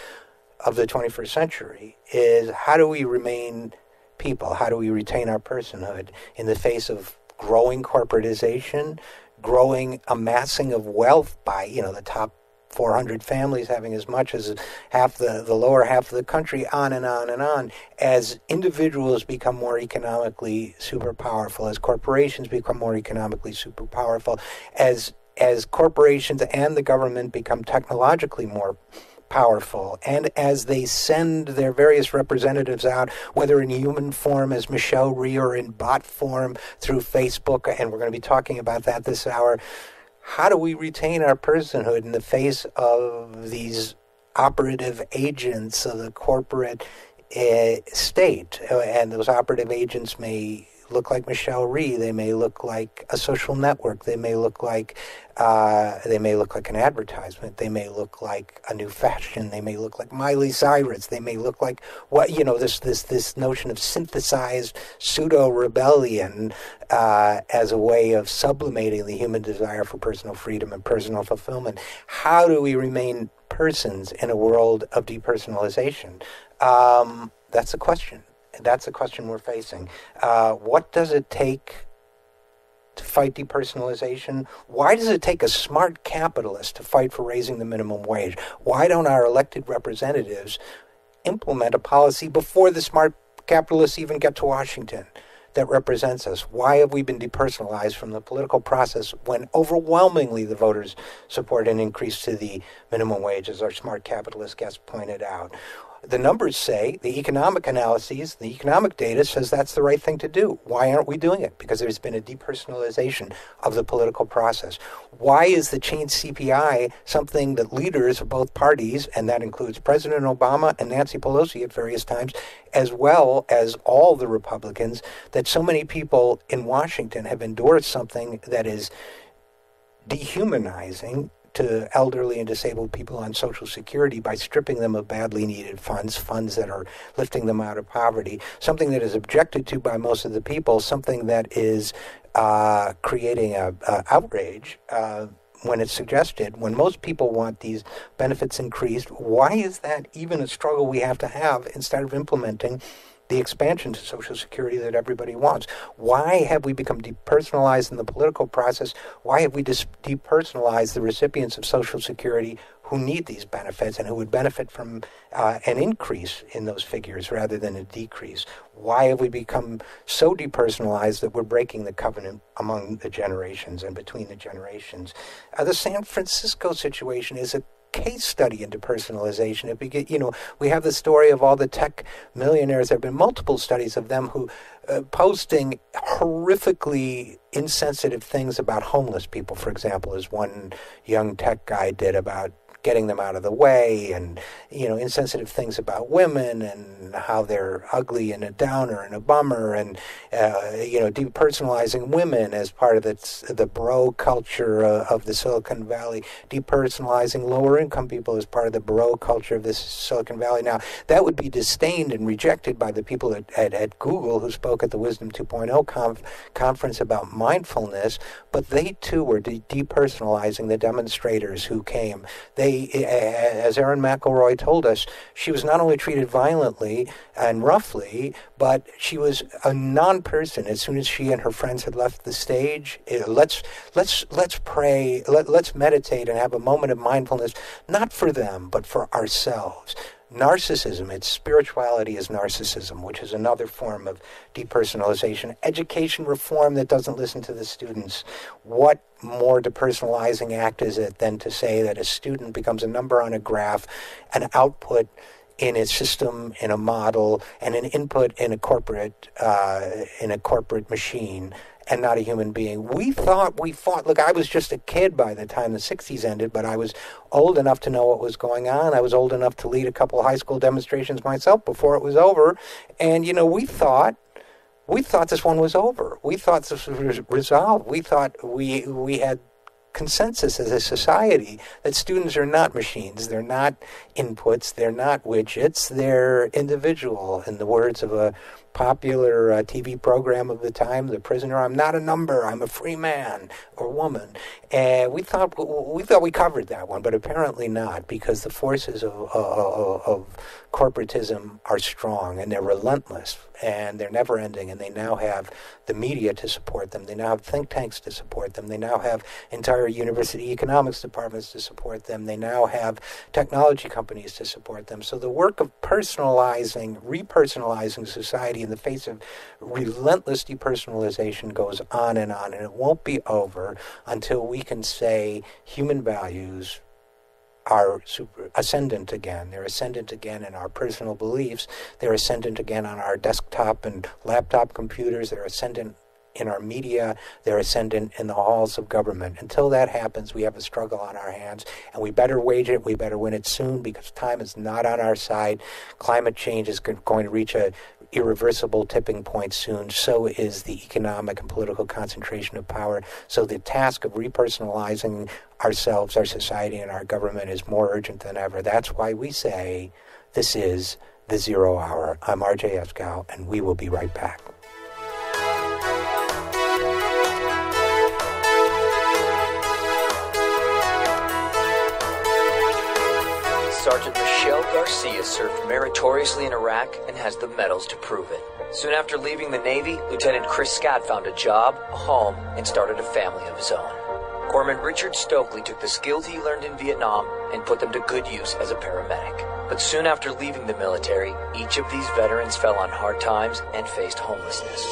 of the 21st century is how do we remain people? How do we retain our personhood in the face of growing corporatization, growing amassing of wealth by, the top 400 families having as much as half the lower half of the country, on and on and on. As individuals become more economically super powerful, as corporations become more economically super powerful, as corporations and the government become technologically more powerful, and as they send their various representatives out, whether in human form as Michelle Rhee or in bot form through Facebook, and we're going to be talking about that this hour, how do we retain our personhood in the face of these operative agents of the corporate state? And those operative agents may look like Michelle Rhee. They may look like a social network. They may look like an advertisement. They may look like a new fashion. They may look like Miley Cyrus. They may look like this notion of synthesized pseudo rebellion as a way of sublimating the human desire for personal freedom and personal fulfillment. How do we remain persons in a world of depersonalization? That's a question. That's the question we're facing. What does it take to fight depersonalization? Why does it take a smart capitalist to fight for raising the minimum wage? Why don't our elected representatives implement a policy before the smart capitalists even get to Washington that represents us? Why have we been depersonalized from the political process when overwhelmingly the voters support an increase to the minimum wage, as our smart capitalist guest pointed out? The numbers say, the economic analyses, the economic data says that's the right thing to do. Why aren't we doing it? Because there's been a depersonalization of the political process. Why is the changed CPI something that leaders of both parties, and that includes President Obama and Nancy Pelosi at various times, as well as all the Republicans, that so many people in Washington have endorsed something that is dehumanizing to elderly and disabled people on Social Security by stripping them of badly needed funds that are lifting them out of poverty, something that is objected to by most of the people, something that is creating outrage when it's suggested. When most people want these benefits increased, why is that even a struggle we have to have instead of implementing the expansion to Social Security that everybody wants? Why have we become depersonalized in the political process? Why have we depersonalized the recipients of Social Security who need these benefits and who would benefit from an increase in those figures rather than a decrease? Why have we become so depersonalized that we're breaking the covenant among the generations and between the generations? The San Francisco situation is a case study into personalization. We have the story of all the tech millionaires. There have been multiple studies of them who posting horrifically insensitive things about homeless people, for example, as one young tech guy did, about getting them out of the way, and insensitive things about women and how they're ugly and a downer and a bummer, and depersonalizing women as part of the bro culture of the Silicon Valley, depersonalizing lower income people as part of the bro culture of this Silicon Valley. Now, that would be disdained and rejected by the people at Google who spoke at the Wisdom 2.0 conference about mindfulness, but they too were depersonalizing the demonstrators who came. As Erin McElroy told us, she was not only treated violently and roughly, but she was a non-person as soon as she and her friends had left the stage. Let's pray, let's meditate and have a moment of mindfulness, not for them, but for ourselves. Narcissism, its spirituality is narcissism, which is another form of depersonalization. Education reform that doesn't listen to the students. What more depersonalizing act is it than to say that a student becomes a number on a graph, an output in a system, in a model, and an input in a corporate machine, and not a human being. We thought we fought. Look, I was just a kid by the time the 60s ended, but I was old enough to know what was going on. I was old enough to lead a couple of high school demonstrations myself before it was over. And, we thought this one was over. We thought this was resolved. We thought we had consensus as a society that students are not machines. They're not inputs. They're not widgets. They're individual. In the words of a popular TV program of the time, The Prisoner, I'm not a number. I'm a free man or woman. And we thought we covered that one, but apparently not, because the forces of corporatism are strong, and they're relentless, and they're never ending, and they now have the media to support them. They now have think tanks to support them. They now have entire university economics departments to support them. They now have technology companies to support them. So the work of repersonalizing society in the face of relentless depersonalization goes on, and it won't be over until we can say human values are ascendant again. They're ascendant again in our personal beliefs. They're ascendant again on our desktop and laptop computers. They're ascendant in our media. They're ascendant in the halls of government. Until that happens, we have a struggle on our hands, and we better wage it. We better win it soon, because time is not on our side. Climate change is going to reach a irreversible tipping point soon. So is the economic and political concentration of power. So the task of repersonalizing ourselves, our society, and our government is more urgent than ever. That's why we say this is the Zero Hour. I'm RJ Eskow, and we will be right back. Sergeant Michelle Garcia served meritoriously in Iraq and has the medals to prove it. Soon after leaving the Navy, Lieutenant Chris Scott found a job, a home, and started a family of his own. Corpsman Richard Stokely took the skills he learned in Vietnam and put them to good use as a paramedic. But soon after leaving the military, each of these veterans fell on hard times and faced homelessness.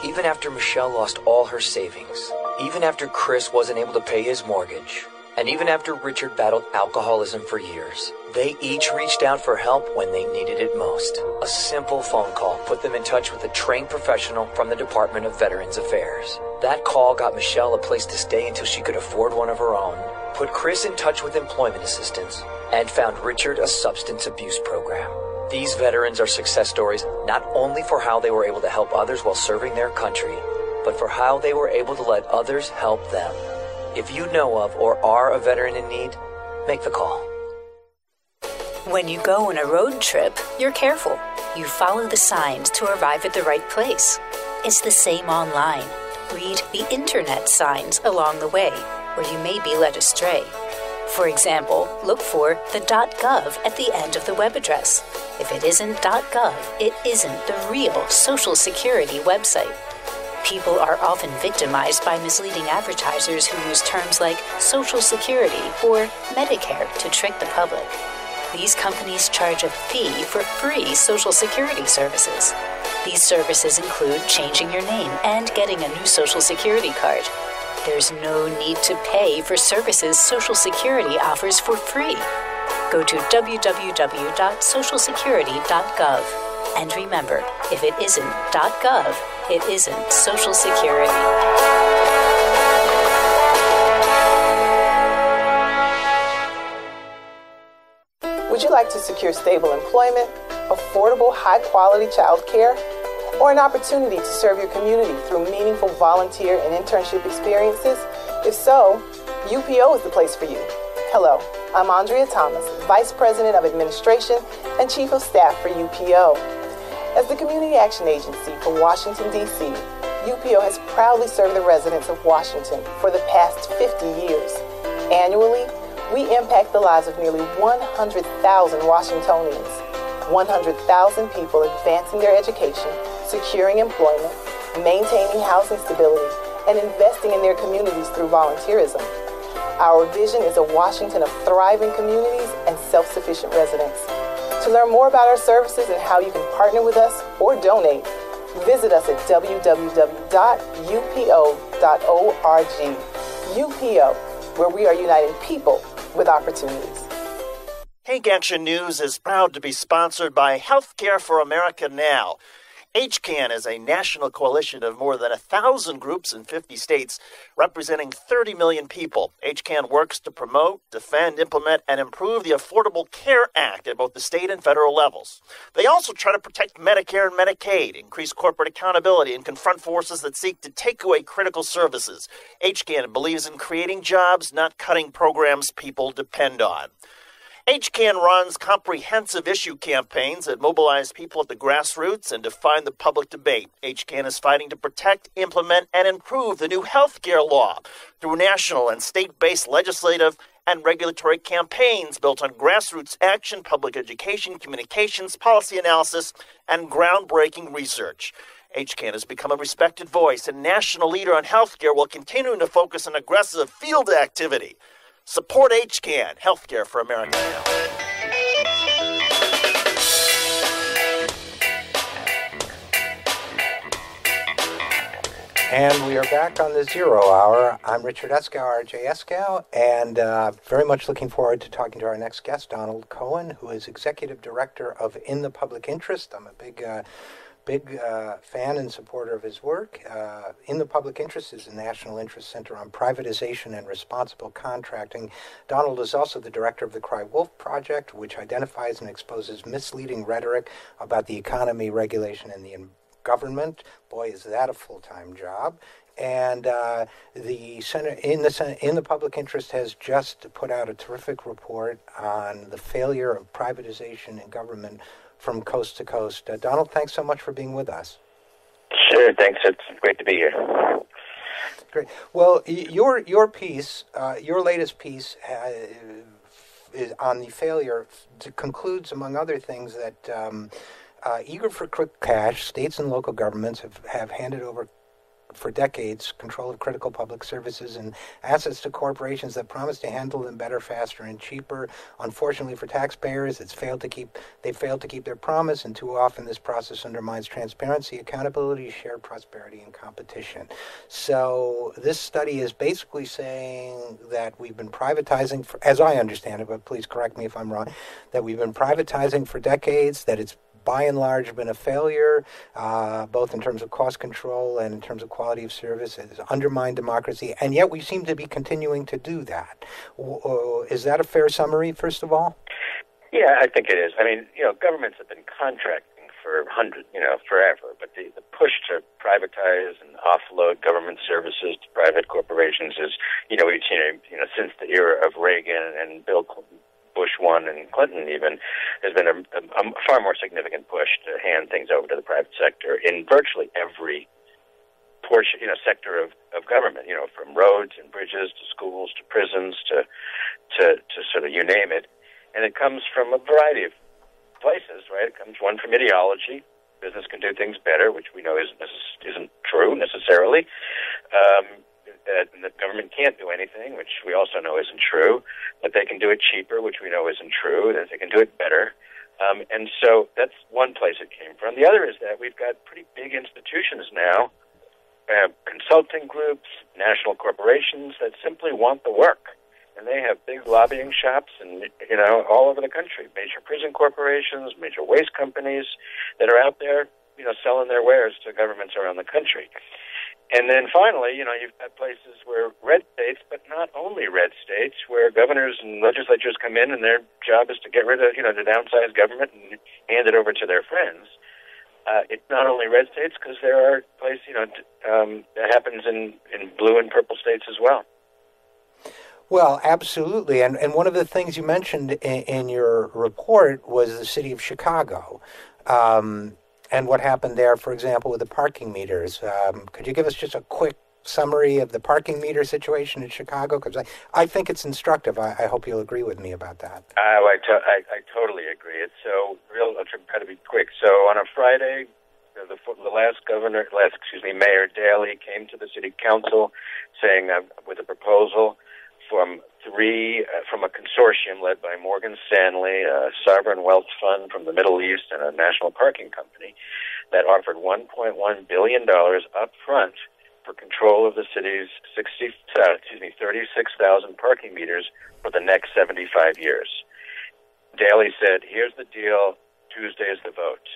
Even after Michelle lost all her savings, even after Chris wasn't able to pay his mortgage, and even after Richard battled alcoholism for years, they each reached out for help when they needed it most. A simple phone call put them in touch with a trained professional from the Department of Veterans Affairs. That call got Michelle a place to stay until she could afford one of her own, put Chris in touch with employment assistance, and found Richard a substance abuse program. These veterans are success stories not only for how they were able to help others while serving their country, but for how they were able to let others help them. If you know of or are a veteran in need, make the call. When you go on a road trip, you're careful. You follow the signs to arrive at the right place. It's the same online. Read the internet signs along the way, or you may be led astray. For example, look for the .gov at the end of the web address. If it isn't .gov, it isn't the real Social Security website. People are often victimized by misleading advertisers who use terms like Social Security or Medicare to trick the public. These companies charge a fee for free Social Security services. These services include changing your name and getting a new Social Security card. There's no need to pay for services Social Security offers for free. Go to www.socialsecurity.gov. And remember, if it isn't .gov, it isn't Social Security. Would you like to secure stable employment, affordable, high-quality child care, or an opportunity to serve your community through meaningful volunteer and internship experiences? If so, UPO is the place for you. Hello, I'm Andrea Thomas, Vice President of Administration and Chief of Staff for UPO. As the Community Action Agency for Washington, D.C., UPO has proudly served the residents of Washington for the past 50 years. Annually, we impact the lives of nearly 100,000 Washingtonians, 100,000 people advancing their education, securing employment, maintaining housing stability, and investing in their communities through volunteerism. Our vision is a Washington of thriving communities and self-sufficient residents. To learn more about our services and how you can partner with us or donate, visit us at www.upo.org. UPO, where we are uniting people with opportunities. Take Action News is proud to be sponsored by Healthcare for America Now. HCAN is a national coalition of more than 1,000 groups in 50 states, representing 30 million people. HCAN works to promote, defend, implement, and improve the Affordable Care Act at both the state and federal levels. They also try to protect Medicare and Medicaid, increase corporate accountability, and confront forces that seek to take away critical services. HCAN believes in creating jobs, not cutting programs people depend on. HCAN runs comprehensive issue campaigns that mobilize people at the grassroots and define the public debate. HCAN is fighting to protect, implement, and improve the new health care law through national and state-based legislative and regulatory campaigns built on grassroots action, public education, communications, policy analysis, and groundbreaking research. HCAN has become a respected voice and national leader on healthcare while continuing to focus on aggressive field activity. Support HCAN, Healthcare for America Now. And we are back on the Zero Hour. I'm Richard Eskow, RJ Eskow, and very much looking forward to talking to our next guest, Donald Cohen, who is Executive Director of In the Public Interest. I'm a big fan and supporter of his work. In the Public Interest is a national interest center on privatization and responsible contracting. Donald is also the director of the Cry Wolf Project, which identifies and exposes misleading rhetoric about the economy, regulation, and the government. Boy, is that a full-time job. And the Center in the Public Interest has just put out a terrific report on the failure of privatization in government from coast to coast. Donald, thanks so much for being with us. Sure, thanks. It's great to be here. Great. Well, your piece, your latest piece, is on the failure. Concludes, among other things, that eager for quick cash, states and local governments have handed over for decades control of critical public services and assets to corporations that promise to handle them better, faster, and cheaper. Unfortunately for taxpayers, they've failed to keep their promise, and too often this process undermines transparency, accountability, shared prosperity, and competition. So this study is basically saying that we've been privatizing, as I understand it, but please correct me if I'm wrong, that we've been privatizing for decades, that it's by and large been a failure, both in terms of cost control and in terms of quality of service. It has undermined democracy, and yet we seem to be continuing to do that. Is that a fair summary, first of all? Yeah, I think it is. I mean, governments have been contracting for forever, but the push to privatize and offload government services to private corporations is, we've seen it, since the era of Reagan and Bill Clinton, Bush 1 and Clinton even, there's been a far more significant push to hand things over to the private sector in virtually every portion, sector of government, from roads and bridges to schools to prisons to sort of you name it. And it comes from a variety of places, right? It comes one from ideology. Business can do things better, which we know isn't true necessarily. That the government can't do anything, which we also know isn't true, that they can do it cheaper, which we know isn't true, that they can do it better. And so that's one place it came from. The other is that we've got pretty big institutions now, consulting groups, national corporations that simply want the work. And they have big lobbying shops and, all over the country, major prison corporations, major waste companies that are out there, selling their wares to governments around the country. And then finally, you've got places where red states, but not only red states, where governors and legislatures come in and their job is to get rid of, to downsize government and hand it over to their friends. It's not only red states, because there are places, that happens in blue and purple states as well. Well, absolutely. And one of the things you mentioned in your report was the city of Chicago. And what happened there, for example, with the parking meters. Could you give us just a quick summary of the parking meter situation in Chicago? Because I think it's instructive. I hope you'll agree with me about that. I totally agree. It's so real. I'll try to be quick. So on a Friday, the Mayor Daley came to the city council saying with a proposal from a consortium led by Morgan Stanley, a sovereign wealth fund from the Middle East, and a national parking company that offered $1.1 billion up front for control of the city's 36,000 parking meters for the next 75 years. Daley said, here's the deal, Tuesday is the vote.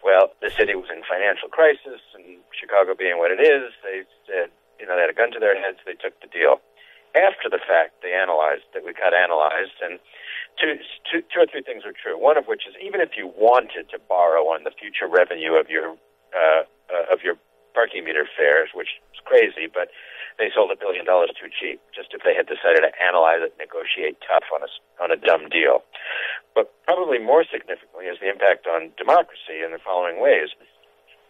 Well, the city was in financial crisis, and Chicago being what it is, they said, they had a gun to their heads, they took the deal. After the fact, we got analyzed, and two or three things were true. One of which is, even if you wanted to borrow on the future revenue of your parking meter fares, which is crazy, but they sold $1 billion too cheap, just if they had decided to analyze it, negotiate tough on a dumb deal. But probably more significantly is the impact on democracy in the following ways.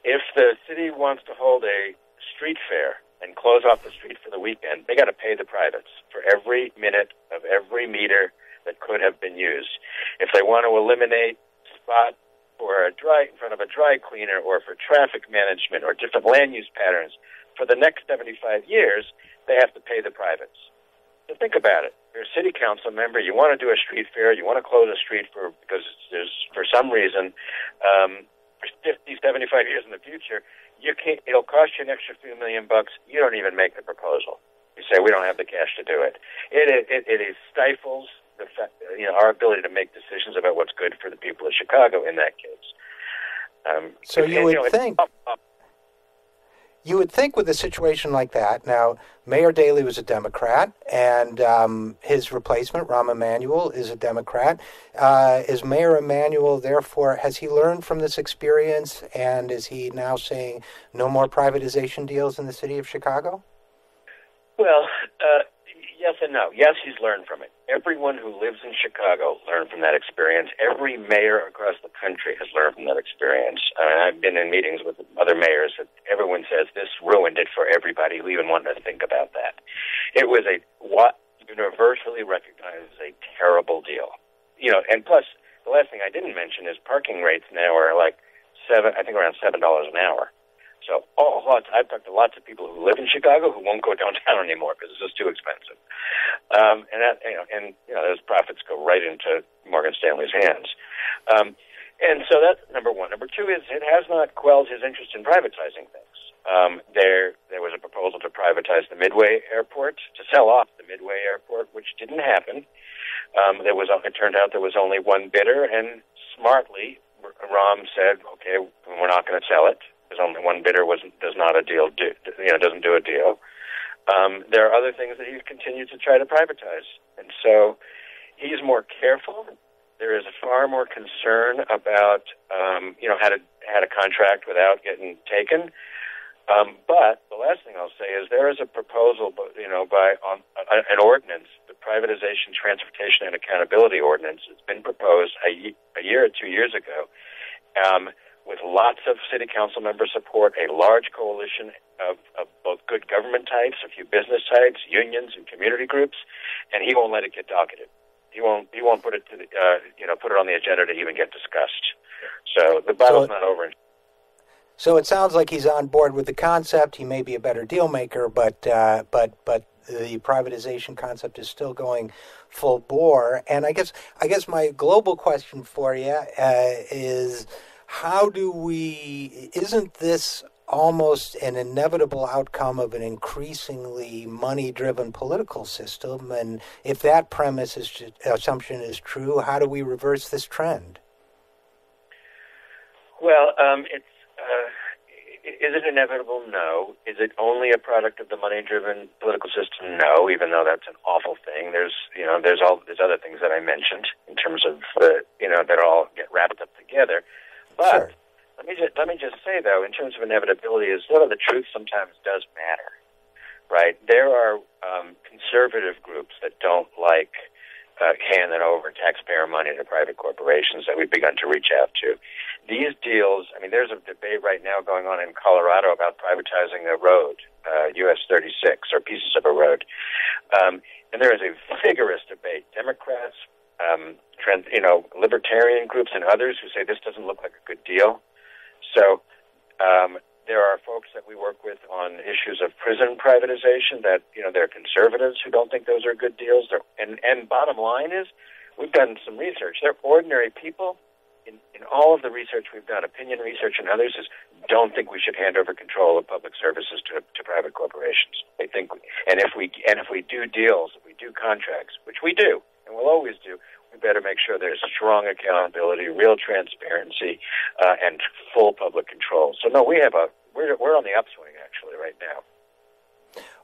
If the city wants to hold a street fair and close off the street for the weekend, they got to pay the privates for every minute of every meter that could have been used. If they want to eliminate spot for in front of a dry cleaner, or for traffic management, or different land use patterns, for the next 75 years, they have to pay the privates. So think about it. You're a city council member, you want to do a street fair, you want to close a street because there's, for some reason, for 50, 75 years in the future, it'll cost you an extra few $1 million. You don't even make the proposal. You say, we don't have the cash to do it. It stifles our ability to make decisions about what's good for the people of Chicago in that case. So you would think with a situation like that, now, Mayor Daley was a Democrat, and his replacement, Rahm Emanuel, is a Democrat. Is Mayor Emanuel, therefore, has he learned from this experience, and is he now saying no more privatization deals in the city of Chicago? Well, yes and no. Yes, he's learned from it. Everyone who lives in Chicago learned from that experience. Every mayor across the country has learned from that experience. I've been in meetings with other mayors that everyone says this ruined it for everybody who even wanted to think about that. It was what universally recognized as a terrible deal. And plus, the last thing I didn't mention is parking rates now are like around $7 an hour. So I've talked to lots of people who live in Chicago who won't go downtown anymore because it's just too expensive. Those profits go right into Morgan Stanley's hands. And so that's number one. Number two is it has not quelled his interest in privatizing things. There was a proposal to privatize the Midway Airport, to sell off the Midway Airport, which didn't happen. It turned out there was only one bidder, and smartly, Rahm said, okay, we're not going to sell it. There's only one bidder. Doesn't do a deal. There are other things that he's continued to try to privatize, and so he's more careful. There is far more concern about how to contract without getting taken. But the last thing I'll say is there is a proposal, by an ordinance, the Privatization, Transportation, and Accountability Ordinance. It's been proposed a year or 2 years ago. With lots of city council member support, a large coalition of both good government types, a few business types, unions, and community groups, and he won't let it get docketed. He won't put it put it on the agenda to even get discussed. So the battle's not over. So it sounds like he's on board with the concept. He may be a better deal maker, but the privatization concept is still going full bore. And I guess my global question for you is, isn't this almost an inevitable outcome of an increasingly money-driven political system? And if that assumption is true, how do we reverse this trend? Well, is it inevitable? No. Is it only a product of the money-driven political system? No, even though that's an awful thing. There's other things that I mentioned in terms of that all get wrapped up together. But sure. Let me just say, though, in terms of inevitability, is the truth sometimes does matter, right? There are conservative groups that don't like handing over taxpayer money to private corporations that we've begun to reach out to. These deals, there's a debate right now going on in Colorado about privatizing a road, US 36, or pieces of a road. And there is a vigorous debate. Democrats, libertarian groups and others who say this doesn't look like a good deal. So there are folks that we work with on issues of prison privatization that, they're conservatives who don't think those are good deals. And bottom line is, we've done some research. They're ordinary people. In all of the research we've done, opinion research and others, don't think we should hand over control of public services to private corporations. They think, and if we do deals, if we do contracts, which we do, and we'll always do, we we better make sure there's strong accountability, real transparency, and full public control. So no, we're on the upswing actually right now.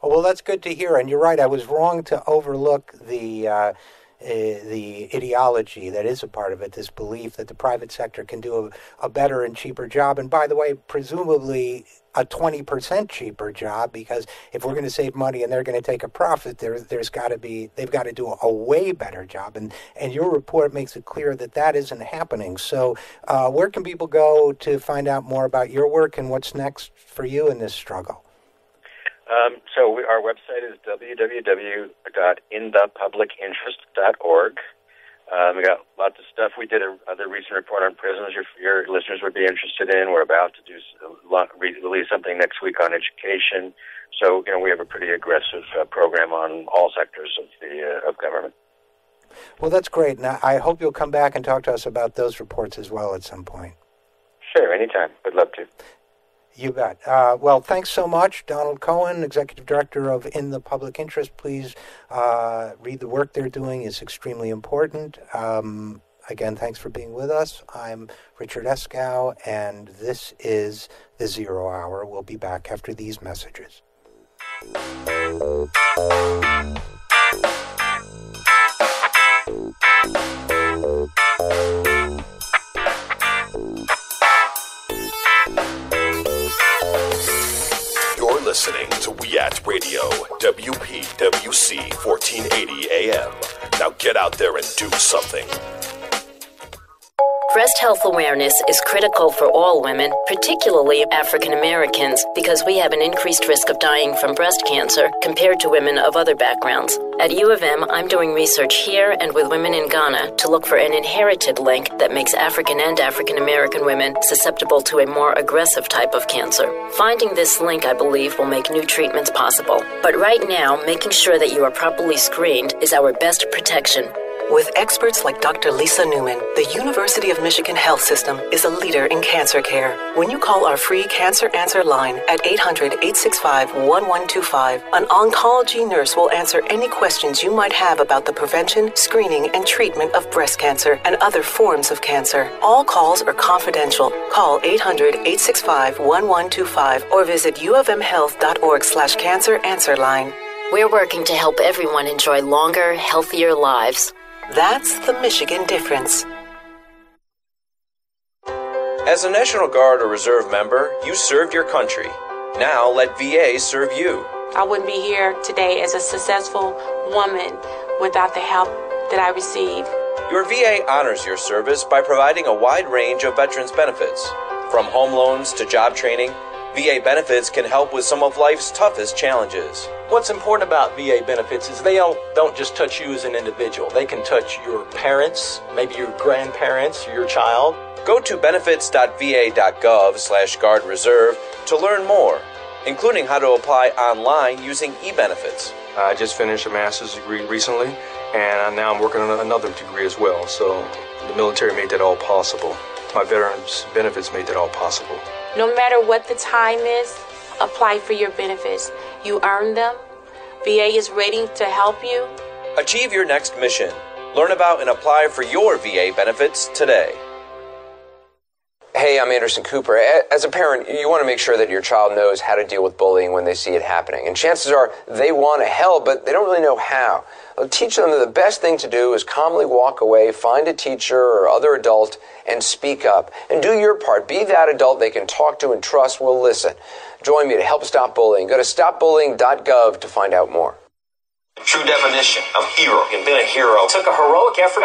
Oh, well, that's good to hear. And you're right. I was wrong to overlook the ideology that is a part of it, this belief that the private sector can do a better and cheaper job. And by the way, presumably a 20% cheaper job, because if we're going to save money and they're going to take a profit, they've got to do a way better job. And your report makes it clear that that isn't happening. So where can people go to find out more about your work and what's next for you in this struggle? Our website is www.inthepublicinterest.org. We got lots of stuff. We did another recent report on prisons your listeners would be interested in. We're about to release something next week on education. So, we have a pretty aggressive program on all sectors of government. Well, that's great. And I hope you'll come back and talk to us about those reports as well at some point. Sure, anytime. Would love to. You bet. Well, thanks so much, Donald Cohen, Executive Director of In the Public Interest. Please read the work they're doing. It's extremely important. Again, thanks for being with us. I'm Richard Eskow, and this is The Zero Hour. We'll be back after these messages. Listening to WEACT Radio, WPWC 1480 AM. Now get out there and do something. Breast health awareness is critical for all women, particularly African Americans, because we have an increased risk of dying from breast cancer compared to women of other backgrounds. At U of M, I'm doing research here and with women in Ghana to look for an inherited link that makes African and African American women susceptible to a more aggressive type of cancer. Finding this link, I believe, will make new treatments possible. But right now, making sure that you are properly screened is our best protection. With experts like Dr. Lisa Newman, the University of Michigan Health System is a leader in cancer care. When you call our free Cancer Answer line at 800-865-1125, an oncology nurse will answer any questions you might have about the prevention, screening, and treatment of breast cancer and other forms of cancer. All calls are confidential. Call 800-865-1125 or visit ufmhealth.org/cancer-answer-line. We're working to help everyone enjoy longer, healthier lives. That's the Michigan difference. As a National Guard or Reserve member, you served your country. Now let VA serve you. I wouldn't be here today as a successful woman without the help that I received. Your VA honors your service by providing a wide range of veterans benefits. From home loans to job training, VA benefits can help with some of life's toughest challenges. What's important about VA benefits is they don't just touch you as an individual. They can touch your parents, maybe your grandparents, your child. Go to benefits.va.gov/Guard Reserve to learn more, including how to apply online using e-benefits. I just finished a master's degree recently, and now I'm working on another degree as well. So the military made that all possible. My veterans benefits made that all possible. No matter what the time is, apply for your benefits. You earn them. VA is ready to help you. Achieve your next mission. Learn about and apply for your VA benefits today. Hey, I'm Anderson Cooper. As a parent, you want to make sure that your child knows how to deal with bullying when they see it happening. And chances are they want to help, but they don't really know how. Well, teach them that the best thing to do is calmly walk away, find a teacher or other adult, and speak up. And do your part. Be that adult they can talk to and trust will listen. Join me to help stop bullying. Go to stopbullying.gov to find out more. True definition of hero. You've been a hero. Took a heroic effort.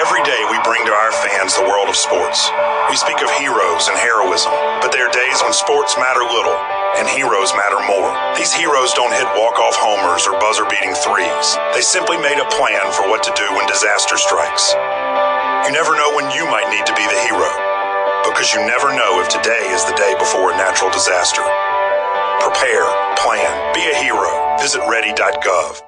Every day we bring to our fans the world of sports. We speak of heroes and heroism, but there are days when sports matter little and heroes matter more. These heroes don't hit walk-off homers or buzzer-beating threes. They simply made a plan for what to do when disaster strikes. You never know when you might need to be the hero, because you never know if today is the day before a natural disaster. Prepare, plan, be a hero. Visit ready.gov.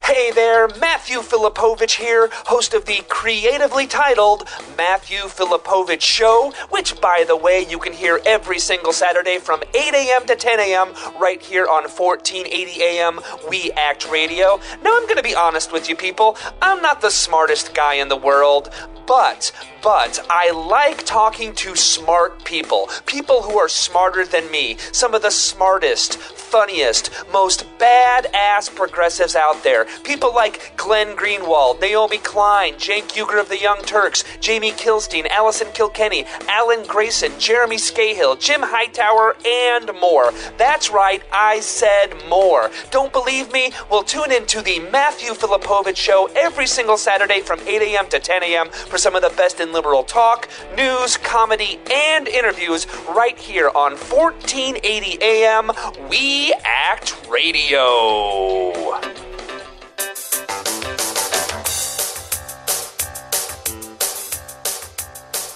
Hey there, Matthew Filipovich here, host of the creatively titled Matthew Filipovich Show, which, by the way, you can hear every single Saturday from 8 a.m. to 10 a.m. right here on 1480 a.m. We Act Radio. Now, I'm going to be honest with you people, I'm not the smartest guy in the world, but I like talking to smart people who are smarter than me, some of the smartest, funniest, most badass progressives out there. People like Glenn Greenwald, Naomi Klein, Cenk Uygur of the Young Turks, Jamie Kilstein, Allison Kilkenny, Alan Grayson, Jeremy Scahill, Jim Hightower, and more. That's right, I said more. Don't believe me? Well, tune in to the Matthew Filipovich Show every single Saturday from 8 a.m. to 10 a.m. for some of the best in liberal talk, news, comedy, and interviews right here on 1480 AM We Act Radio.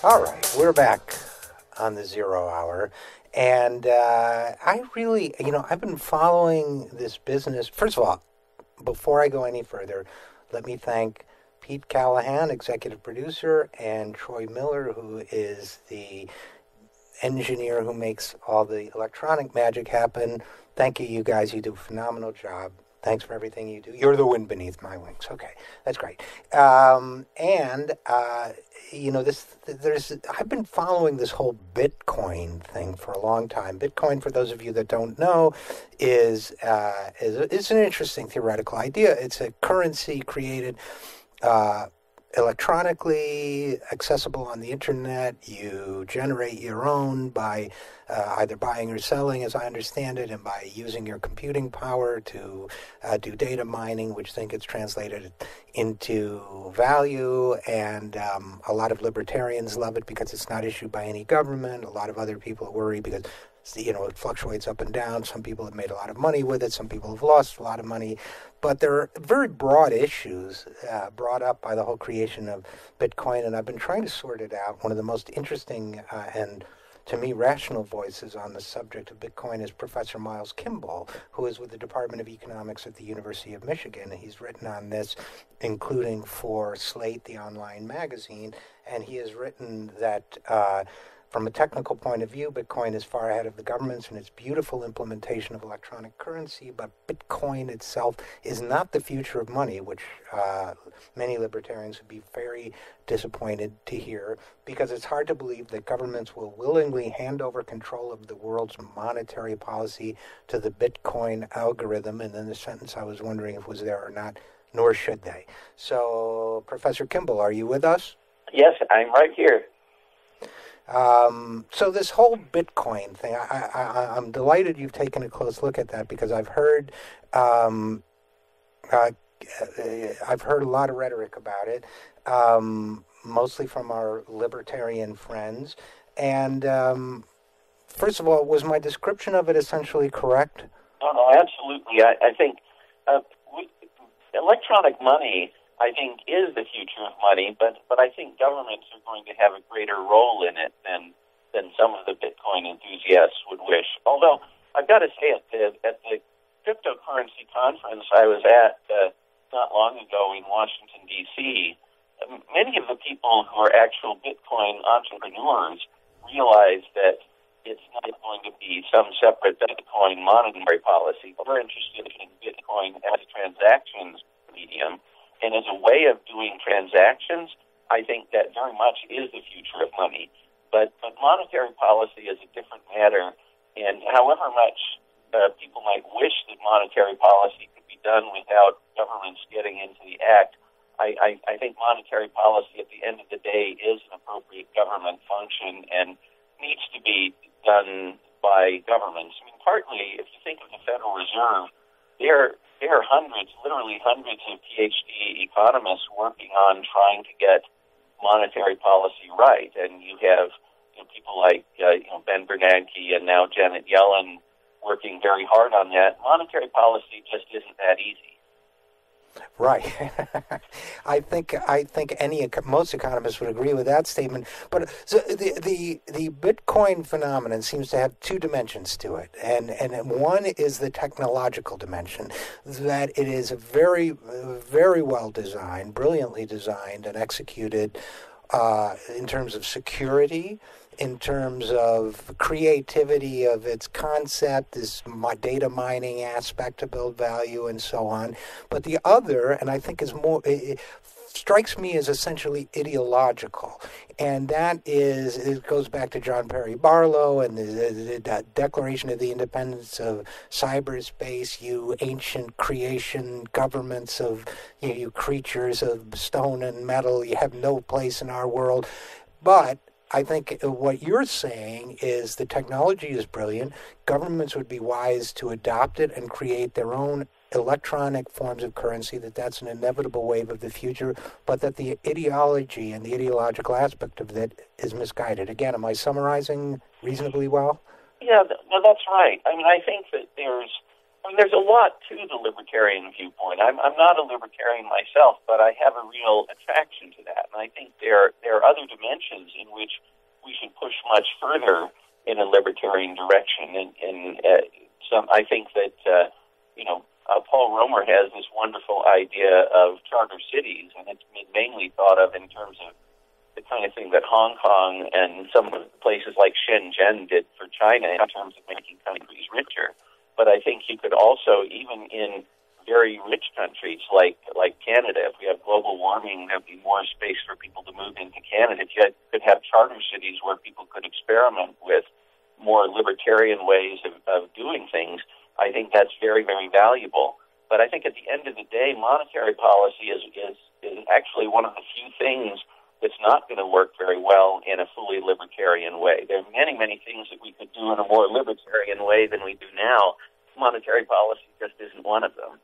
All right, we're back on the Zero Hour. And I really, I've been following this business. First of all, before I go any further, let me thank Pete Callahan, executive producer, and Troy Miller, who is the engineer who makes all the electronic magic happen. Thank you, you guys. You do a phenomenal job. Thanks for everything you do. You're the wind beneath my wings. Okay, that's great. I've been following this whole Bitcoin thing for a long time. Bitcoin, for those of you that don't know, is an interesting theoretical idea. It's a currency created electronically, accessible on the internet. You generate your own by either buying or selling, as I understand it, and by using your computing power to do data mining, which then gets translated into value. And a lot of libertarians love it because it's not issued by any government. A lot of other people worry because it fluctuates up and down. Some people have made a lot of money with it. Some people have lost a lot of money. But there are very broad issues brought up by the whole creation of Bitcoin, and I've been trying to sort it out. One of the most interesting and, to me, rational voices on the subject of Bitcoin is Professor Miles Kimball, who is with the Department of Economics at the University of Michigan. He's written on this, including for Slate, the online magazine, and he has written that from a technical point of view, Bitcoin is far ahead of the governments in its beautiful implementation of electronic currency, but Bitcoin itself is not the future of money, which many libertarians would be very disappointed to hear, because it's hard to believe that governments will willingly hand over control of the world's monetary policy to the Bitcoin algorithm. And then the sentence, I was wondering if it was there or not, nor should they. So, Professor Kimball, are you with us? Yes, I'm right here. So this whole Bitcoin thing, I'm delighted you've taken a close look at that, because I've heard a lot of rhetoric about it, mostly from our libertarian friends. And first of all, was my description of it essentially correct? No, absolutely. I think electronic money, I think, is the future of money, but I think governments are going to have a greater role in it than some of the Bitcoin enthusiasts would wish. Although, I've got to say, at the cryptocurrency conference I was at not long ago in Washington, D.C., many of the people who are actual Bitcoin entrepreneurs realize that it's not going to be some separate Bitcoin monetary policy. We're interested in Bitcoin as a transactions medium. And as a way of doing transactions, I think that very much is the future of money. But monetary policy is a different matter. And however much people might wish that monetary policy could be done without governments getting into the act, I think monetary policy at the end of the day is an appropriate government function and needs to be done by governments. I mean, partly, if you think of the Federal Reserve, there are hundreds, literally hundreds of PhD economists working on trying to get monetary policy right. And you have people like Ben Bernanke and now Janet Yellen working very hard on that. Monetary policy just isn't that easy. Right. Most economists would agree with that statement. But so the Bitcoin phenomenon seems to have two dimensions to it, and one is the technological dimension, that it is very very well designed, brilliantly designed and executed in terms of security, in terms of creativity of its concept, this data mining aspect to build value and so on. But the other, and I think is more, it strikes me as essentially ideological. And that is, it goes back to John Perry Barlow and the Declaration of the Independence of Cyberspace, you ancient creation governments of, you creatures of stone and metal, you have no place in our world. But I think what you're saying is the technology is brilliant. Governments would be wise to adopt it and create their own electronic forms of currency, that's an inevitable wave of the future, but that the ideology and the ideological aspect of it is misguided. Again, am I summarizing reasonably well? Yeah, no, that's right. I mean, I think that there's a lot to the libertarian viewpoint. I'm not a libertarian myself, but I have a real attraction to that. And I think there are other dimensions in which we should push much further in a libertarian direction. And I think that, Paul Romer has this wonderful idea of charter cities, and it's mainly thought of in terms of the kind of thing that Hong Kong and some of the places like Shenzhen did for China in terms of making countries richer. But I think you could also, even in very rich countries like Canada, if we have global warming, there'd be more space for people to move into Canada. If you could have charter cities where people could experiment with more libertarian ways of doing things, I think that's very, very valuable. But I think at the end of the day, monetary policy is actually one of the few things that's not going to work very well in a fully libertarian way. There are many, many things that we could do in a more libertarian way than we do now. Monetary policy just isn't one of them.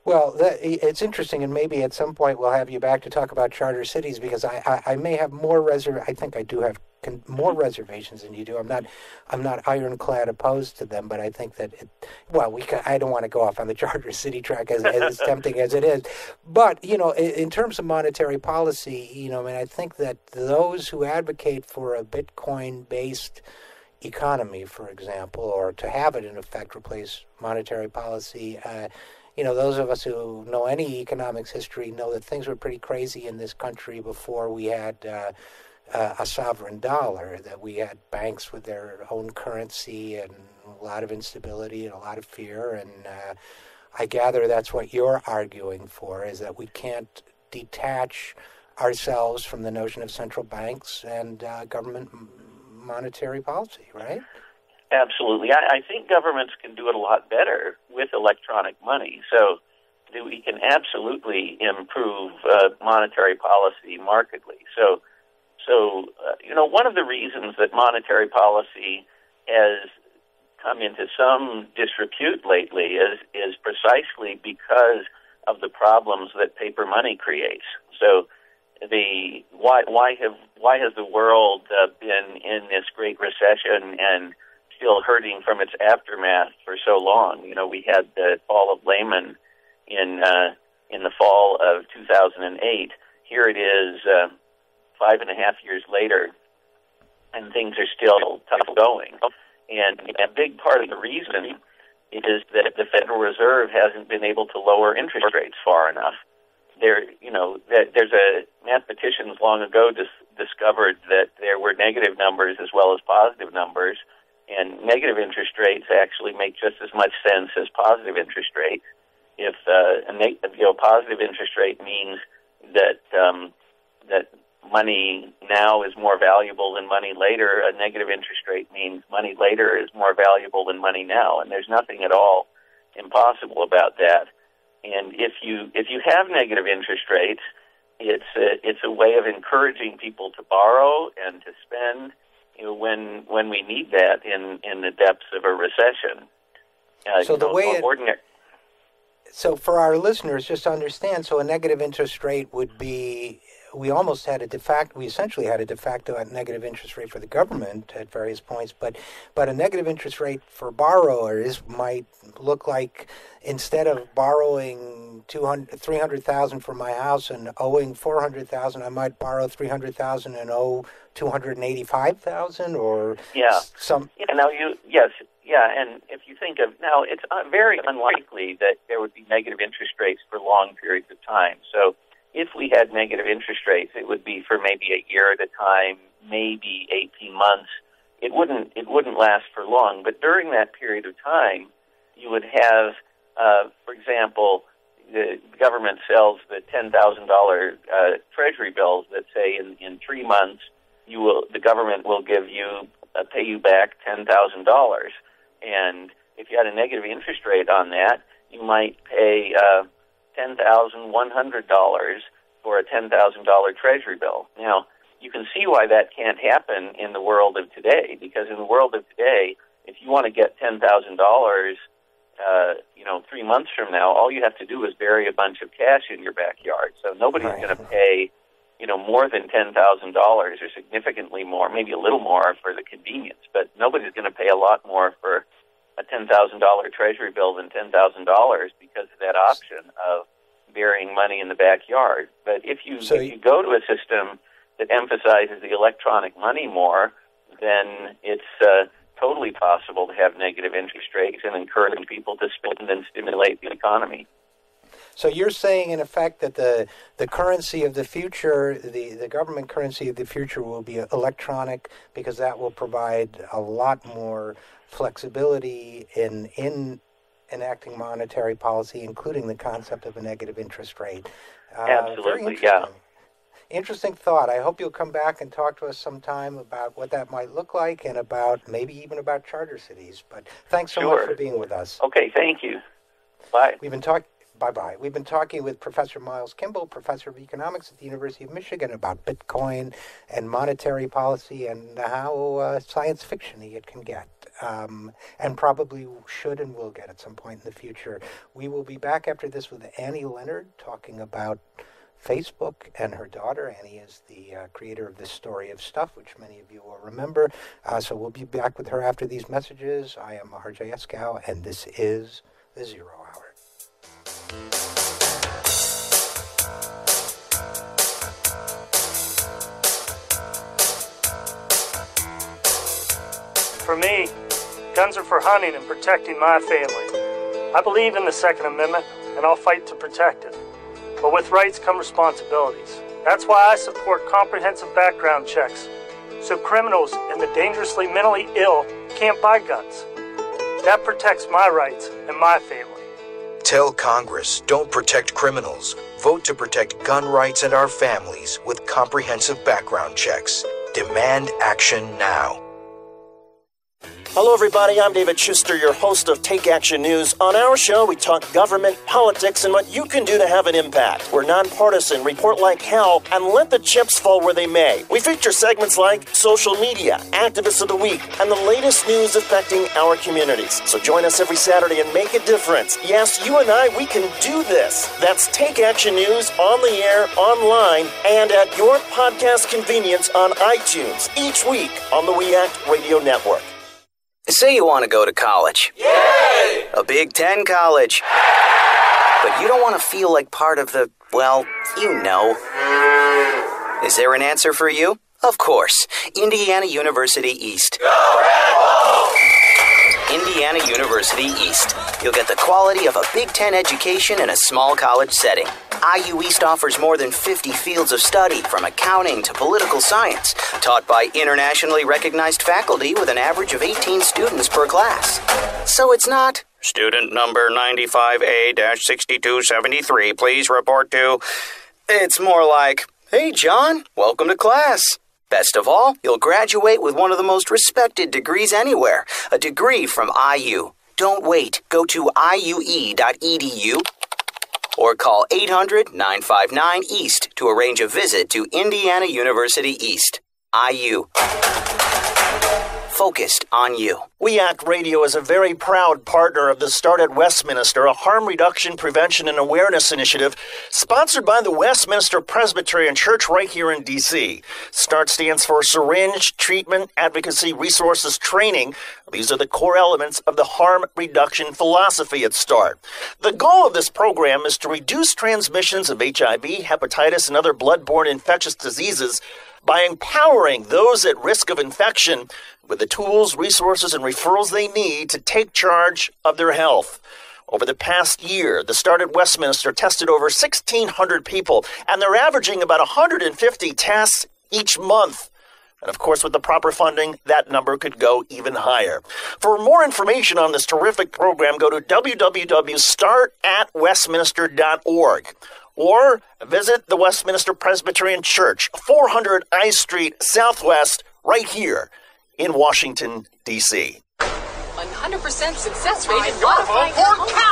Well, it's interesting, and maybe at some point we'll have you back to talk about charter cities, because I may have more I think I do have more reservations than you do. I'm not ironclad opposed to them, but I think that I don't want to go off on the charter city track as tempting as it is. But in terms of monetary policy, I think that those who advocate for a Bitcoin-based economy, for example, or to have it in effect replace monetary policy. Those of us who know any economics history know that things were pretty crazy in this country before we had a sovereign dollar, that we had banks with their own currency and a lot of instability and a lot of fear. And I gather that's what you're arguing for, is that we can't detach ourselves from the notion of central banks and government monetary policy, right? Absolutely. I think governments can do it a lot better with electronic money. So we can absolutely improve monetary policy markedly. So one of the reasons that monetary policy has come into some disrepute lately is precisely because of the problems that paper money creates. So why has the world been in this great recession and still hurting from its aftermath for so long? We had the fall of Lehman in the fall of 2008. Here it is 5.5 years later, and things are still tough going. And a big part of the reason is that the Federal Reserve hasn't been able to lower interest rates far enough. Mathematicians long ago discovered that there were negative numbers as well as positive numbers, and negative interest rates actually make just as much sense as positive interest rates. If a positive interest rate means that money now is more valuable than money later, a negative interest rate means money later is more valuable than money now, and there's nothing at all impossible about that. And if you have negative interest rates, it's a way of encouraging people to borrow and to spend when we need that in the depths of a recession. So for our listeners, just to understand, so a negative interest rate would be we essentially had a de facto negative interest rate for the government at various points, but a negative interest rate for borrowers might look like, instead of borrowing $300,000 for my house and owing $400,000, I might borrow $300,000 and owe $285,000 or some. And if you think of now, it's very unlikely that there would be negative interest rates for long periods of time. So if we had negative interest rates, it would be for maybe a year at a time, maybe 18 months. It wouldn't last for long. But during that period of time, you would have, for example, the government sells the $10,000 Treasury bills that say in 3 months the government will give you pay you back $10,000. And if you had a negative interest rate on that, you might pay $10,100 for a $10,000 Treasury bill. Now, you can see why that can't happen in the world of today, because in the world of today, if you want to get $10,000, 3 months from now, all you have to do is bury a bunch of cash in your backyard. So nobody's going to pay, more than $10,000 or significantly more, maybe a little more for the convenience, but nobody's going to pay a lot more for a $10,000 Treasury bill than $10,000 because of that option of burying money in the backyard. But if you go to a system that emphasizes the electronic money more, then it's totally possible to have negative interest rates and encourage people to spend and stimulate the economy. So you're saying, in effect, that the currency of the future, the government currency of the future will be electronic, because that will provide a lot more flexibility in enacting monetary policy, including the concept of a negative interest rate. Absolutely, yeah. Interesting thought. I hope you'll come back and talk to us sometime about what that might look like, and maybe even about charter cities. But thanks so much for being with us. Okay, thank you. Bye. Bye-bye. We've been talking with Professor Miles Kimball, Professor of Economics at the University of Michigan, about Bitcoin and monetary policy and how science fiction-y it can get, and probably should and will get at some point in the future. We will be back after this with Annie Leonard talking about Facebook and her daughter. Annie is the creator of This Story of Stuff, which many of you will remember. So we'll be back with her after these messages. I am Richard Eskow, and this is The Zero Hour. For me, guns are for hunting and protecting my family. I believe in the Second Amendment, and I'll fight to protect it. But with rights come responsibilities. That's why I support comprehensive background checks, so criminals and the dangerously mentally ill can't buy guns. That protects my rights and my family. Tell Congress, don't protect criminals. Vote to protect gun rights and our families with comprehensive background checks. Demand action now. Hello, everybody. I'm David Schuster, your host of Take Action News. On our show, we talk government, politics, and what you can do to have an impact. We're nonpartisan, report like hell, and let the chips fall where they may. We feature segments like social media, activists of the week, and the latest news affecting our communities. So join us every Saturday and make a difference. Yes, you and I, we can do this. That's Take Action News on the air, online, and at your podcast convenience on iTunes each week on the We Act Radio Network. Say you want to go to college. Yay! A Big Ten college. But you don't want to feel like part of the, well, you know. Is there an answer for you? Of course. Indiana University East. Go Red Wolves! Indiana University East. You'll get the quality of a Big Ten education in a small college setting. IU East offers more than 50 fields of study, from accounting to political science, taught by internationally recognized faculty with an average of 18 students per class. So it's not, student number 95A-6273, please report to. It's more like, hey, John, welcome to class. Best of all, you'll graduate with one of the most respected degrees anywhere, a degree from IU. Don't wait. Go to iue.edu. or call 800-959-EAST to arrange a visit to Indiana University East. IU. focused on you. We Act Radio is a very proud partner of the Start at Westminster, a harm reduction, prevention, and awareness initiative sponsored by the Westminster Presbyterian Church right here in D.C. START stands for Syringe, Treatment, Advocacy, Resources, Training. These are the core elements of the harm reduction philosophy at START. The goal of this program is to reduce transmissions of HIV, hepatitis, and other bloodborne infectious diseases by empowering those at risk of infection with the tools, resources, and referrals they need to take charge of their health. Over the past year, the Start at Westminster tested over 1,600 people, and they're averaging about 150 tests each month. And of course, with the proper funding, that number could go even higher. For more information on this terrific program, go to www.startatwestminster.org or visit the Westminster Presbyterian Church, 400 I Street Southwest, right here in Washington, D.C. 100% success rate in modifying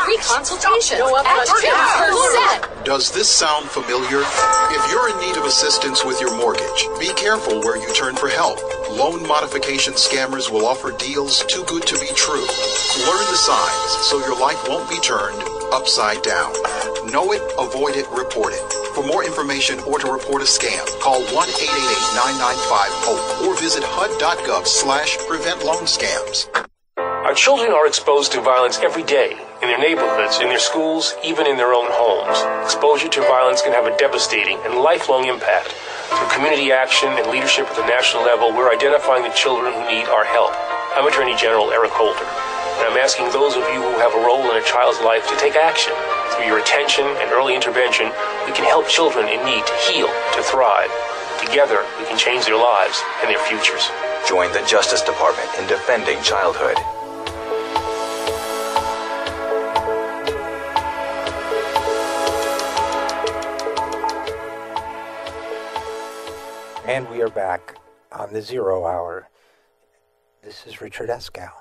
free consultation at 2%. Does this sound familiar? If you're in need of assistance with your mortgage, be careful where you turn for help. Loan modification scammers will offer deals too good to be true. Learn the signs so your life won't be turned upside down. Know it, avoid it, report it. For more information or to report a scam, call 1-888-995-HOPE or visit HUD.gov/prevent-loan-scams. Our children are exposed to violence every day, in their neighborhoods, in their schools, even in their own homes. Exposure to violence can have a devastating and lifelong impact. Through community action and leadership at the national level, we're identifying the children who need our help. I'm Attorney General Eric Holder, and I'm asking those of you who have a role in a child's life to take action. Through your attention and early intervention, we can help children in need to heal, to thrive. Together, we can change their lives and their futures. Join the Justice Department in defending childhood. And we are back on the 0 Hour. This is Richard Eskow.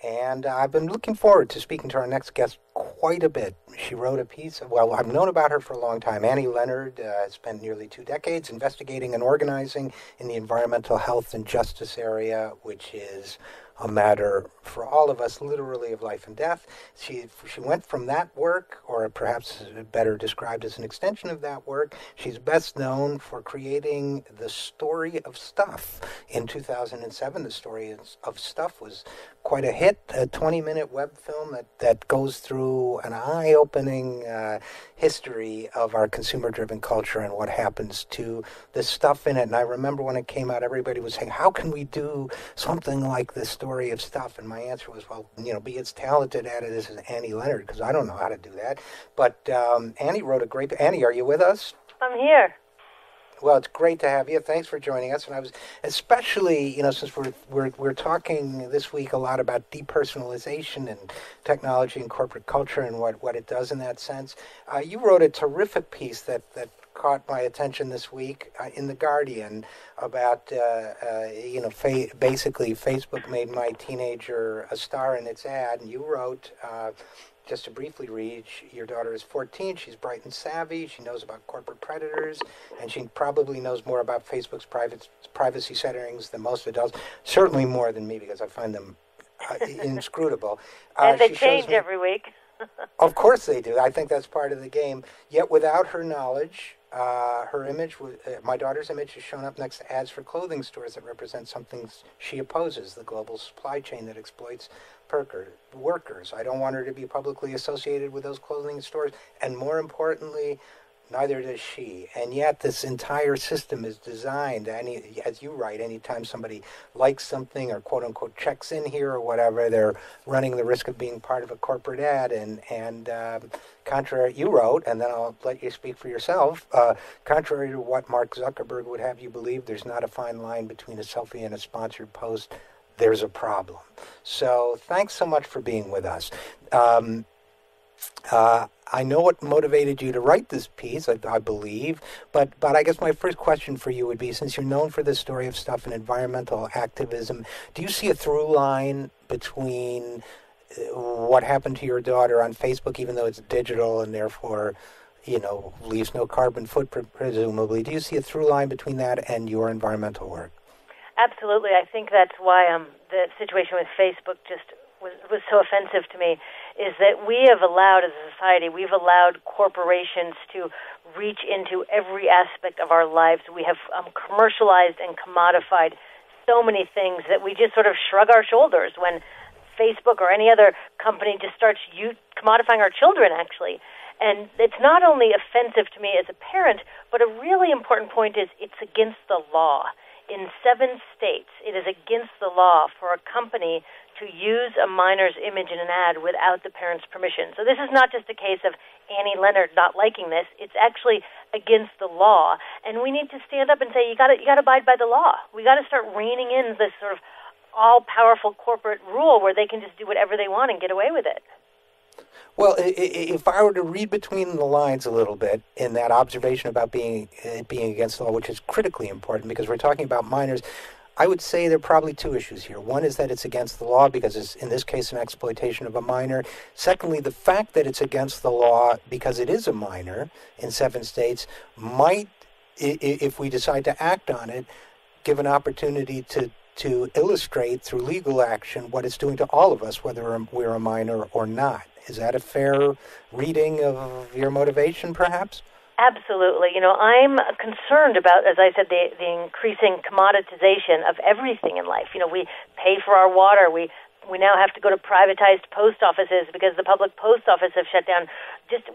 And I've been looking forward to speaking to our next guest quite a bit. She wrote a piece well, I've known about her for a long time. Annie Leonard spent nearly 2 decades investigating and organizing in the environmental health and justice area, which is a matter for all of us, literally of life and death. She went from that work, or perhaps better described as an extension of that work. She's best known for creating The Story of Stuff. In 2007, The Story of Stuff was quite a hit, a 20-minute web film that goes through an eye-opening history of our consumer-driven culture and what happens to the stuff in it. And I remember when it came out, everybody was saying, how can we do something like The Story of Stuff? And my answer was, well, be as talented at it as Annie Leonard, because I don't know how to do that. But Annie wrote a great... Annie, are you with us? I'm here. Well, it's great to have you. Thanks for joining us. And I was especially, since we're talking this week a lot about depersonalization and technology and corporate culture and what it does in that sense. You wrote a terrific piece that caught my attention this week in The Guardian about, basically Facebook made my teenager a star in its ad. And you wrote... just to briefly read, your daughter is 14, she's bright and savvy, she knows about corporate predators, and she probably knows more about Facebook's privacy settings than most adults, certainly more than me, because I find them inscrutable. And they change every week. Of course they do. I think that's part of the game. Yet without her knowledge, her image, my daughter's image, has shown up next to ads for clothing stores that represent something she opposes, the global supply chain that exploits workers. I don't want her to be publicly associated with those clothing stores, and more importantly, neither does she. And yet this entire system is designed, as you write, anytime somebody likes something or quote-unquote checks in here or whatever, they're running the risk of being part of a corporate ad. And contrary, you wrote, and then I'll let you speak for yourself, contrary to what Mark Zuckerberg would have you believe, there's not a fine line between a selfie and a sponsored post. There's a problem. So thanks so much for being with us. I know what motivated you to write this piece, I believe, but I guess my first question for you would be, since you're known for this Story of Stuff and environmental activism, do you see a through line between what happened to your daughter on Facebook, even though it's digital and therefore, leaves no carbon footprint, presumably? Do you see a through line between that and your environmental work? Absolutely. I think that's why the situation with Facebook just was so offensive to me, is that we have allowed, as a society, we've allowed corporations to reach into every aspect of our lives. We have commercialized and commodified so many things that we just sort of shrug our shoulders when Facebook or any other company just starts commodifying our children, actually. And it's not only offensive to me as a parent, but a really important point is it's against the law. In 7 states, it is against the law for a company to use a minor's image in an ad without the parent's permission. So this is not just a case of Annie Leonard not liking this. It's actually against the law. And we need to stand up and say, you got to abide by the law. We got to start reining in this sort of all-powerful corporate rule where they can just do whatever they want and get away with it. Well, if I were to read between the lines a little bit in that observation about being against the law, which is critically important because we're talking about minors, I would say there are probably 2 issues here. One is that it's against the law because it's, in this case, an exploitation of a minor. Secondly, the fact that it's against the law because it is a minor in 7 states might, if we decide to act on it, give an opportunity to illustrate through legal action what it's doing to all of us, whether we're a minor or not. Is that a fair reading of your motivation, perhaps? Absolutely. I'm concerned about, as I said, the increasing commoditization of everything in life. We pay for our water. We now have to go to privatized post offices because the public post office have shut down.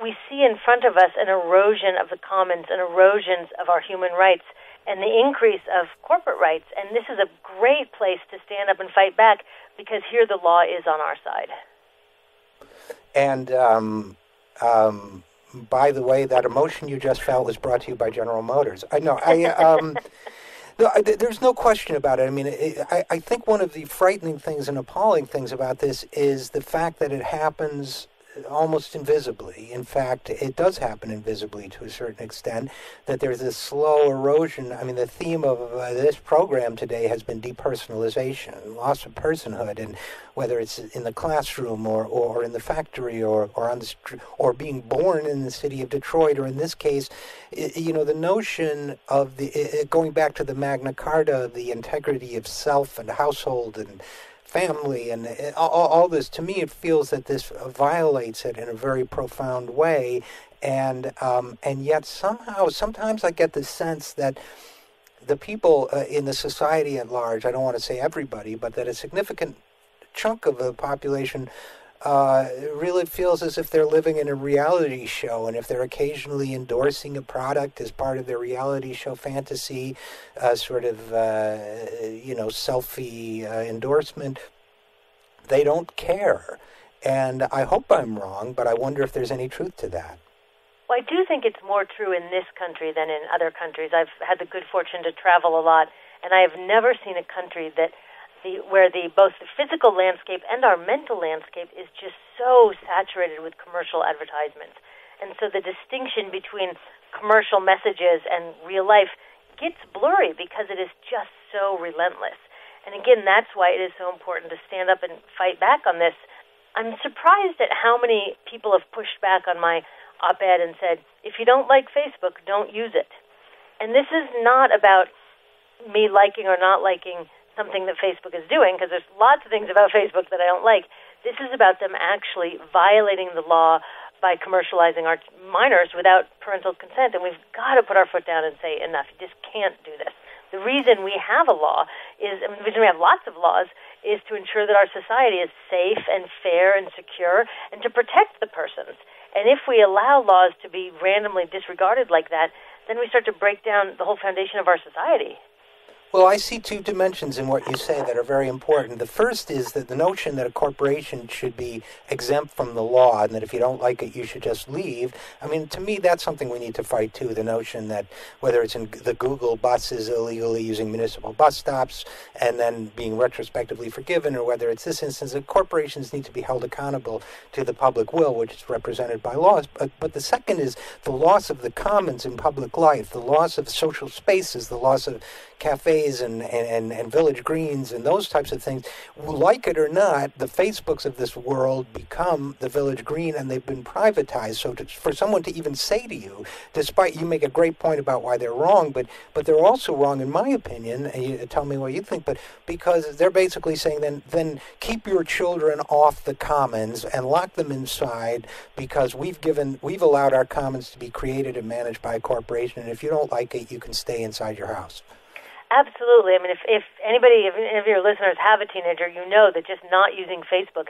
We see in front of us an erosion of the commons, an erosion of our human rights, and the increase of corporate rights. And this is a great place to stand up and fight back because here the law is on our side. And by the way, that emotion you just felt was brought to you by General Motors. There's no question about it. I mean, I think one of the frightening things and appalling things about this is the fact that it happens almost invisibly. In fact, it does happen invisibly to a certain extent, that there's this slow erosion. I mean, the theme of this program today has been depersonalization, loss of personhood, and whether it's in the classroom or in the factory or on the street, or being born in the city of Detroit, or in this case, the notion of going back to the Magna Carta, the integrity of self and household and family and all this, to me it feels that this violates it in a very profound way, and yet sometimes I get the sense that the people in the society at large, I don't want to say everybody, but that a significant chunk of the population really feels as if they're living in a reality show, and if they're occasionally endorsing a product as part of their reality show fantasy, selfie endorsement, they don't care. And I hope I'm wrong, but I wonder if there's any truth to that. Well, I do think it's more true in this country than in other countries. I've had the good fortune to travel a lot, and I have never seen a country where both the physical landscape and our mental landscape is just so saturated with commercial advertisements. And so the distinction between commercial messages and real life gets blurry because it is just so relentless. And again, that's why it is so important to stand up and fight back on this. I'm surprised at how many people have pushed back on my op-ed and said, if you don't like Facebook, don't use it. And this is not about me liking or not liking something that Facebook is doing, because there's lots of things about Facebook that I don't like. This is about them actually violating the law by commercializing our minors without parental consent, and we've got to put our foot down and say, enough, you just can't do this. The reason we have a law the reason we have lots of laws is to ensure that our society is safe and fair and secure, and to protect the persons. And if we allow laws to be randomly disregarded like that, then we start to break down the whole foundation of our society. Well, I see 2 dimensions in what you say that are very important. The first is that the notion that a corporation should be exempt from the law and that if you don't like it, you should just leave. I mean, to me, that's something we need to fight, too. The notion that whether it's in the Google buses illegally using municipal bus stops and then being retrospectively forgiven, or whether it's this instance that corporations need to be held accountable to the public will, which is represented by laws. But the second is the loss of the commons in public life, the loss of social spaces, the loss of cafes cafes and village greens and those types of things. Like it or not, the Facebooks of this world become the village green, and they've been privatized. So for someone to even say to you, despite you make a great point about why they're wrong, but they're also wrong, in my opinion, and you tell me what you think, but because they're basically saying then keep your children off the commons and lock them inside, because we've allowed our commons to be created and managed by a corporation, and if you don't like it, you can stay inside your house. Absolutely. I mean, if any of your listeners have a teenager, you know that just not using Facebook,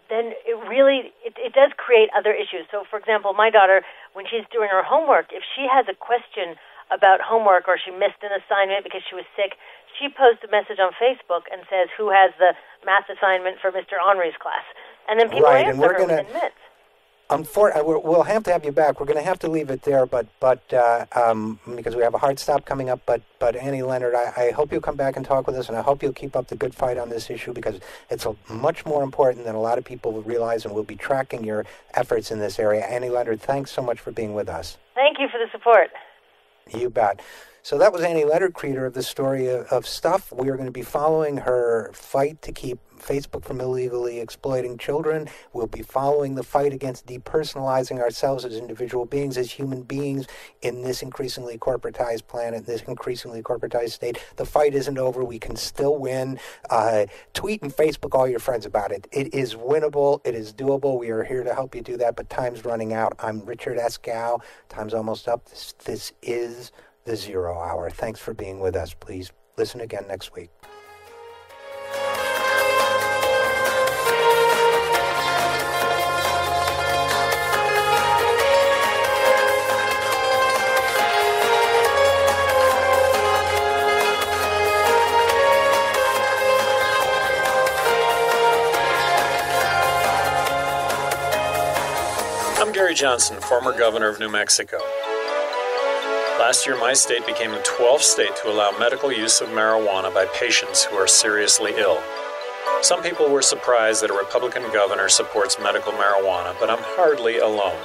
then it does create other issues. So, for example, my daughter, when she's doing her homework, if she has a question about homework or she missed an assignment because she was sick, she posts a message on Facebook and says, who has the math assignment for Mr. Henry's class? And then people answer her within minutes. We'll have to have you back. We're going to have to leave it there, but because we have a hard stop coming up. But Annie Leonard, I hope you'll come back and talk with us, and I hope you'll keep up the good fight on this issue, because it's much more important than a lot of people will realize, and we'll be tracking your efforts in this area. Annie Leonard, thanks so much for being with us. Thank you for the support. You bet. So that was Annie Leonard, creator of the Story of Stuff. We are going to be following her fight to keep Facebook from illegally exploiting children. We'll be following the fight against depersonalizing ourselves as individual beings, as human beings in this increasingly corporatized planet, this increasingly corporatized state. The fight isn't over. We can still win. Tweet and Facebook all your friends about it. It is winnable. It is doable. We are here to help you do that, but time's running out. I'm Richard Eskow. Time's almost up. This is the Zero Hour. Thanks for being with us. Please listen again next week. I'm Gary Johnson, former governor of New Mexico. Last year, my state became the 12th state to allow medical use of marijuana by patients who are seriously ill. Some people were surprised that a Republican governor supports medical marijuana, but I'm hardly alone.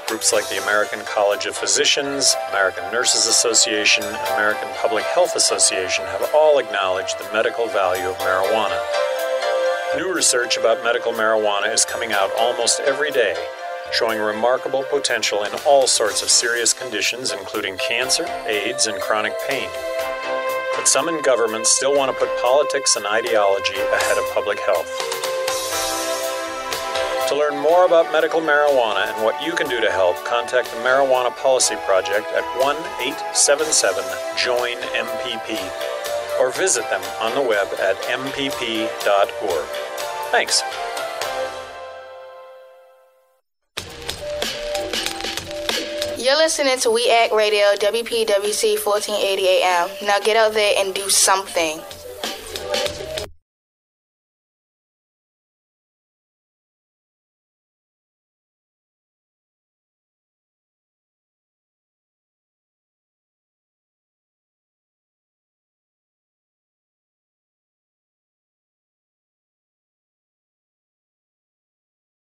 Groups like the American College of Physicians, American Nurses Association, and American Public Health Association have all acknowledged the medical value of marijuana. New research about medical marijuana is coming out almost every day, showing remarkable potential in all sorts of serious conditions, including cancer, AIDS, and chronic pain. But some in government still want to put politics and ideology ahead of public health. To learn more about medical marijuana and what you can do to help, contact the Marijuana Policy Project at 1-877-JOIN-MPP or visit them on the web at mpp.org. Thanks. You're listening to We Act Radio, WPWC 1480 AM. Now get out there and do something.